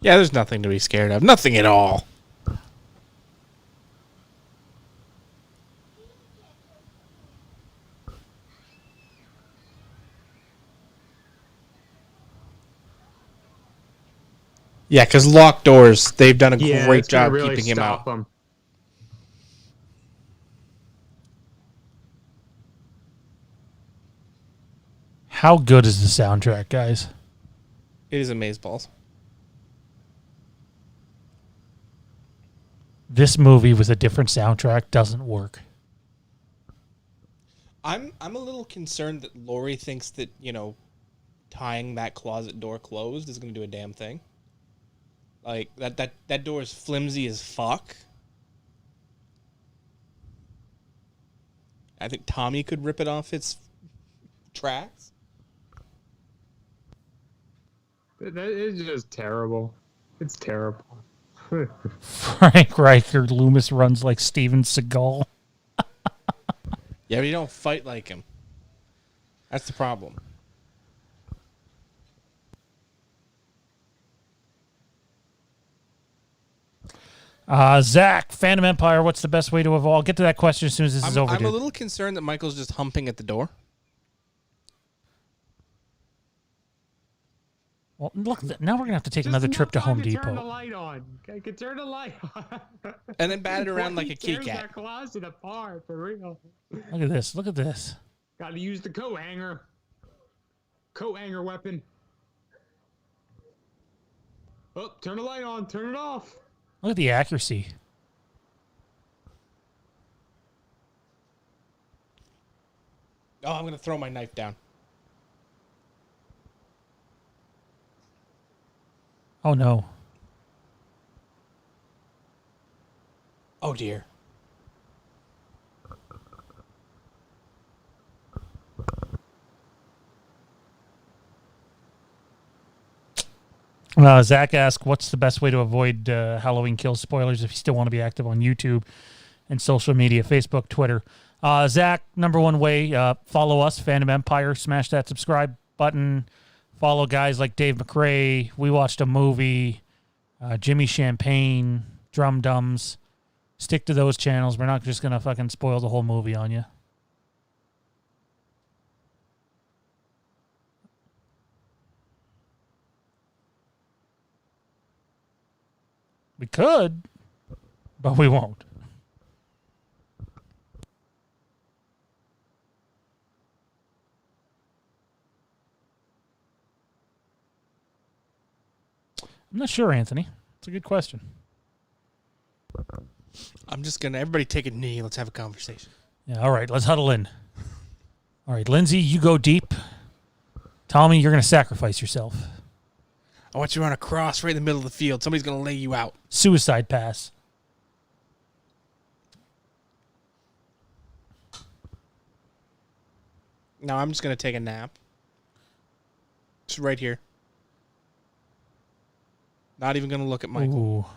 Yeah, there's nothing to be scared of. Nothing at all. Yeah, because locked doors, they've done a great
it's gonna
job
really
keeping him
stop
out.
him.
How good is the soundtrack, guys?
It is amazeballs.
This movie with a different soundtrack doesn't work.
I'm a little concerned that Lori thinks that, tying that closet door closed is going to do a damn thing. Like, that door is flimsy as fuck. I think Tommy could rip it off its tracks.
That is just terrible. It's terrible.
Frank Riker Loomis runs like Steven Seagal.
Yeah, but you don't fight like him. That's the problem.
Zach, Fandom Empire, what's the best way to evolve? I'll get to that question as soon as this is over,
I'm
dude.
a little concerned that Michael's just humping at the door.
Well, look, now we're going to have to take
Just
another
enough
trip to
time
Home
Turn the
Depot.
light on. I could turn the light on.
And then bat it around like a kitty
Tears
cat.
that closet apart, for real.
Look at this. Look at this.
Gotta use the coat hanger. Coat hanger weapon. Oh, turn the light on. Turn it off.
Look at the accuracy.
Oh, I'm going to throw my knife down.
Oh, no.
Oh, dear.
Zach asked, what's the best way to avoid Halloween Kills spoilers if you still want to be active on YouTube and social media, Facebook, Twitter? Zach, number one way, follow us, Fandom Empire. Smash that subscribe button. Follow guys like Dave McRae. We watched a movie. Jimmy Champagne. Drum Dums. Stick to those channels. We're not just going to fucking spoil the whole movie on you. We could, but we won't. I'm not sure, Anthony. It's a good question.
I'm just going to, everybody take a knee. Let's have a conversation.
Yeah, all right, let's huddle in. All right, Lindsay, you go deep. Tommy, you're going to sacrifice yourself.
I want you to run across right in the middle of the field. Somebody's going to lay you out.
Suicide pass.
No, I'm just going to take a nap. Just right here. Not even going to look at Michael.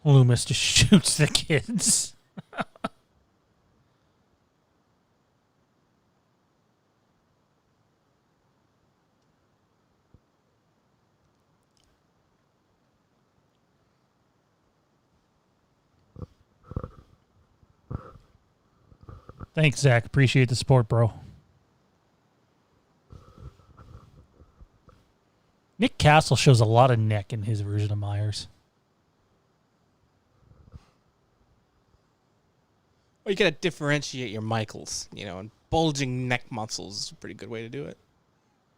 Ooh. Loomis just shoots the kids. Thanks, Zach. Appreciate the support, bro. Nick Castle shows a lot of neck in his version of Myers.
Well, you got to differentiate your Michaels, and bulging neck muscles is a pretty good way to do it.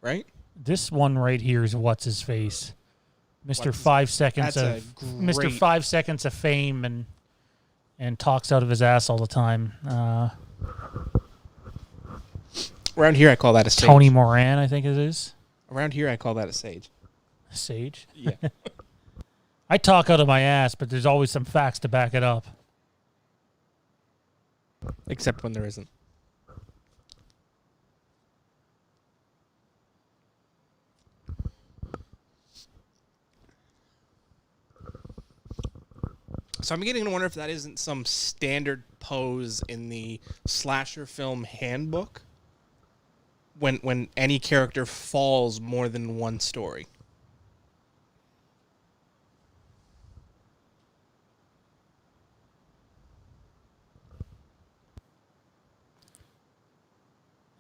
Right?
This one right here is what's his face, Mr.
What's-
5 seconds
that's
of
a
Mr.
great-
5 seconds of fame and talks out of his ass all the time.
Around here, I call that a sage.
Tony Moran, I think it is.
Around here, I call that a sage.
Sage.
Yeah.
I talk out of my ass, but there's always some facts to back it up.
Except when there isn't. So I'm beginning to wonder if that isn't some standard pose in the slasher film handbook when any character falls more than one story.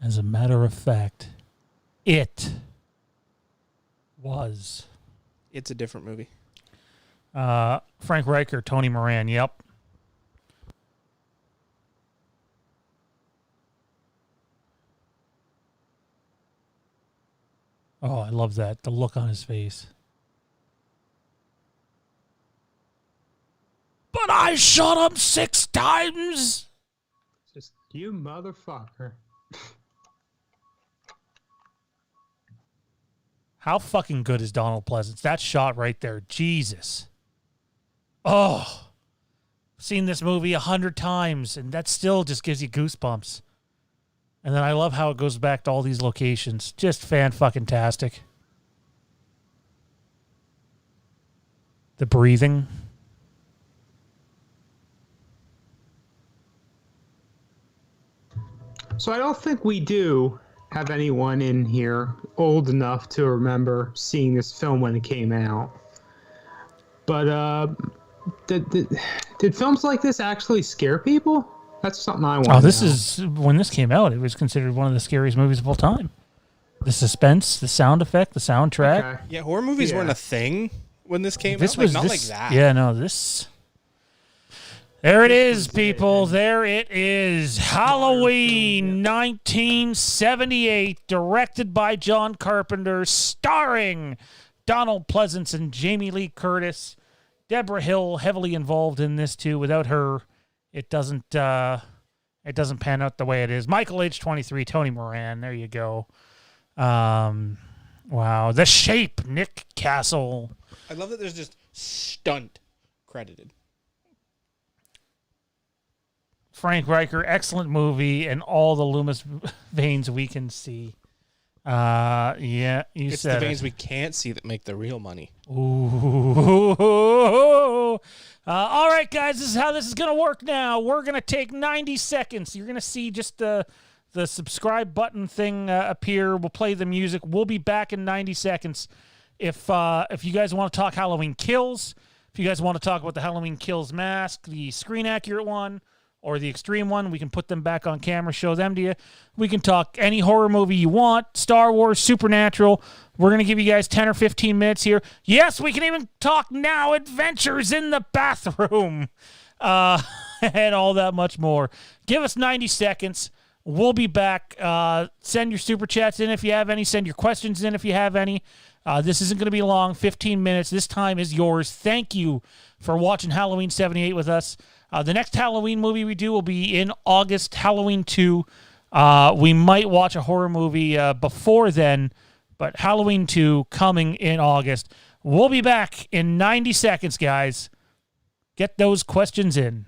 As a matter of fact, it was.
It's a different movie.
Frank Riker, Tony Moran. Yep. Oh, I love that. The look on his face. But I shot him 6 times.
Just you motherfucker.
How fucking good is Donald Pleasance? That shot right there. Jesus. Oh. I've seen this movie 100 times, and that still just gives you goosebumps. And then I love how it goes back to all these locations. Just fan-fucking-tastic. The breathing.
So I don't think we do have anyone in here old enough to remember seeing this film when it came out. But did films like this actually scare people? That's something I want to know.
This is, when this came out, it was considered one of the scariest movies of all time. The suspense, the sound effect, the soundtrack.
Okay.
Yeah, horror movies weren't a thing when this came out.
Was
not
this,
like that.
Yeah, no, this... There it is, people. There it is. Halloween 1978, directed by John Carpenter, starring Donald Pleasance and Jamie Lee Curtis. Deborah Hill heavily involved in this too. Without her, it doesn't pan out the way it is. Michael H. 23, Tony Moran. There you go. Wow. The Shape, Nick Castle.
I love that there's just stunt credited.
Frank Riker, excellent movie, and all the Loomis veins we can see. Yeah, you
it's
said
the veins
it.
we can't see that make the real money.
Ooh. All right, guys, this is how this is going to work now. We're going to take 90 seconds. You're going to see just the subscribe button thing appear. We'll play the music. We'll be back in 90 seconds. If you guys want to talk Halloween Kills, if you guys want to talk about the Halloween Kills mask, the screen accurate one, or the extreme one, we can put them back on camera, show them to you. We can talk any horror movie you want, Star Wars, Supernatural. We're going to give you guys 10 or 15 minutes here. Yes, we can even talk now Adventures in the Bathroom, and all that much more. Give us 90 seconds. We'll be back. Send your super chats in if you have any. Send your questions in if you have any. This isn't going to be long, 15 minutes. This time is yours. Thank you for watching Halloween 78 with us. The next Halloween movie we do will be in August, Halloween 2. We might watch a horror movie before then, but Halloween 2 coming in August. We'll be back in 90 seconds, guys. Get those questions in.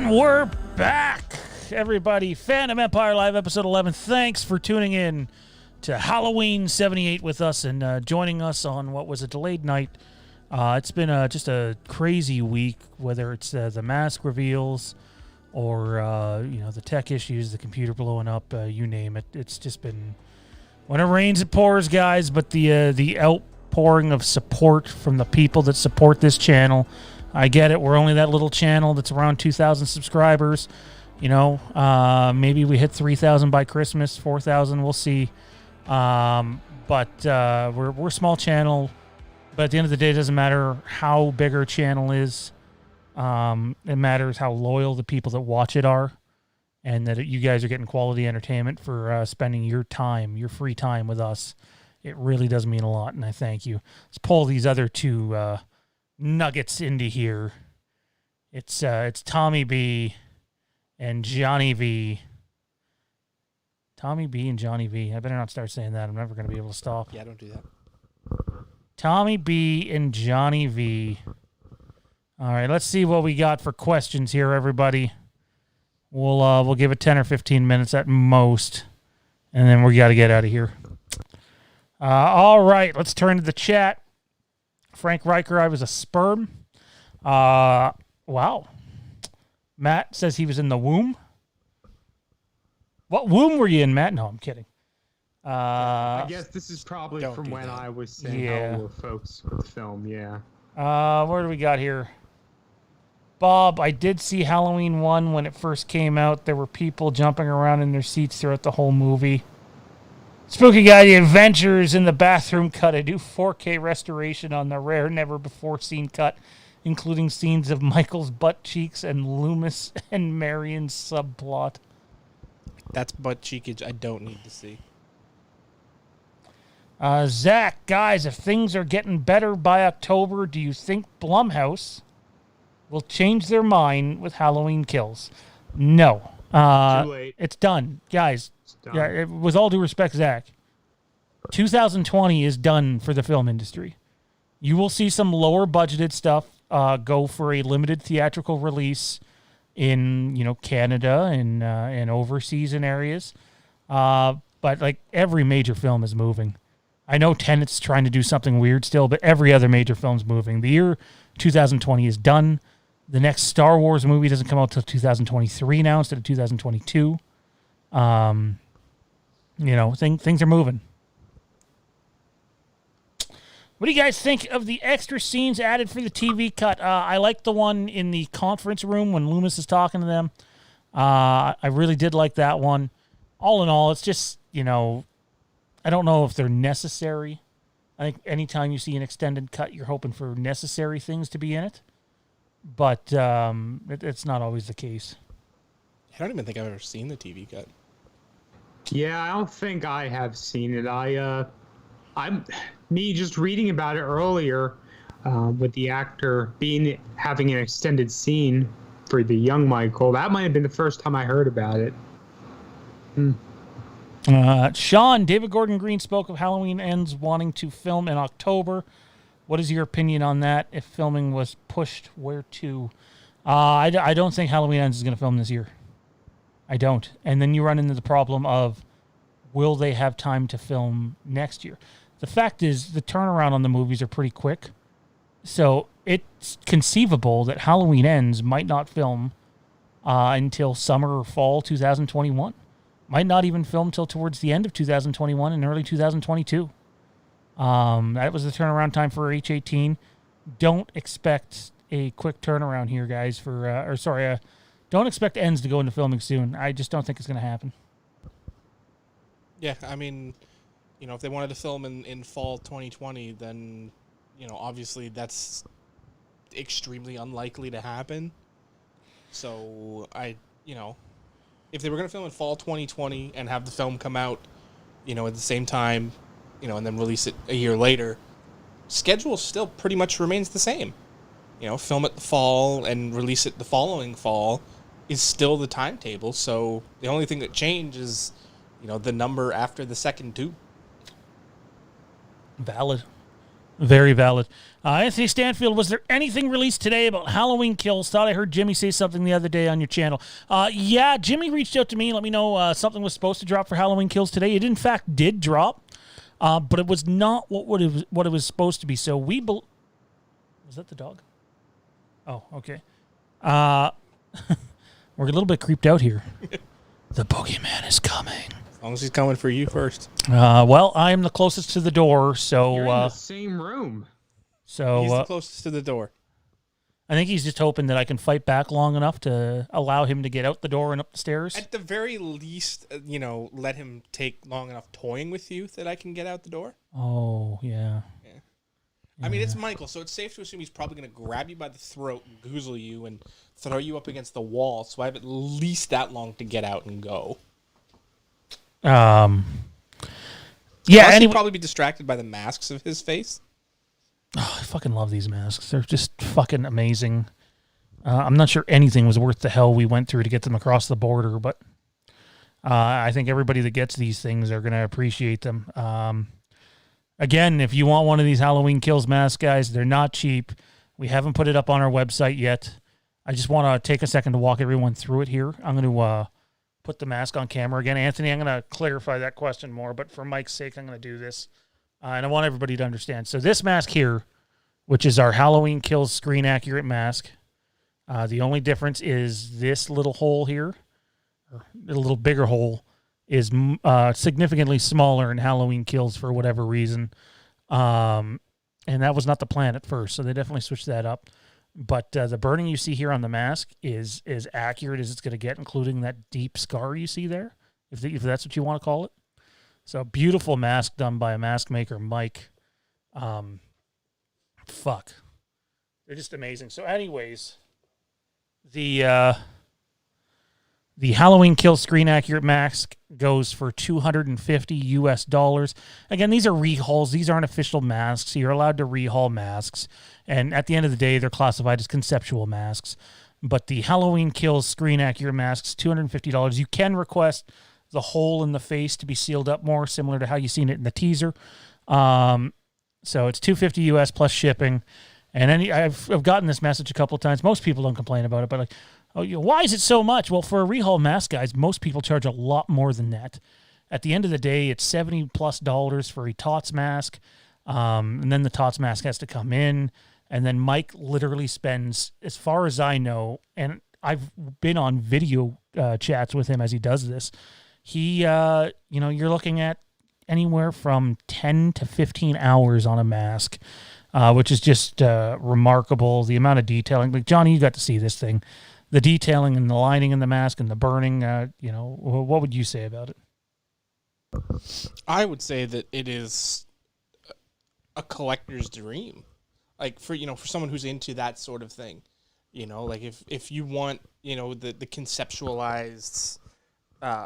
We're back, everybody. Fandom Empire Live, episode 11. Thanks for tuning in to Halloween 78 with us and joining us on what was a delayed night It's been just a crazy week, whether it's the mask reveals or the tech issues, the computer blowing up, you name it. It's just been, when it rains, it pours, guys. But the outpouring of support from the people that support this channel, I get it. We're only that little channel that's around 2,000 subscribers. Maybe we hit 3,000 by Christmas, 4,000. We'll see. But we're a small channel. But at the end of the day, it doesn't matter how big our channel is. It matters how loyal the people that watch it are, and that you guys are getting quality entertainment for spending your time, your free time with us. It really does mean a lot, and I thank you. Let's pull these other two nuggets into here. It's Tommy B and Johnny V. Tommy B and Johnny V. I better not start saying that. I'm never going to be able to stop.
Yeah, don't do that.
Tommy B and Johnny V. All right, let's see what we got for questions here, everybody. We'll give it 10 or 15 minutes at most, and then we got to get out of here. All right, let's turn to the chat. Frank Riker, I was a sperm. Wow. Matt says he was in the womb. What womb were you in, Matt? No, I'm kidding.
I guess this is probably
Don't
from
do
when
that.
I was saying hello to folks with the film, yeah.
Where do we got here? Bob, I did see Halloween 1 when it first came out. There were people jumping around in their seats throughout the whole movie. Spooky Guy, The Adventures in the Bathroom cut. I do 4K restoration on the rare, never-before-seen cut, including scenes of Michael's butt cheeks and Loomis and Marion's subplot.
That's butt cheekage I don't need to see.
Zach, guys, if things are getting better by October, do you think Blumhouse will change their mind with Halloween Kills? No.
Too late.
It's done. Guys,
It's done.
yeah, with all due respect, Zach, 2020 is done for the film industry. You will see some lower budgeted stuff go for a limited theatrical release in Canada and overseas in areas. But like every major film is moving. I know Tenet's trying to do something weird still, but every other major film's moving. The year 2020 is done. The next Star Wars movie doesn't come out till 2023 now instead of 2022. Things are moving. What do you guys think of the extra scenes added for the TV cut? I like the one in the conference room when Loomis is talking to them. I really did like that one. All in all, it's just, I don't know if they're necessary. I think anytime you see an extended cut, you're hoping for necessary things to be in it. But it's not always the case.
I don't even think I've ever seen the TV cut.
Yeah, I don't think I have seen it. I'm just reading about it earlier, with the actor having an extended scene for the young Michael. That might have been the first time I heard about it.
Shawn, David Gordon Green spoke of Halloween Ends wanting to film in October. What is your opinion on that? If filming was pushed, where to? I don't think Halloween Ends is going to film this year. I don't. And then you run into the problem of, will they have time to film next year? The fact is, the turnaround on the movies are pretty quick. So it's conceivable that Halloween Ends might not film until summer or fall 2021. Might not even film till towards the end of 2021 and early 2022. That was the turnaround time for H18. Don't expect a quick turnaround here, guys. Don't expect Ends to go into filming soon. I just don't think it's going to happen.
Yeah, I mean, if they wanted to film in fall 2020, then, obviously that's extremely unlikely to happen. So if they were going to film in fall 2020 and have the film come out, at the same time, and then release it a year later, schedule still pretty much remains the same. Film it the fall and release it the following fall is still the timetable. So the only thing that changed is, the number after the second two.
Valid. Very valid. Anthony Stanfield, was there anything released today about Halloween Kills? Thought I heard Jimmy say something the other day on your channel. Yeah, Jimmy reached out to me and let me know something was supposed to drop for Halloween Kills today. It in fact did drop, but it was not what it was supposed to be. So Was that the dog? Oh, okay. We're a little bit creeped out here. The boogeyman is coming.
As long as he's coming for you first.
Well, I am the closest to the door, so...
You're in the same room.
So
He's the closest to the door.
I think he's just hoping that I can fight back long enough to allow him to get out the door and up the stairs.
At the very least, let him take long enough toying with you that I can get out the door.
Oh, yeah.
I mean, it's Michael, so it's safe to assume he's probably going to grab you by the throat and goozle you and throw you up against the wall, so I have at least that long to get out and go.
Yeah,
Plus,
anyway.
he'd probably be distracted by the masks of his face.
Oh, I fucking love these masks. They're just fucking amazing. I'm not sure anything was worth the hell we went through to get them across the border, but I think everybody that gets these things are going to appreciate them. Again, if you want one of these Halloween Kills masks, guys, they're not cheap. We haven't put it up on our website yet. I just want to take a second to walk everyone through it here. I'm going to put the mask on camera again. Anthony, I'm going to clarify that question more, but for Mike's sake, I'm going to do this. And I want everybody to understand. So this mask here, which is our Halloween Kills screen accurate mask, the only difference is this little hole here, or a little bigger hole, is significantly smaller in Halloween Kills for whatever reason. And that was not the plan at first, so they definitely switched that up. But the burning you see here on the mask is as accurate as it's going to get, including that deep scar you see there, if that's what you want to call it. So beautiful mask done by a mask maker, Mike. Fuck. They're just amazing. So anyways, the Halloween Kill screen accurate mask goes for $250 US. Again, these are rehauls. These aren't official masks. You're allowed to rehaul masks. And at the end of the day, they're classified as conceptual masks. But the Halloween Kills screen accurate masks, $250. You can request the hole in the face to be sealed up more, similar to how you've seen it in the teaser. So it's $250 US plus shipping. And I've gotten this message a couple of times. Most people don't complain about it, but like, oh, why is it so much? Well, for a rehaul mask, guys, most people charge a lot more than that. At the end of the day, it's $70+ for a TOTS mask, and then the TOTS mask has to come in, and then Mike literally spends, as far as I know, and I've been on video chats with him as he does this. He, you're looking at anywhere from 10 to 15 hours on a mask, which is just remarkable. The amount of detailing. Like, Johnny, you got to see this thing. The detailing and the lining in the mask and the burning, what would you say about it?
I would say that it is a collector's dream. Like, for someone who's into that sort of thing. Like if you want, the conceptualized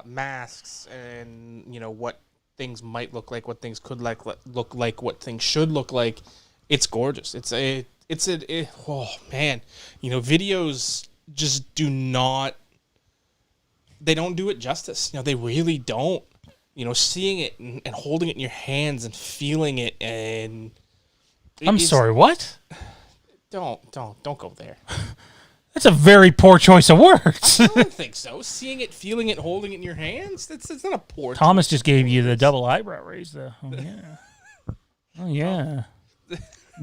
masks and, what things might look like, what things could look like, what things should look like, it's gorgeous. Oh man, videos just they don't do it justice. They really don't. Seeing it and holding it in your hands and feeling it, and
I'm sorry, what?
Don't go there.
That's a very poor choice of words.
I don't think so. Seeing it, feeling it, holding it in your hands, it's not a poor
Thomas just gave you the double eyebrow raise, though. Oh, yeah. Oh, yeah.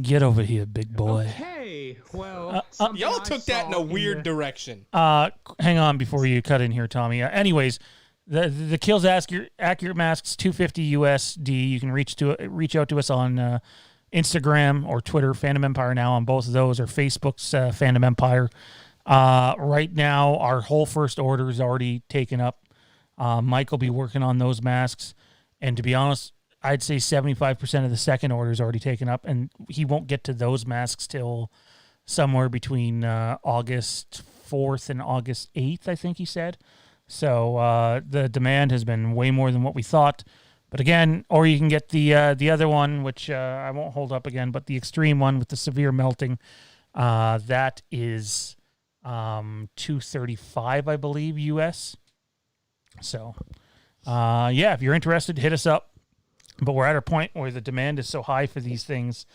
Get over here, big boy.
Okay, well,
y'all took that in a weird direction.
Hang on before you cut in here, Tommy. Anyways, the Kills accurate masks, $250 USD. You can reach out to us on Instagram or Twitter, FandomEmpireNow on both of those, or Facebook's Fandom Empire. Right now, our whole first order is already taken up. Mike will be working on those masks, and to be honest, I'd say 75% of the second order is already taken up, and he won't get to those masks till somewhere between August 4th and August 8th, I think he said. So the demand has been way more than what we thought. But again, or you can get the other one, which I won't hold up again, but the extreme one with the severe melting. That is $235, I believe, US. So, if you're interested, hit us up. But we're at a point where the demand is so high for these things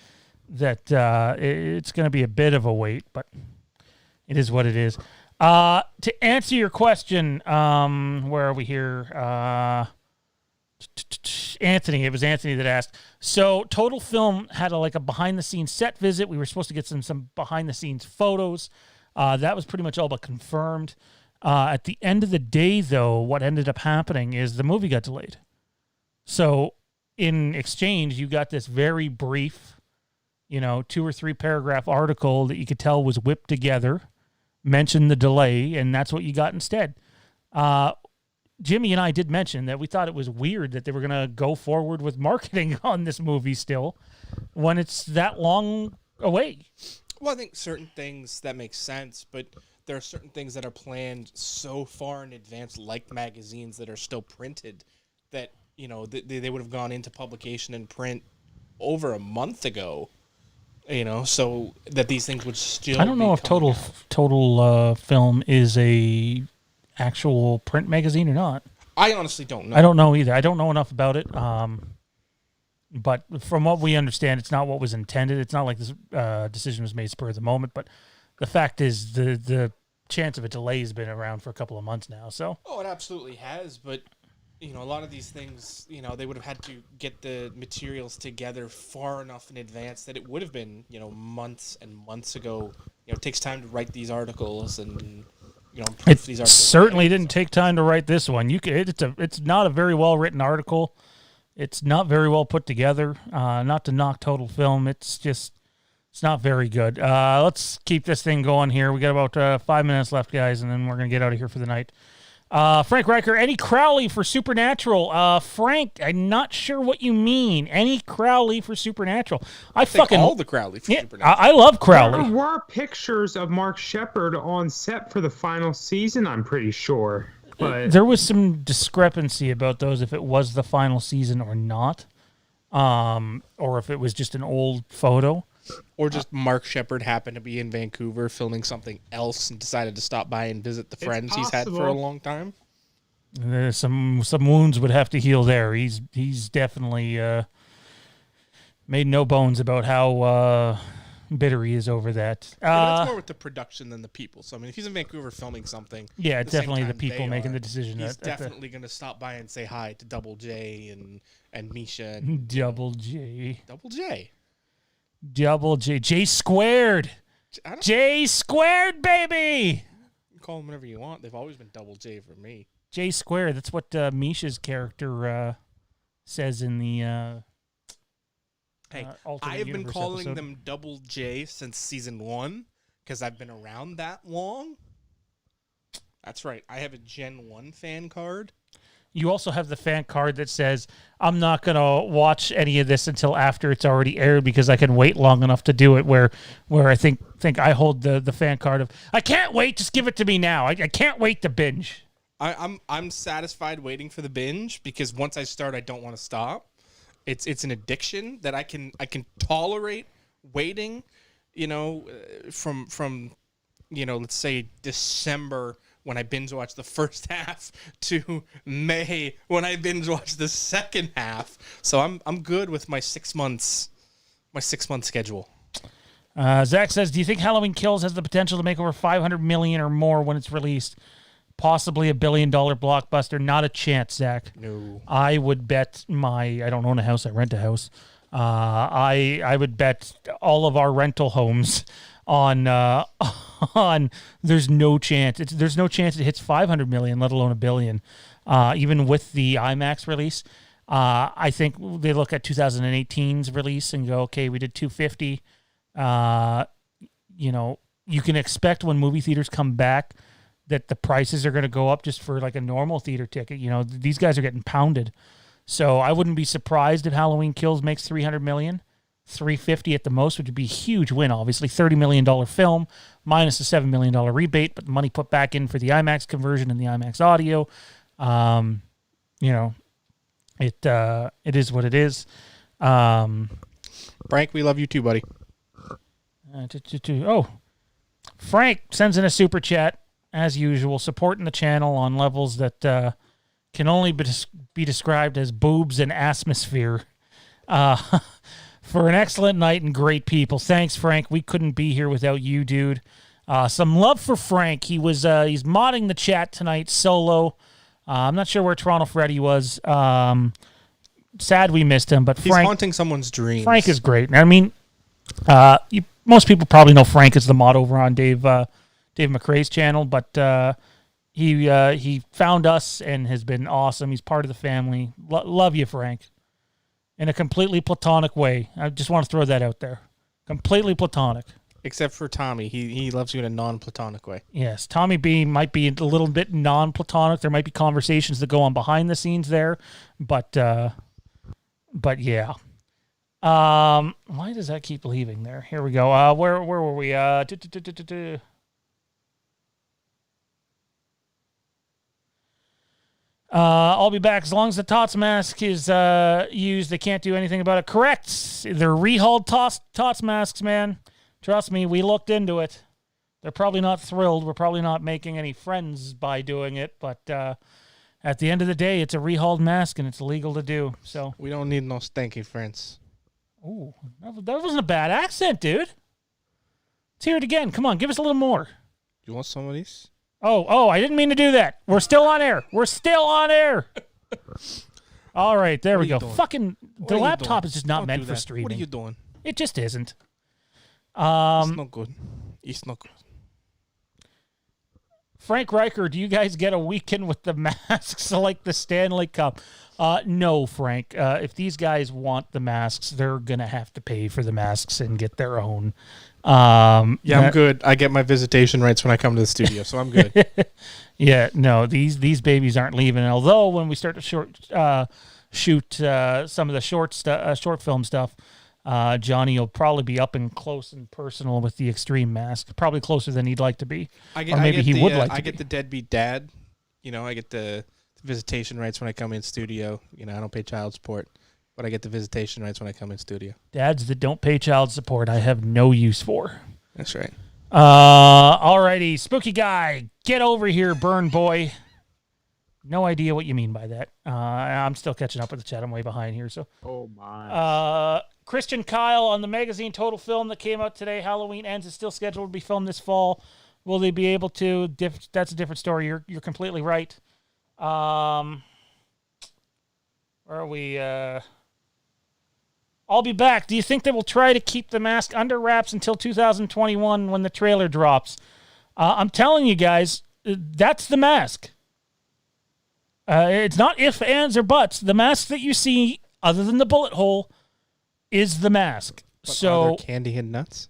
that it's going to be a bit of a wait, but it is what it is. To answer your question, where are we here? Anthony. It was Anthony that asked. So Total Film had a behind-the-scenes set visit. We were supposed to get some behind-the-scenes photos. That was pretty much all but confirmed. At the end of the day, though, what ended up happening is the movie got delayed. So in exchange, you got this very brief, 2 or 3 paragraph article that you could tell was whipped together, mentioned the delay, and that's what you got instead. Jimmy and I did mention that we thought it was weird that they were going to go forward with marketing on this movie still when it's that long away.
Well, I think certain things that make sense, but there are certain things that are planned so far in advance, like magazines that are still printed, that, they would have gone into publication and print over a month ago, so that these things would still
I don't know if Total Film is a actual print magazine or not.
I honestly don't know.
I don't know either. I don't know enough about it. But from what we understand, it's not what was intended. It's not like this decision was made spur of the moment. But the fact is, the chance of a delay has been around for a couple of months now. So.
Oh, it absolutely has. But a lot of these things, they would have had to get the materials together far enough in advance that it would have been, months and months ago. It takes time to write these articles and.
It certainly didn't take time to write this one. It's not a very well written article. It's not very well put together. Not to knock Total Film, it's not very good. Let's keep this thing going here. We got about 5 minutes left, guys, and then we're gonna get out of here for the night. Frank Riker, Eddie Crowley for Supernatural. Frank, I'm not sure what you mean. Eddie Crowley for Supernatural. I fucking
all the Crowley for Supernatural.
I love Crowley.
There were pictures of Mark Shepard on set for the final season, I'm pretty sure. But
there was some discrepancy about those, if it was the final season or not, or if it was just an old photo.
Or just Mark Shepard happened to be in Vancouver filming something else and decided to stop by and visit the friends he's had for a long time.
Some wounds would have to heal there. He's definitely made no bones about how bitter he is over that.
That's more with the production than the people. So, I mean, if he's in Vancouver filming something...
Yeah, definitely the people making the decision.
He's definitely going to stop by and say hi to Double J and Misha.
Double J.
Double J.
Double J. J squared. J squared, baby.
You can call them whatever you want. They've always been Double J for me.
J squared. That's what Misha's character says in the
Hey, I have been calling them Double J since season 1 because I've been around that long. That's right. I have a Gen 1 fan card.
You also have the fan card that says, I'm not going to watch any of this until after it's already aired because I can wait long enough to do it, where I think I hold the fan card of, I can't wait, just give it to me now. I can't wait to binge.
I'm satisfied waiting for the binge because once I start, I don't want to stop. It's an addiction that I can tolerate waiting, from let's say December when I binge watch the first half to May when I binge watch the second half. So I'm good with my 6 months schedule.
Zach says, do you think Halloween Kills has the potential to make over $500 million or more when it's released? Possibly $1 billion blockbuster. Not a chance, Zach.
No.
I would bet I don't own a house, I rent a house. I would bet all of our rental homes on there's no chance. There's no chance it hits $500 million, let alone $1 billion. Even with the IMAX release, I think they look at 2018's release and go, okay, we did 250. You can expect when movie theaters come back that the prices are going to go up just for like a normal theater ticket. These guys are getting pounded. So I wouldn't be surprised if Halloween Kills makes $300 million. 350 at the most, which would be a huge win, obviously. $30 million film, minus a $7 million rebate, but the money put back in for the IMAX conversion and the IMAX audio. It is what it is.
Frank, we love you too, buddy.
Frank sends in a super chat, as usual, supporting the channel on levels that can only be described as boobs and atmosphere. For an excellent night and great people. Thanks, Frank. We couldn't be here without you, dude. Some love for Frank. He's modding the chat tonight solo. I'm not sure where Toronto Freddy was. Sad we missed him, but
He's
Frank
haunting someone's dreams.
Frank is great. I mean, most people probably know Frank is the mod over on Dave McRae's channel, but he found us and has been awesome. He's part of the family. Love you, Frank, in a completely platonic way. I just want to throw that out there. Completely platonic.
Except for Tommy. He loves you in a non-platonic way.
Yes, Tommy B might be a little bit non-platonic. There might be conversations that go on behind the scenes there, but yeah. Why does that keep leaving there? Here we go. Where were we? I'll be back as long as the TOTS mask is used. They can't do anything about it. Correct. They're rehauled TOTS masks, man. Trust me, we looked into it. They're probably not thrilled. We're probably not making any friends by doing it, but at the end of the day, it's a rehauled mask and it's illegal to do. So
we don't need no stanky friends.
Ooh, that wasn't a bad accent, dude. Let's hear it again. Come on, give us a little more.
You want some of these?
Oh, I didn't mean to do that. We're still on air. All right, there we go. Fucking, the laptop is just not meant for streaming.
What are you doing?
It just isn't.
It's not good. It's not good.
Frank Riker, do you guys get a weekend with the masks like the Stanley Cup? No, Frank. If these guys want the masks, they're going to have to pay for the masks and get their own.
I'm good. I get my visitation rights when I come to the studio, so I'm good.
Yeah, no, these babies aren't leaving. Although when we start to shoot some of the short film stuff, Johnny will probably be up and close and personal with the extreme mask, probably closer than he'd like to be.
I get the deadbeat dad. I get the visitation rights when I come in studio. I don't pay child support, but I get the visitation rights when I come in studio.
Dads that don't pay child support, I have no use for.
That's right.
Alrighty, spooky guy, get over here, burn boy. No idea what you mean by that. I'm still catching up with the chat. I'm way behind here. So.
Oh my.
Christian Kyle on the magazine Total Film that came out today. Halloween Ends is still scheduled to be filmed this fall. Will they be able to? That's a different story. You're completely right. Where are we? I'll be back. Do you think they will try to keep the mask under wraps until 2021 when the trailer drops? I'm telling you guys, that's the mask. It's not ifs, ands, or buts. The mask that you see, other than the bullet hole, is the mask.
But
so
are there candy and nuts?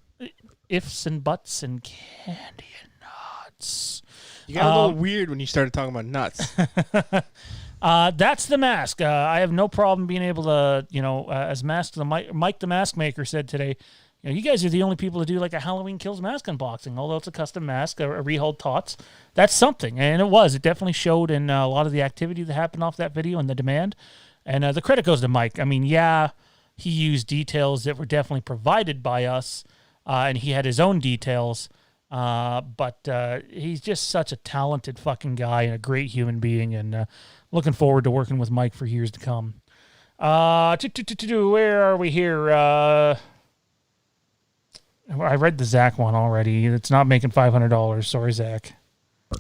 Ifs and buts and candy and nuts.
You got a little weird when you started talking about nuts.
That's the mask. I have no problem being able to, as Mike the Mask Maker said today, you guys are the only people to do like a Halloween Kills mask unboxing, although it's a custom mask, a rehold TOTS. That's something, and it was. It definitely showed in a lot of the activity that happened off that video and the demand. And the credit goes to Mike. I mean, yeah, he used details that were definitely provided by us, and he had his own details. But he's just such a talented fucking guy and a great human being, and looking forward to working with Mike for years to come. Where are we here? I read the Zach one already. It's not making $500. Sorry, Zach.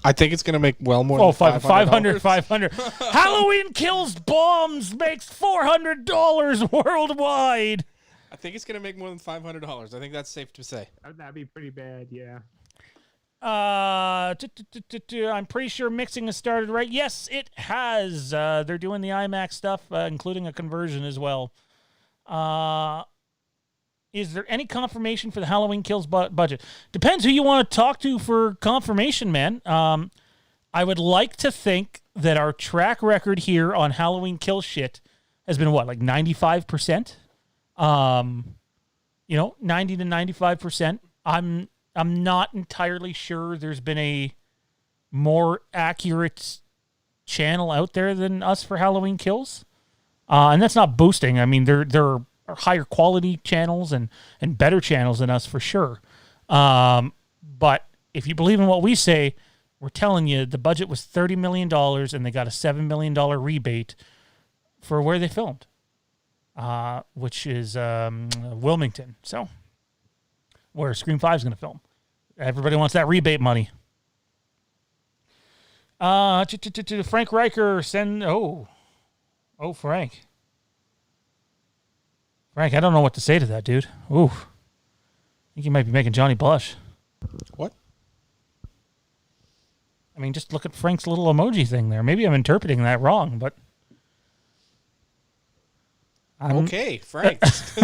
I think it's going to make well more than $500.
500. Halloween Kills Bombs makes $400 worldwide.
I think it's going to make more than $500. I think that's safe to say.
That'd be pretty bad, yeah.
I'm pretty sure mixing has started, right? Yes, it has. They're doing the IMAX stuff, including a conversion as well. Is there any confirmation for the Halloween Kills budget? Depends who you want to talk to for confirmation, man. I would like to think that our track record here on Halloween Kills shit has been, like 95%? 90 to 95%. I'm not entirely sure there's been a more accurate channel out there than us for Halloween Kills. And that's not boosting. I mean, there are higher quality channels and better channels than us for sure. But if you believe in what we say, we're telling you the budget was $30 million and they got a $7 million rebate for where they filmed, which is Wilmington. So where Scream 5 is going to film. Everybody wants that rebate money. Frank Riker send. Oh, Frank. Frank, I don't know what to say to that, dude. Ooh, I think you might be making Johnny blush.
What?
I mean, just look at Frank's little emoji thing there. Maybe I'm interpreting that wrong, but.
Okay, Frank. This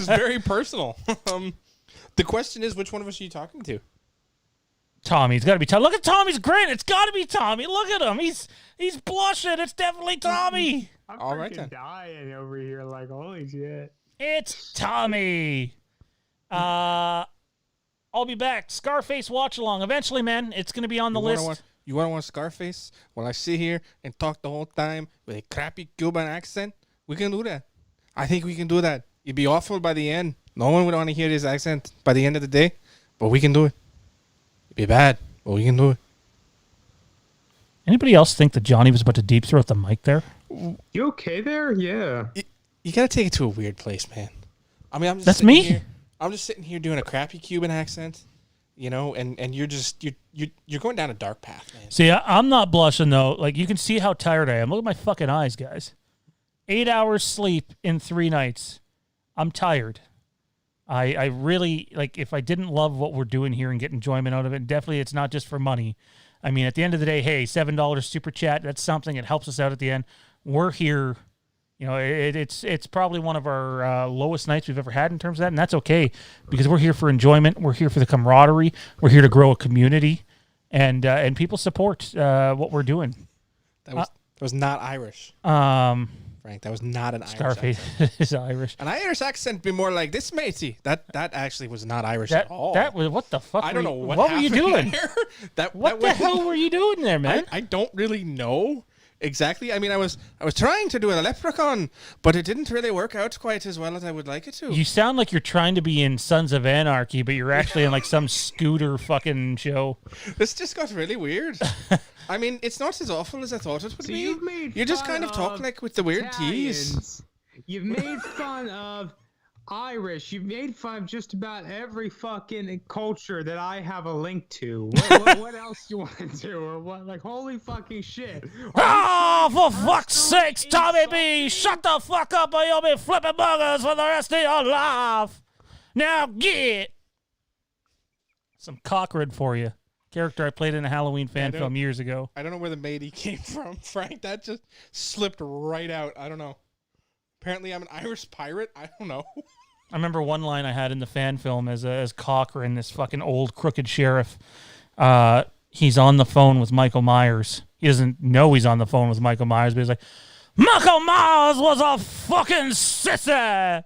is very personal. The question is, which one of us are you talking to?
Tommy. It's got to be Tommy. Look at Tommy's grin. It's got to be Tommy. Look at him. He's blushing. It's definitely Tommy.
I'm
All right,
freaking
then.
dying over here. Like, holy shit.
It's Tommy. I'll be back. Scarface watch along. Eventually, man. It's going to be on the list.
You want to watch Scarface? While I sit here and talk the whole time with a crappy Cuban accent, we can do that. I think we can do that. It'd be awful by the end. No one would want to hear this accent by the end of the day, but we can do it. It'd be bad, but we can do it.
Anybody else think that Johnny was about to deep throat the mic there?
You okay there? Yeah.
You got to take it to a weird place, man. I mean,
That's me.
I'm just sitting here doing a crappy Cuban accent, you know, and you're going down a dark path, man.
See, I'm not blushing, though. Like, you can see how tired I am. Look at my fucking eyes, guys. 8 hours sleep in 3 nights. I'm tired. I really, like, if I didn't love what we're doing here and get enjoyment out of it, definitely it's not just for money. I mean, at the end of the day, hey, $7 super chat, that's something. It helps us out at the end. We're here. You know, it's probably one of our lowest nights we've ever had in terms of that, and that's okay because we're here for enjoyment. We're here for the camaraderie. We're here to grow a community, and people support what we're doing.
That was not Irish. Frank, that was not an Irish
Scarface
accent.
is Irish.
An Irish accent be more like this, matey. That actually was not Irish at all.
That was what the fuck?
I don't know what
were you doing?
There.
What the hell were you doing there, man?
I don't really know exactly. I mean, I was trying to do a leprechaun, but it didn't really work out quite as well as I would like it to.
You sound like you're trying to be in Sons of Anarchy, but you're actually in like some scooter fucking show.
This just got really weird. I mean, it's not as awful as I thought it would be. You just kind of talk like with the weird T's.
You've made fun of Irish. You've made fun of just about every fucking culture that I have a link to. What else do you want to do? Or what? Like, holy fucking shit.
Oh, for fuck's sakes, Tommy B! Shut the fuck up or you'll be flipping burgers for the rest of your life! Now get some Cochran for you. Character I played in a Halloween fan film years ago.
I don't know where the matey came from, Frank. That just slipped right out. I don't know. Apparently I'm an Irish pirate. I don't know.
I remember one line I had in the fan film as Cochran, this fucking old crooked sheriff. He's on the phone with Michael Myers. He doesn't know he's on the phone with Michael Myers, but he's like, Michael Myers was a fucking sissy.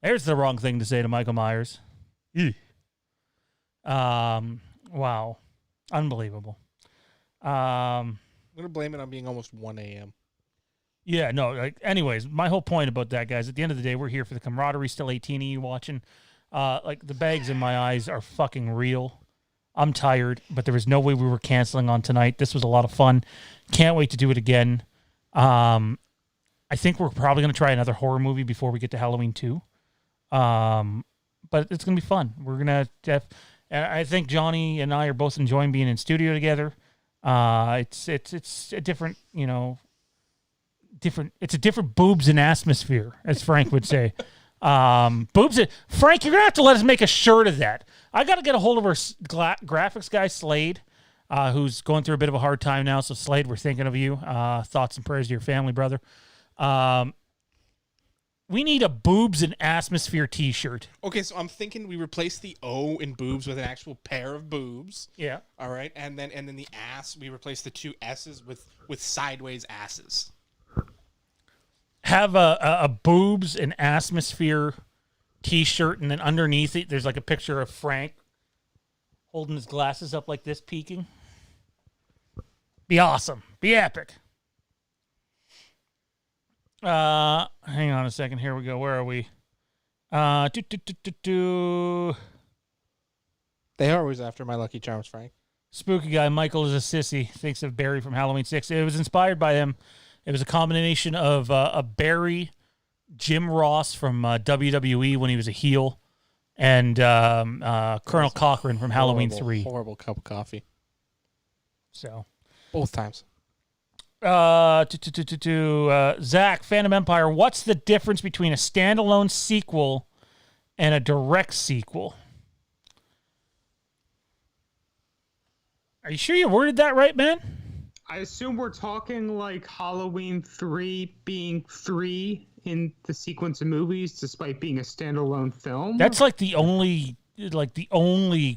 There's the wrong thing to say to Michael Myers. Wow. Unbelievable.
I'm going to blame it on being almost 1 a.m.
Yeah, no, like, anyways, my whole point about that, guys, at the end of the day, we're here for the camaraderie. Still 18 of you watching. Like, the bags in my eyes are fucking real. I'm tired, but there was no way we were canceling on tonight. This was a lot of fun. Can't wait to do it again. I think we're probably going to try another horror movie before we get to Halloween 2. But it's going to be fun. We're going to... I think Johnny and I are both enjoying being in studio together. It's a different, you know, it's a different boobs and atmosphere, as Frank would say. Boobs. Frank, you're gonna have to let us make a shirt of that. I got to get a hold of our graphics guy, Slade, who's going through a bit of a hard time now. So Slade, we're thinking of you. Thoughts and prayers to your family, brother. We need a boobs and atmosphere T-shirt.
Okay, so I'm thinking we replace the O in boobs with an actual pair of boobs.
Yeah.
All right, and then the ass, we replace the 2 S's with sideways asses.
Have a boobs and atmosphere T-shirt, and then underneath it, there's like a picture of Frank holding his glasses up like this, peeking. Be awesome. Be epic. Hang on a second. Here we go. Where are we?
They are always after my Lucky Charms, Frank.
Spooky guy Michael is a sissy. Thinks of Barry from Halloween 6. It was inspired by him. It was a combination of a Barry, Jim Ross from WWE when he was a heel, and Colonel Cochran from Halloween 3.
Horrible cup of coffee.
So,
Both times.
Zach, Phantom Empire, what's the difference between a standalone sequel and a direct sequel? Are you sure you worded that right, man?
I assume we're talking like Halloween 3 being 3 in the sequence of movies, despite being a standalone film.
That's like the only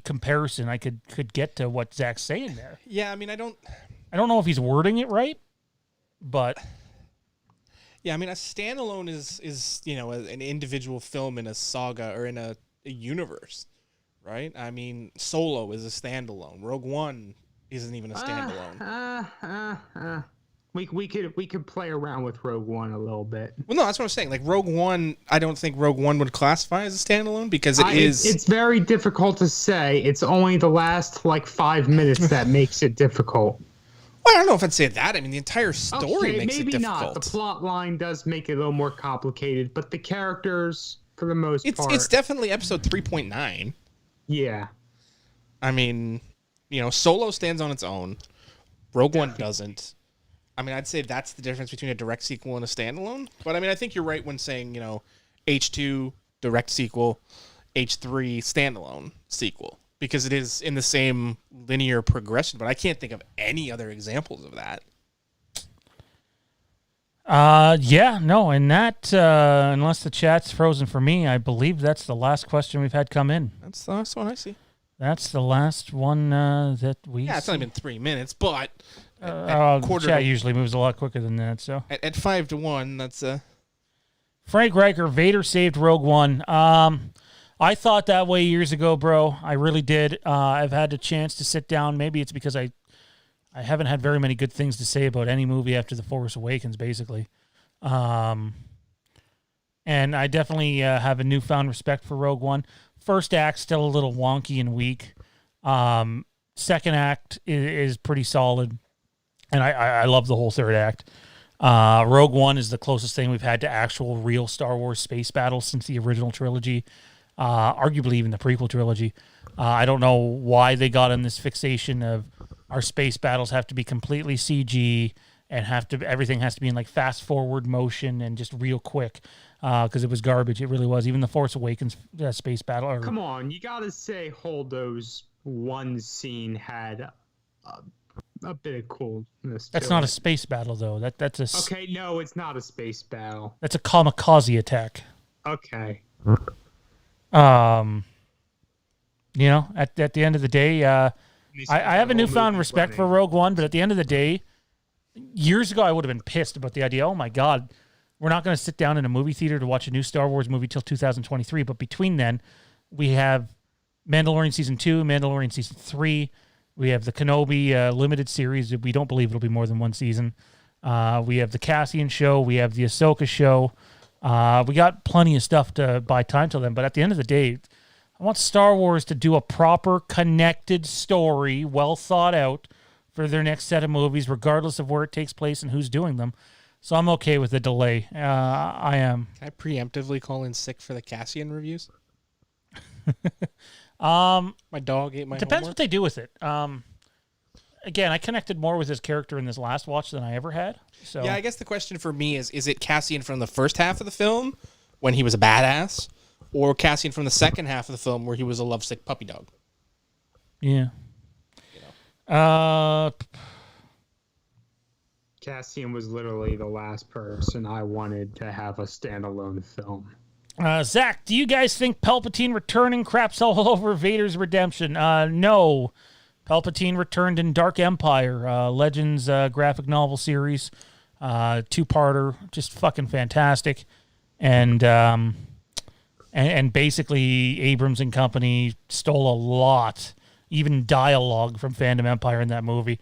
comparison I could get to what Zach's saying there.
Yeah, I mean, I don't
know if he's wording it right, but
yeah, I mean, a standalone is an individual film in a saga or in a universe, right? I mean, Solo is a standalone. Rogue One isn't even a standalone.
We could play around with Rogue One a little bit.
Well, no, that's what I'm saying. Like Rogue One, I don't think Rogue One would classify as a standalone because
It's very difficult to say. It's only the last 5 minutes that makes it difficult.
Well, I don't know if I'd say that. I mean, the entire story makes it difficult.
Maybe not. The plot line does make it a little more complicated, but the characters, for the most part,
it's definitely episode 3.9.
Yeah.
I mean, Solo stands on its own. Rogue One doesn't. I mean, I'd say that's the difference between a direct sequel and a standalone. But I mean, I think you're right when saying, H2 direct sequel, H3 standalone sequel, because it is in the same linear progression. But I can't think of any other examples of that.
Yeah, no, and that, unless the chat's frozen for me, I believe that's the last question we've had come in.
That's the last one I see.
That's the last one that we
Yeah, it's only been 3 minutes, but
chat usually moves a lot quicker than that. So
at 5-1, that's
Frank Riker, Vader saved Rogue One. I thought that way years ago, bro. I really did. I've had a chance to sit down. Maybe it's because I haven't had very many good things to say about any movie after The Force Awakens, basically. And I definitely have a newfound respect for Rogue One. First act still a little wonky and weak. Second act is pretty solid, and I love the whole third act. Rogue One is the closest thing we've had to actual real Star Wars space battles since the original trilogy, arguably even the prequel trilogy. I don't know why they got on this fixation of our space battles have to be completely CG and everything has to be in fast forward motion and just real quick. Because it was garbage. It really was. Even the Force Awakens space battle.
Come on, you gotta say Holdo's one scene had a bit of coolness.
That's not a space battle, though. That's a.
Okay, no, it's not a space battle.
That's a kamikaze attack.
Okay.
At the end of the day, I have a newfound respect for Rogue One, but at the end of the day, years ago I would have been pissed about the idea. Oh my God. We're not going to sit down in a movie theater to watch a new Star Wars movie till 2023. But between then, we have Mandalorian Season 2, Mandalorian Season 3. We have the Kenobi limited series. We don't believe it'll be more than one season. We have the Cassian show. We have the Ahsoka show. We got plenty of stuff to buy time till then. But at the end of the day, I want Star Wars to do a proper connected story, well thought out, for their next set of movies, regardless of where it takes place and who's doing them. So I'm okay with the delay. I am.
Can I preemptively call in sick for the Cassian reviews?
My
dog ate my
depends
homework.
what they do with it. Again, I connected more with his character in this last watch than I ever had. So
yeah, I guess the question for me is it Cassian from the first half of the film when he was a badass, or Cassian from the second half of the film where he was a lovesick puppy dog?
Yeah.
Cassian was literally the last person I wanted to have a standalone film.
Zach, do you guys think Palpatine returning craps all over Vader's redemption? No. Palpatine returned in Dark Empire, Legends graphic novel series, two-parter, just fucking fantastic. And basically Abrams and company stole a lot, even dialogue from Fandom Empire in that movie.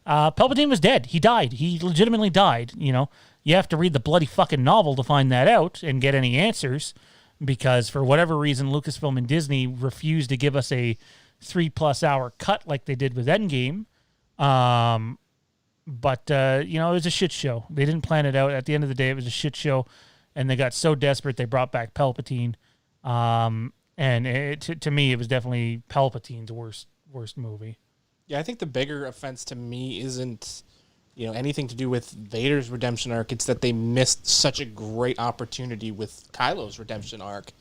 Palpatine was dead. He died. He legitimately died. You have to read the bloody fucking novel to find that out and get any answers, because for whatever reason, Lucasfilm and Disney refused to give us a 3+ hour cut like they did with Endgame. But it was a shit show. They didn't plan it out. At the end of the day, it was a shit show, and they got so desperate they brought back Palpatine. And to me, it was definitely Palpatine's worst movie.
Yeah, I think the bigger offense to me isn't, anything to do with Vader's redemption arc. It's that they missed such a great opportunity with Kylo's redemption arc.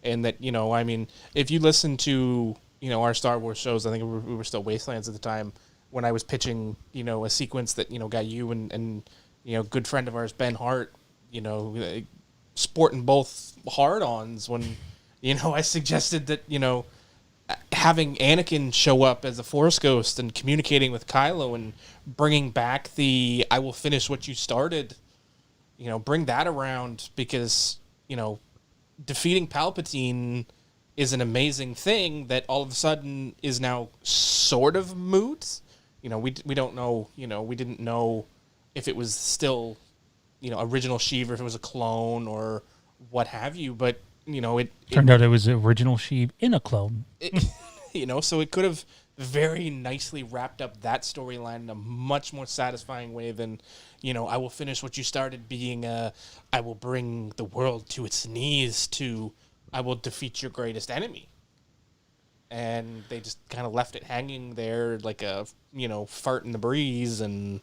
And that, I mean, if you listen to, our Star Wars shows, I think we were still Wastelands at the time, when I was pitching, a sequence that, got you and good friend of ours, Ben Hart, sporting both hard-ons when, I suggested that, having Anakin show up as a Force ghost and communicating with Kylo and bringing back the "I will finish what you started," bring that around, because defeating Palpatine is an amazing thing that all of a sudden is now sort of moot. We don't know. We didn't know if it was still original Sheev, or if it was a clone or what have you, but. It
turned out it was the original Sheev in a clone.
So it could have very nicely wrapped up that storyline in a much more satisfying way than, I will finish what you started, being I will bring the world to its knees, to I will defeat your greatest enemy. And they just kind of left it hanging there like a, fart in the breeze, and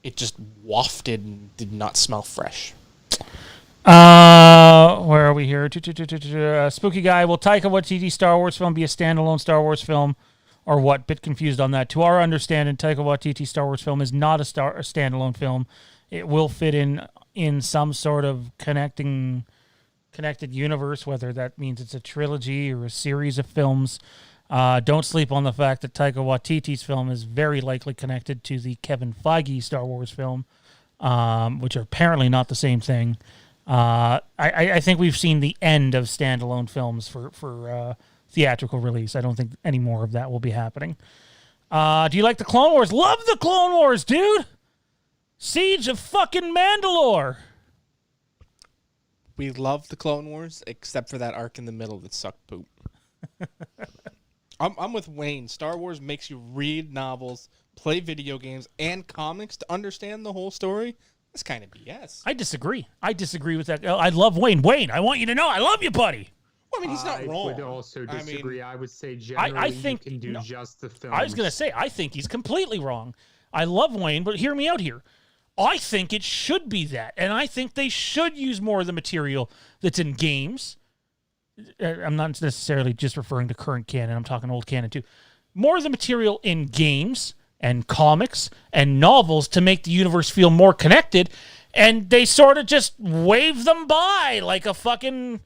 it just wafted and did not smell fresh.
Where are we here? Spooky Guy, will Taika Waititi's Star Wars film be a standalone Star Wars film, or what? Bit confused on that. To our understanding, Taika Waititi's Star Wars film is not a standalone film. It will fit in some sort of connected universe, whether that means it's a trilogy or a series of films. Don't sleep on the fact that Taika Waititi's film is very likely connected to the Kevin Feige Star Wars film, which are apparently not the same thing. I think we've seen the end of standalone films for theatrical release. I don't think any more of that will be happening. Do you like the Clone Wars? Love the Clone Wars, dude! Siege of fucking Mandalore!
We love the Clone Wars, except for that arc in the middle that sucked poop. I'm with Wayne. Star Wars makes you read novels, play video games, and comics to understand the whole story. That's kind of BS.
I disagree. I disagree with that. I love Wayne. Wayne, I want you to know I love you, buddy.
Well, I mean, he's not wrong.
I would also disagree. I would say generally
I think,
you can do just the film.
I was going to say, I think he's completely wrong. I love Wayne, but hear me out here. I think it should be that, and I think they should use more of the material that's in games. I'm not necessarily just referring to current canon. I'm talking old canon, too. More of the material in games and comics and novels to make the universe feel more connected, and they sort of just wave them by like a fucking,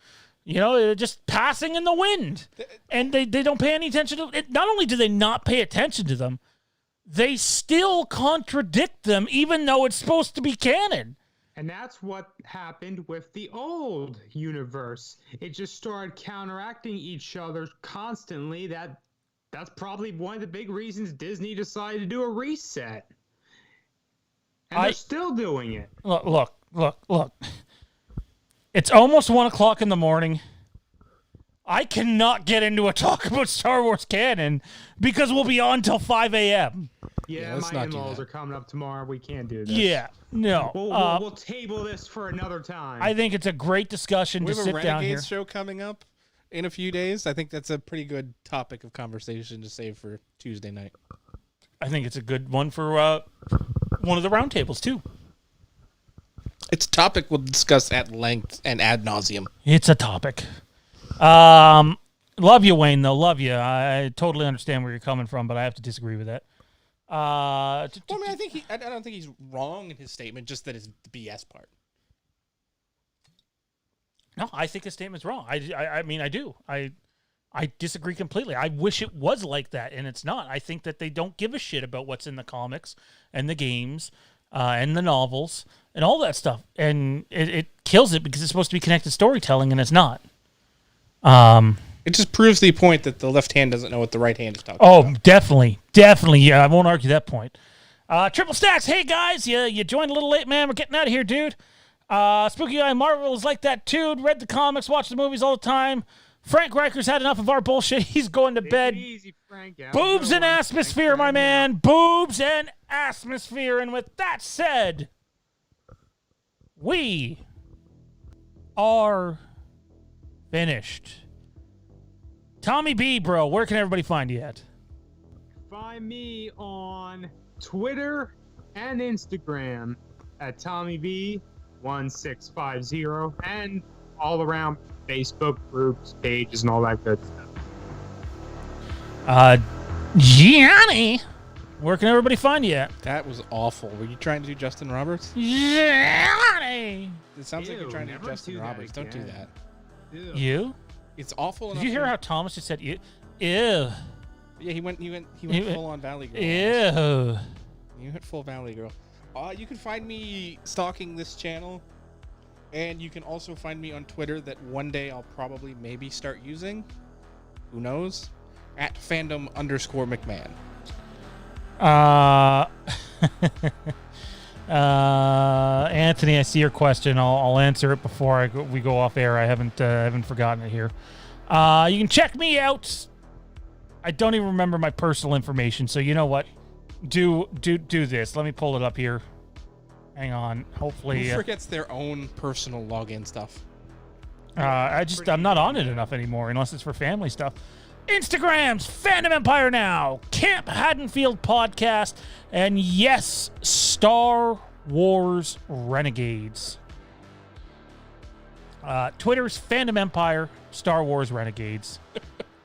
just passing in the wind. And they don't pay any attention to it. Not only do they not pay attention to them, they still contradict them, even though it's supposed to be canon.
And that's what happened with the old universe. It just started counteracting each other constantly. That's probably one of the big reasons Disney decided to do a reset. And they're still doing it.
Look. It's almost 1 o'clock in the morning. I cannot get into a talk about Star Wars canon because we'll be on till 5 a.m.
Yeah, my in-laws are coming up tomorrow. We can't do this.
Yeah, no.
We'll table this for another time.
I think it's a great discussion to sit down here.
We have a Renegades show coming up in a few days. I think that's a pretty good topic of conversation to save for Tuesday night.
I think it's a good one for one of the roundtables, too.
It's a topic we'll discuss at length and ad nauseum.
It's a topic. Love you, Wayne, though. Love you. I totally understand where you're coming from, but I have to disagree with that.
I don't think he's wrong in his statement, just that it's the BS part.
No, I think his statement's wrong. I mean, I do. I disagree completely. I wish it was like that, and it's not. I think that they don't give a shit about what's in the comics and the games and the novels and all that stuff. And it kills it because it's supposed to be connected storytelling, and it's not.
It just proves the point that the left hand doesn't know what the right hand is talking about.
Oh, definitely. Yeah, I won't argue that point. Triple Stacks, hey guys, you joined a little late, man. We're getting out of here, dude. Spooky Guy Marvel is like that too. Read the comics, watched the movies all the time. Frank Riker's had enough of our bullshit. He's going to bed.
Easy, Frank.
Boobs and atmosphere, my man. Boobs and atmosphere. And with that said, we are finished. Tommy B, bro, where can everybody find you at?
find me on Twitter and Instagram at TommyB1650 and all around Facebook groups, pages, and all that good stuff.
Gianni, where can everybody find you at?
That was awful. Were you trying to do Justin Roberts?
Gianni!
It sounds like you're trying to do
never
Justin
do that
Roberts. Don't do
again.
that.
Ew.
You?
It's awful
Did
enough.
you hear how Thomas just said, ew? Ew.
Yeah, he went full on Valley Girl.
Ew.
You went full Valley Girl. You can find me stalking this channel, and you can also find me on Twitter that one day I'll probably maybe start using. Who knows? At Fandom_McMahon.
Anthony, I see your question. I'll answer it before we go off air. I haven't forgotten it here. You can check me out. I don't even remember my personal information, so you know what? Do this. Let me pull it up here. Hang on. Hopefully,
Who forgets their own personal login stuff?
I'm not on it enough anymore, unless it's for family stuff. Instagrams, Fandom Empire Now, Camp Haddonfield Podcast, and yes, Star Wars Renegades. Twitter's Fandom Empire, Star Wars Renegades.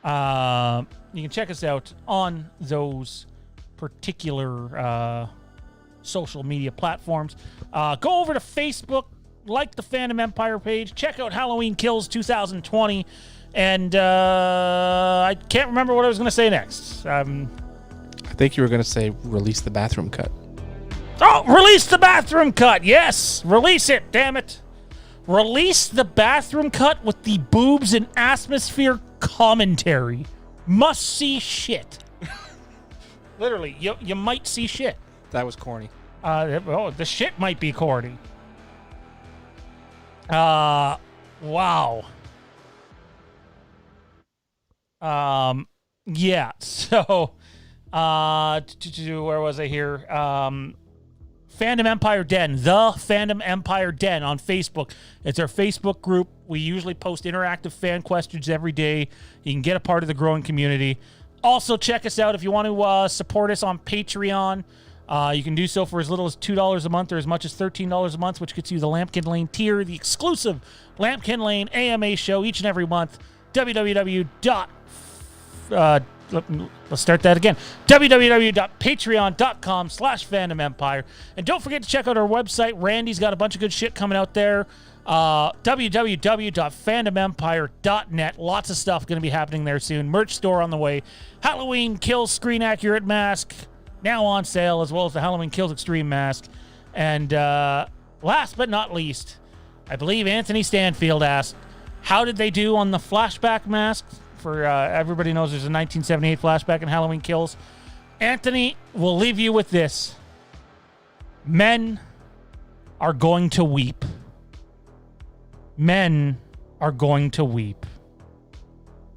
You can check us out on those particular social media platforms. Go over to Facebook, like the Fandom Empire page, check out Halloween Kills 2020. And I can't remember what I was going to say next.
I think you were going to say release the bathroom cut.
Oh, release the bathroom cut. Yes, release it, damn it. Release the bathroom cut with the boobs and atmosphere commentary. Must see shit. Literally, you might see shit.
That was corny.
The shit might be corny. Wow. Yeah, so where was I here? Fandom Empire Den, the Fandom Empire Den on Facebook. It's our Facebook group. We usually post interactive fan questions every day. You can get a part of the growing community. Also, check us out if you want to support us on Patreon. You can do so for as little as $2 a month or as much as $13 a month, which gets you the Lampkin Lane tier, the exclusive Lampkin Lane AMA show each and every month. Let's start that again. www.patreon.com/FandomEmpire. And don't forget to check out our website. Randy's got a bunch of good shit coming out there. www.FandomEmpire.net. Lots of stuff going to be happening there soon. Merch store on the way. Halloween Kills Screen Accurate Mask now on sale, as well as the Halloween Kills Extreme Mask. And last but not least, I believe Anthony Stanfield asked, how did they do on the flashback mask? For everybody knows there's a 1978 flashback in Halloween Kills. Anthony, we'll leave you with this. Men are going to weep. Men are going to weep.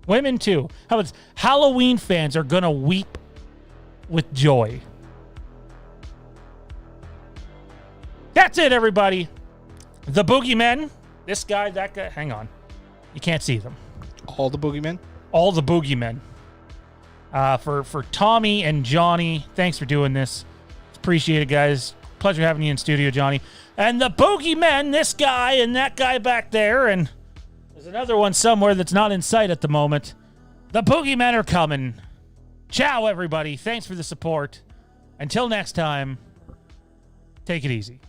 Women too. How about this? Halloween fans are going to weep with joy. That's it, everybody. The boogeymen. This guy, that guy. Hang on. You can't see them.
All the boogeymen?
All the boogeymen. For Tommy and Johnny, thanks for doing this. Appreciate it, guys. Pleasure having you in studio, Johnny. And the boogeymen, this guy and that guy back there, and there's another one somewhere that's not in sight at the moment. The boogeymen are coming. Ciao, everybody. Thanks for the support. Until next time, take it easy.